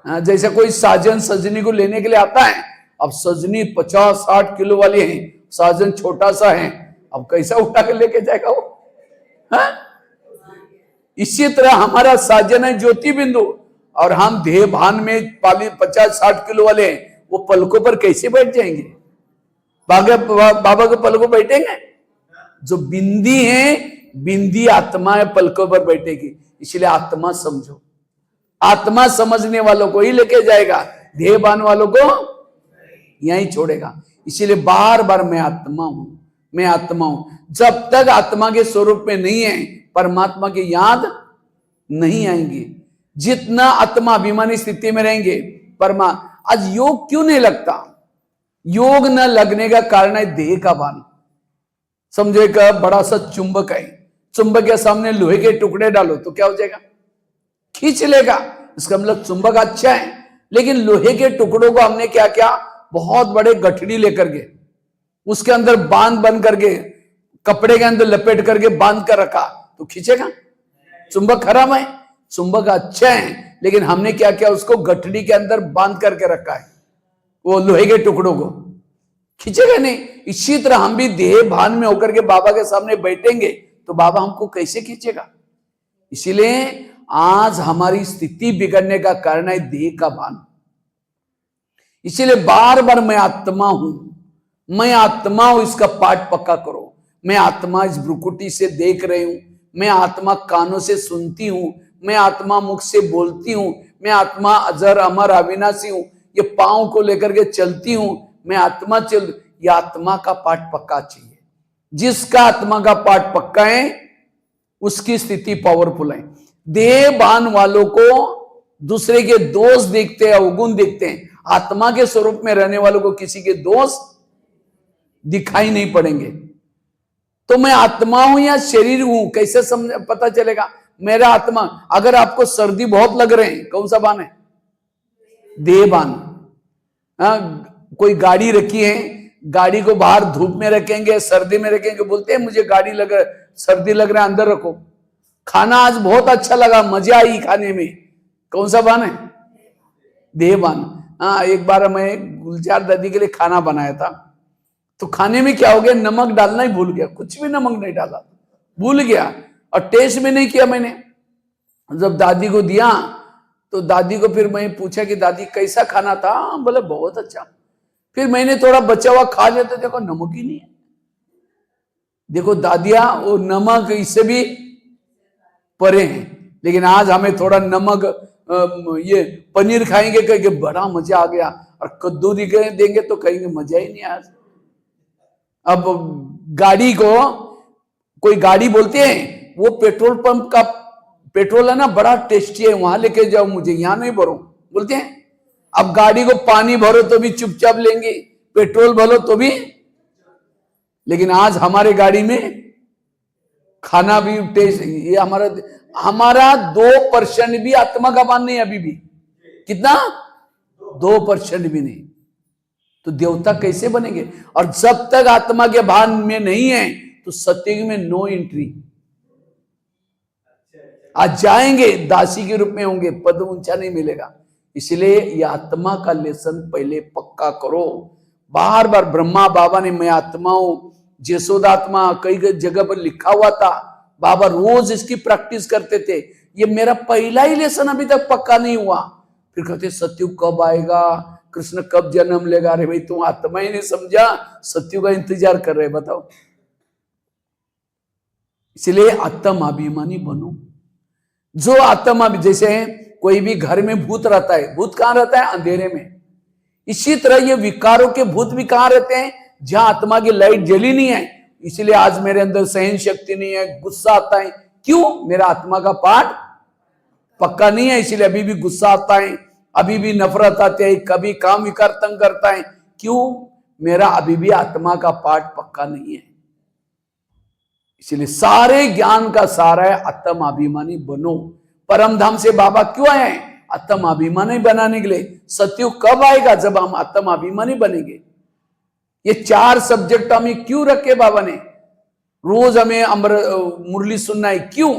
जैसे कोई साजन सजनी को लेने के लिए आता है, अब सजनी 50-60 किलो वाली है, साजन छोटा सा है, अब कैसा उठा के लेके जाएगा वो? इसी तरह हमारा साजन है ज्योति बिंदु, और हम देह भान में 50-60 किलो वाले हैं, वो पलकों पर कैसे बैठ जाएंगे? बाबा के पलकों बैठेंगे? जो बिंदी है, बिंदी आत्मा है, पलकों पर बैठेगी। इसलिए आत्मा समझो। आत्मा समझने वालों को ही लेके जाएगा, देह भान वालों को यहीं छोड़ेगा। इसीलिए बार बार मैं आत्मा हूं, मैं आत्मा हूं। जब तक आत्मा के स्वरूप में नहीं है, परमात्मा की याद नहीं आएंगी। जितना आत्मा अभिमानी स्थिति में रहेंगे, आज योग क्यों नहीं लगता? योग न लगने का कारण है देह का भान। समझो एक बड़ा सा चुंबक है, चुंबक के सामने लोहे के टुकड़े डालो तो क्या हो जाएगा? खींच लेगा। इसका मतलब चुंबक अच्छा है, लेकिन लोहे के टुकड़ों को हमने क्या किया? बहुत बड़े गठड़ी लेकर के उसके अंदर बांध बंद करके, कपड़े के अंदर लपेट करके बांध कर रखा, तो खींचेगा? चुंबक खराब है। चुंबक अच्छा है, लेकिन हमने क्या किया? उसको गठड़ी के अंदर बांध करके रखा है, वो लोहे के टुकड़ों को खींचेगा नहीं। इसी तरह हम भी देह भान में होकर के बाबा के सामने बैठेंगे तो बाबा हमको कैसे खींचेगा? इसीलिए आज हमारी स्थिति बिगड़ने का कारण है देह का भान। इसीलिए बार बार मैं आत्मा हूं, मैं आत्मा हूं, इसका पाठ पक्का करो। मैं आत्मा इस भ्रुकुटी से देख रही हूं, मैं आत्मा कानों से सुनती हूं, मैं आत्मा मुख से बोलती हूं, मैं आत्मा अजर अमर अविनाशी हूं, ये पांव को लेकर के चलती हूं, मैं आत्मा चल। ये आत्मा का पाठ पक्का चाहिए। जिसका आत्मा का पाठ पक्का है उसकी स्थिति पावरफुल है। देहभान वालों को दूसरे के दोष देखते हैं, अवगुण देखते हैं। आत्मा के स्वरूप में रहने वालों को किसी के दोष दिखाई नहीं पड़ेंगे। तो मैं आत्मा हूं या शरीर हूं, कैसे समझ पता चलेगा? मेरा आत्मा, अगर आपको सर्दी बहुत लग रहे हैं, कौन सा बान है? देहबान। कोई गाड़ी रखी है, गाड़ी को बाहर धूप में रखेंगे, सर्दी में रखेंगे, बोलते हैं मुझे गाड़ी लग सर्दी लग रहा है, अंदर रखो। खाना आज बहुत अच्छा लगा, मजा आई खाने में, कौन सा बान है? देहबान। हाँ, एक बार मैं गुलजार दादी के लिए खाना बनाया था, तो खाने में क्या हो गया, नमक डालना ही भूल गया, कुछ भी नमक नहीं डाला, भूल गया, और टेस्ट भी नहीं किया मैंने। जब दादी को दिया तो दादी को फिर मैं पूछा कि दादी कैसा खाना था? बोले बहुत अच्छा। फिर मैंने थोड़ा बचा हुआ खा लिया तो देखो नमक ही नहीं है। देखो दादिया, वो नमक इससे भी परे हैं। लेकिन आज हमें थोड़ा नमक, ये पनीर खाएंगे कहेंगे बड़ा मजा आ गया, और कद्दू देंगे तो कहेंगे मजा ही नहीं आज। अब गाड़ी को कोई गाड़ी बोलते हैं, वो पेट्रोल पंप का पेट्रोल है ना, बड़ा टेस्टी है, वहां लेके जाओ मुझे, यहां नहीं भरो, बोलते हैं। अब गाड़ी को पानी भरो तो भी चुपचाप लेंगे, पेट्रोल भरो तो भी। लेकिन आज हमारे गाड़ी में खाना भी टेस्ट, ये हमारा 2% भी आत्मा का भान नहीं, अभी भी। कितना? 2% भी नहीं। तो देवता कैसे बनेंगे? और जब तक आत्मा के भान में नहीं है तो सत्युग में नो एंट्री। आज जाएंगे दासी के रूप में होंगे, पद ऊंचा नहीं मिलेगा। इसलिए ये आत्मा का लेसन पहले पक्का करो। बार बार ब्रह्मा बाबा ने मैं आत्मा हूं, जसोदात्मा कई जगह पर लिखा हुआ था, बाबा रोज इसकी प्रैक्टिस करते थे। ये मेरा पहला ही लेसन अभी तक पक्का नहीं हुआ। फिर कहते सत्युग कब आएगा, कृष्ण कब जन्म लेगा? अरे भाई तुम आत्मा ही नहीं समझा, सत्युग का इंतजार कर रहे, बताओ। इसलिए आत्म अभिमानी बनो। जो आत्मा, जैसे कोई भी घर में भूत रहता है, भूत कहां रहता है? अंधेरे में। इसी तरह ये विकारों के भूत भी कहां रहते हैं? जहां आत्मा की लाइट जली नहीं है। इसलिए आज मेरे अंदर सहन शक्ति नहीं है, गुस्सा आता है। क्यों? मेरा आत्मा का पाठ पक्का नहीं है, इसलिए अभी भी गुस्सा आता है, अभी भी नफरत आती है, कभी काम विकार तंग करता है। क्यों? मेरा अभी भी आत्मा का पाठ पक्का नहीं है। इसलिए सारे ज्ञान का सारा है आत्म अभिमानी बनो। परम धाम से बाबा क्यों आए हैं? आत्म अभिमानी बनाने के लिए। सत्युग कब आएगा? जब हम आत्म अभिमानी बनेंगे। ये 4 सब्जेक्ट हमें क्यों रखे बाबा ने? रोज हमें मुरली सुनना है, क्यों?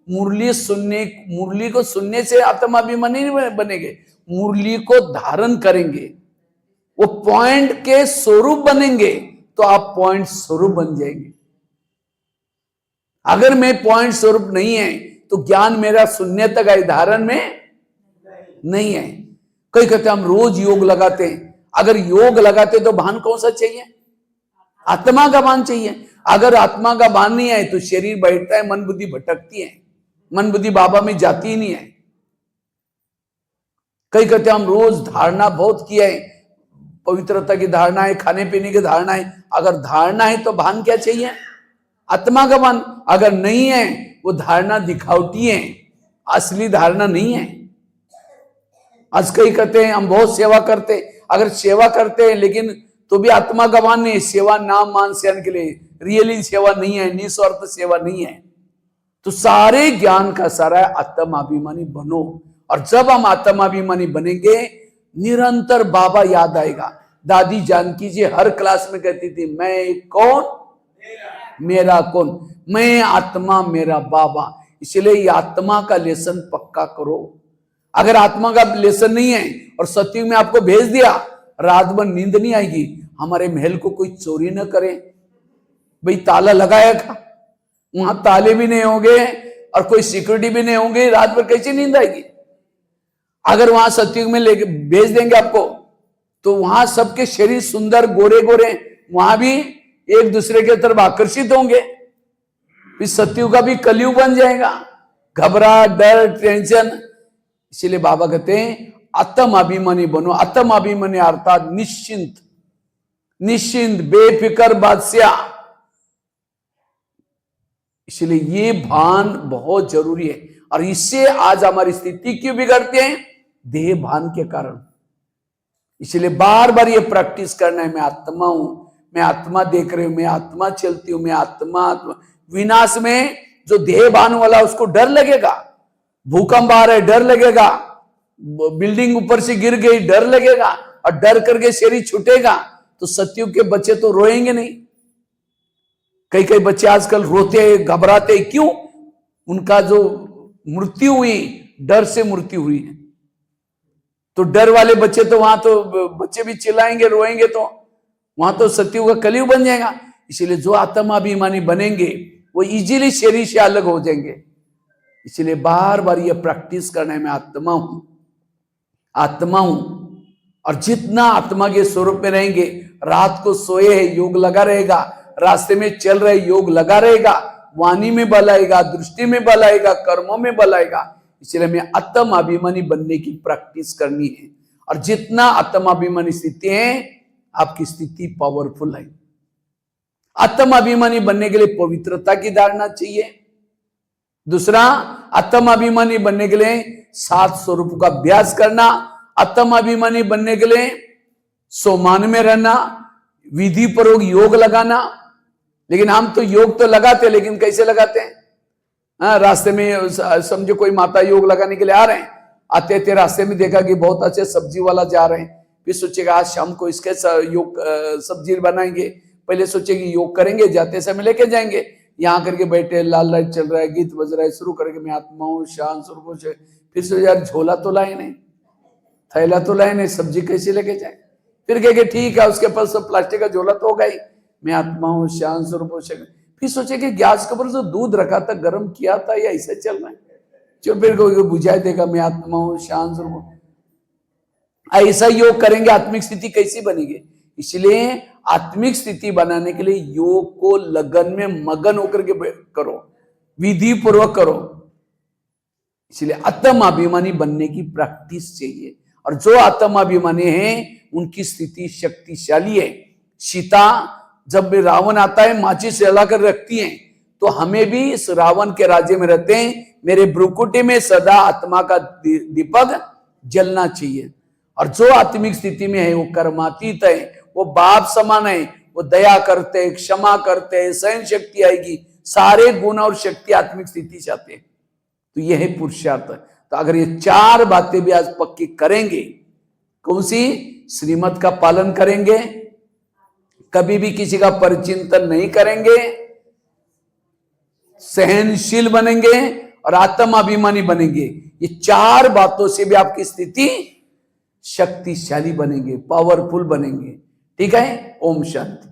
मुरली को सुनने से आत्म अभिमानी नहीं बनेंगे, मुरली को धारण करेंगे, वो पॉइंट के स्वरूप बनेंगे, तो आप पॉइंट स्वरूप बन जाएंगे। अगर मैं पॉइंट स्वरूप नहीं है तो ज्ञान मेरा शून्य तक है, धारण में नहीं है। कई कहते हम रोज योग लगाते हैं। अगर योग लगाते तो भान कौन सा चाहिए? आत्मा का भान चाहिए। अगर आत्मा का भान नहीं है तो शरीर बैठता है, मन बुद्धि भटकती है, मन बुद्धि बाबा में जाती ही नहीं है। कई कहते हम रोज धारणा बहुत किया है, पवित्रता की धारणा है, खाने पीने की धारणा है। अगर धारणा है तो भान क्या चाहिए? आत्मा का भान। अगर नहीं है, वो धारणा दिखावटी है, असली धारणा नहीं है। आज कई कहते हैं हम बहुत सेवा करते, अगर सेवा करते हैं लेकिन तो भी आत्मा का भान नहीं, सेवा नाम मान सेवन के लिए, रियली सेवा नहीं है, निस्वार्थ सेवा नहीं है। तो सारे ज्ञान का सारा आत्म अभिमानी बनो। और जब हम आत्म अभिमानी बनेंगे, निरंतर बाबा याद आएगा। दादी जानकी जी हर क्लास में कहती थी, मैं कौन? मेरा कौन? मैं आत्मा, मेरा बाबा। इसलिए ये आत्मा का लेसन पक्का करो। अगर आत्मा का लेसन नहीं है और सत्युग में आपको भेज दिया, रात भर नींद नहीं आएगी। हमारे महल को कोई चोरी न करे, भाई ताला लगाया था, वहां ताले भी नहीं होंगे और कोई सिक्योरिटी भी नहीं होंगे, रात भर कैसी नींद आएगी? अगर वहां सत्युग में लेके भेज देंगे आपको, तो वहां सबके शरीर सुंदर गोरे गोरे, वहां भी एक दूसरे के तरफ आकर्षित होंगे। फिर सत्युग का भी कलयुग बन जाएगा, घबराहट, डर, टेंशन। इसलिए बाबा कहते हैं आत्म अभिमानी बनो। आत्म अभिमानी अर्थात निश्चिंत, निश्चिंत, बेफिक्र बादशाह। इसलिए ये भान बहुत जरूरी है। और इससे आज हमारी स्थिति क्यों बिगड़ती है? देह भान के कारण। इसलिए बार बार ये प्रैक्टिस करना है, मैं आत्मा हूं, मैं आत्मा देख रही हूं, मैं आत्मा चलती हूं, मैं आत्मा। विनाश में जो देह भान वाला उसको डर लगेगा, भूकंप आ रहा है डर लगेगा, बिल्डिंग ऊपर से गिर गई डर लगेगा, और डर करके शरीर छूटेगा। तो सतयुग के बच्चे तो रोएंगे नहीं। कई कई बच्चे आजकल रोते हैं, घबराते हैं, क्यों? उनका जो मृत्यु हुई, डर से मृत्यु हुई है। तो डर वाले बच्चे तो वहां तो बच्चे भी चिल्लाएंगे, रोएंगे, तो वहां तो सतयुग का कलयुग बन जाएगा। इसीलिए जो आत्माभिमानी बनेंगे वो इजीली शरीर से अलग हो जाएंगे। इसलिए बार बार ये प्रैक्टिस करना है, मैं आत्मा हूं, आत्मा हूं। और जितना आत्मा के स्वरूप में रहेंगे, रात को सोए है योग लगा रहेगा, रास्ते में चल रहे योग लगा रहेगा, वाणी में बल आएगा, दृष्टि में बल आएगा, कर्मों में बल आएगा। इसलिए हमें आत्माभिमानी बनने की प्रैक्टिस करनी है। और जितना आत्माभिमानी स्थिति है, आपकी स्थिति पावरफुल है। आत्माभिमानी बनने के लिए पवित्रता की धारणा चाहिए। दूसरा, आत्माभिमानी बनने के लिए 7 स्वरूप का अभ्यास करना। आत्माभिमानी बनने के लिए सोमान में रहना, विधि पूर्वक योग लगाना। लेकिन हम तो योग तो लगाते, लेकिन कैसे लगाते हैं? रास्ते में समझो कोई माता योग लगाने के लिए आ रहे हैं, आते थे रास्ते में देखा कि बहुत अच्छे सब्जी वाला जा रहे हैं, फिर सोचेगा आज शाम को इसके योग सब्जी बनाएंगे। पहले सोचेगी योग करेंगे, जाते समय लेके जाएंगे, यहाँ करके बैठे, लाल लाइट चल रहा है, गीत बज रहा है, शुरू करके मैं आत्मा हूँ, शांत स्वरूप से। फिर सोचे यार झोला तो लाए नहीं, थैला तो लाए नहीं, सब्जी कैसे लेके जाए? फिर कहेंगे ठीक है, उसके पास सब प्लास्टिक का झोला तो होगा ही, मैं आत्मा हूँ, शांत स्वरूप से। फिर सोचे कि गैस के ऊपर जो दूध रखा था, गर्म किया था, या ऐसे चल रहा है, चलो फिर कोई बुझाई देगा, मैं आत्मा हूँ, शांत स्वरूप। ऐसा योग करेंगे, आत्मिक स्थिति कैसी बनेगी? इसलिए आत्मिक स्थिति बनाने के लिए योग को लगन में मगन होकर के करो, विधि पूर्वक करो। इसलिए आत्माभिमानी बनने की प्रैक्टिस चाहिए। और जो आत्माभिमानी है उनकी स्थिति शक्तिशाली है। सीता जब भी रावण आता है माचिस जलाकर रखती है, तो हमें भी इस रावण के राज्य में रहते हैं, मेरे भ्रुकुटी में सदा आत्मा का दीपक जलना चाहिए। और जो आत्मिक स्थिति में है वो कर्मातीत है, वो बाप समान है, वो दया करते, क्षमा करते, सहन शक्ति आएगी, सारे गुण और शक्ति आत्मिक स्थिति से आते हैं। तो यह है पुरुषार्थ। तो अगर ये 4 बातें भी आज पक्की करेंगे, कौन सी? श्रीमत का पालन करेंगे, कभी भी किसी का परिचिंतन नहीं करेंगे, सहनशील बनेंगे और आत्माभिमानी बनेंगे। ये 4 बातों से भी आपकी स्थिति शक्तिशाली बनेंगे, पावरफुल बनेंगे। ठीक है? ओम शांति।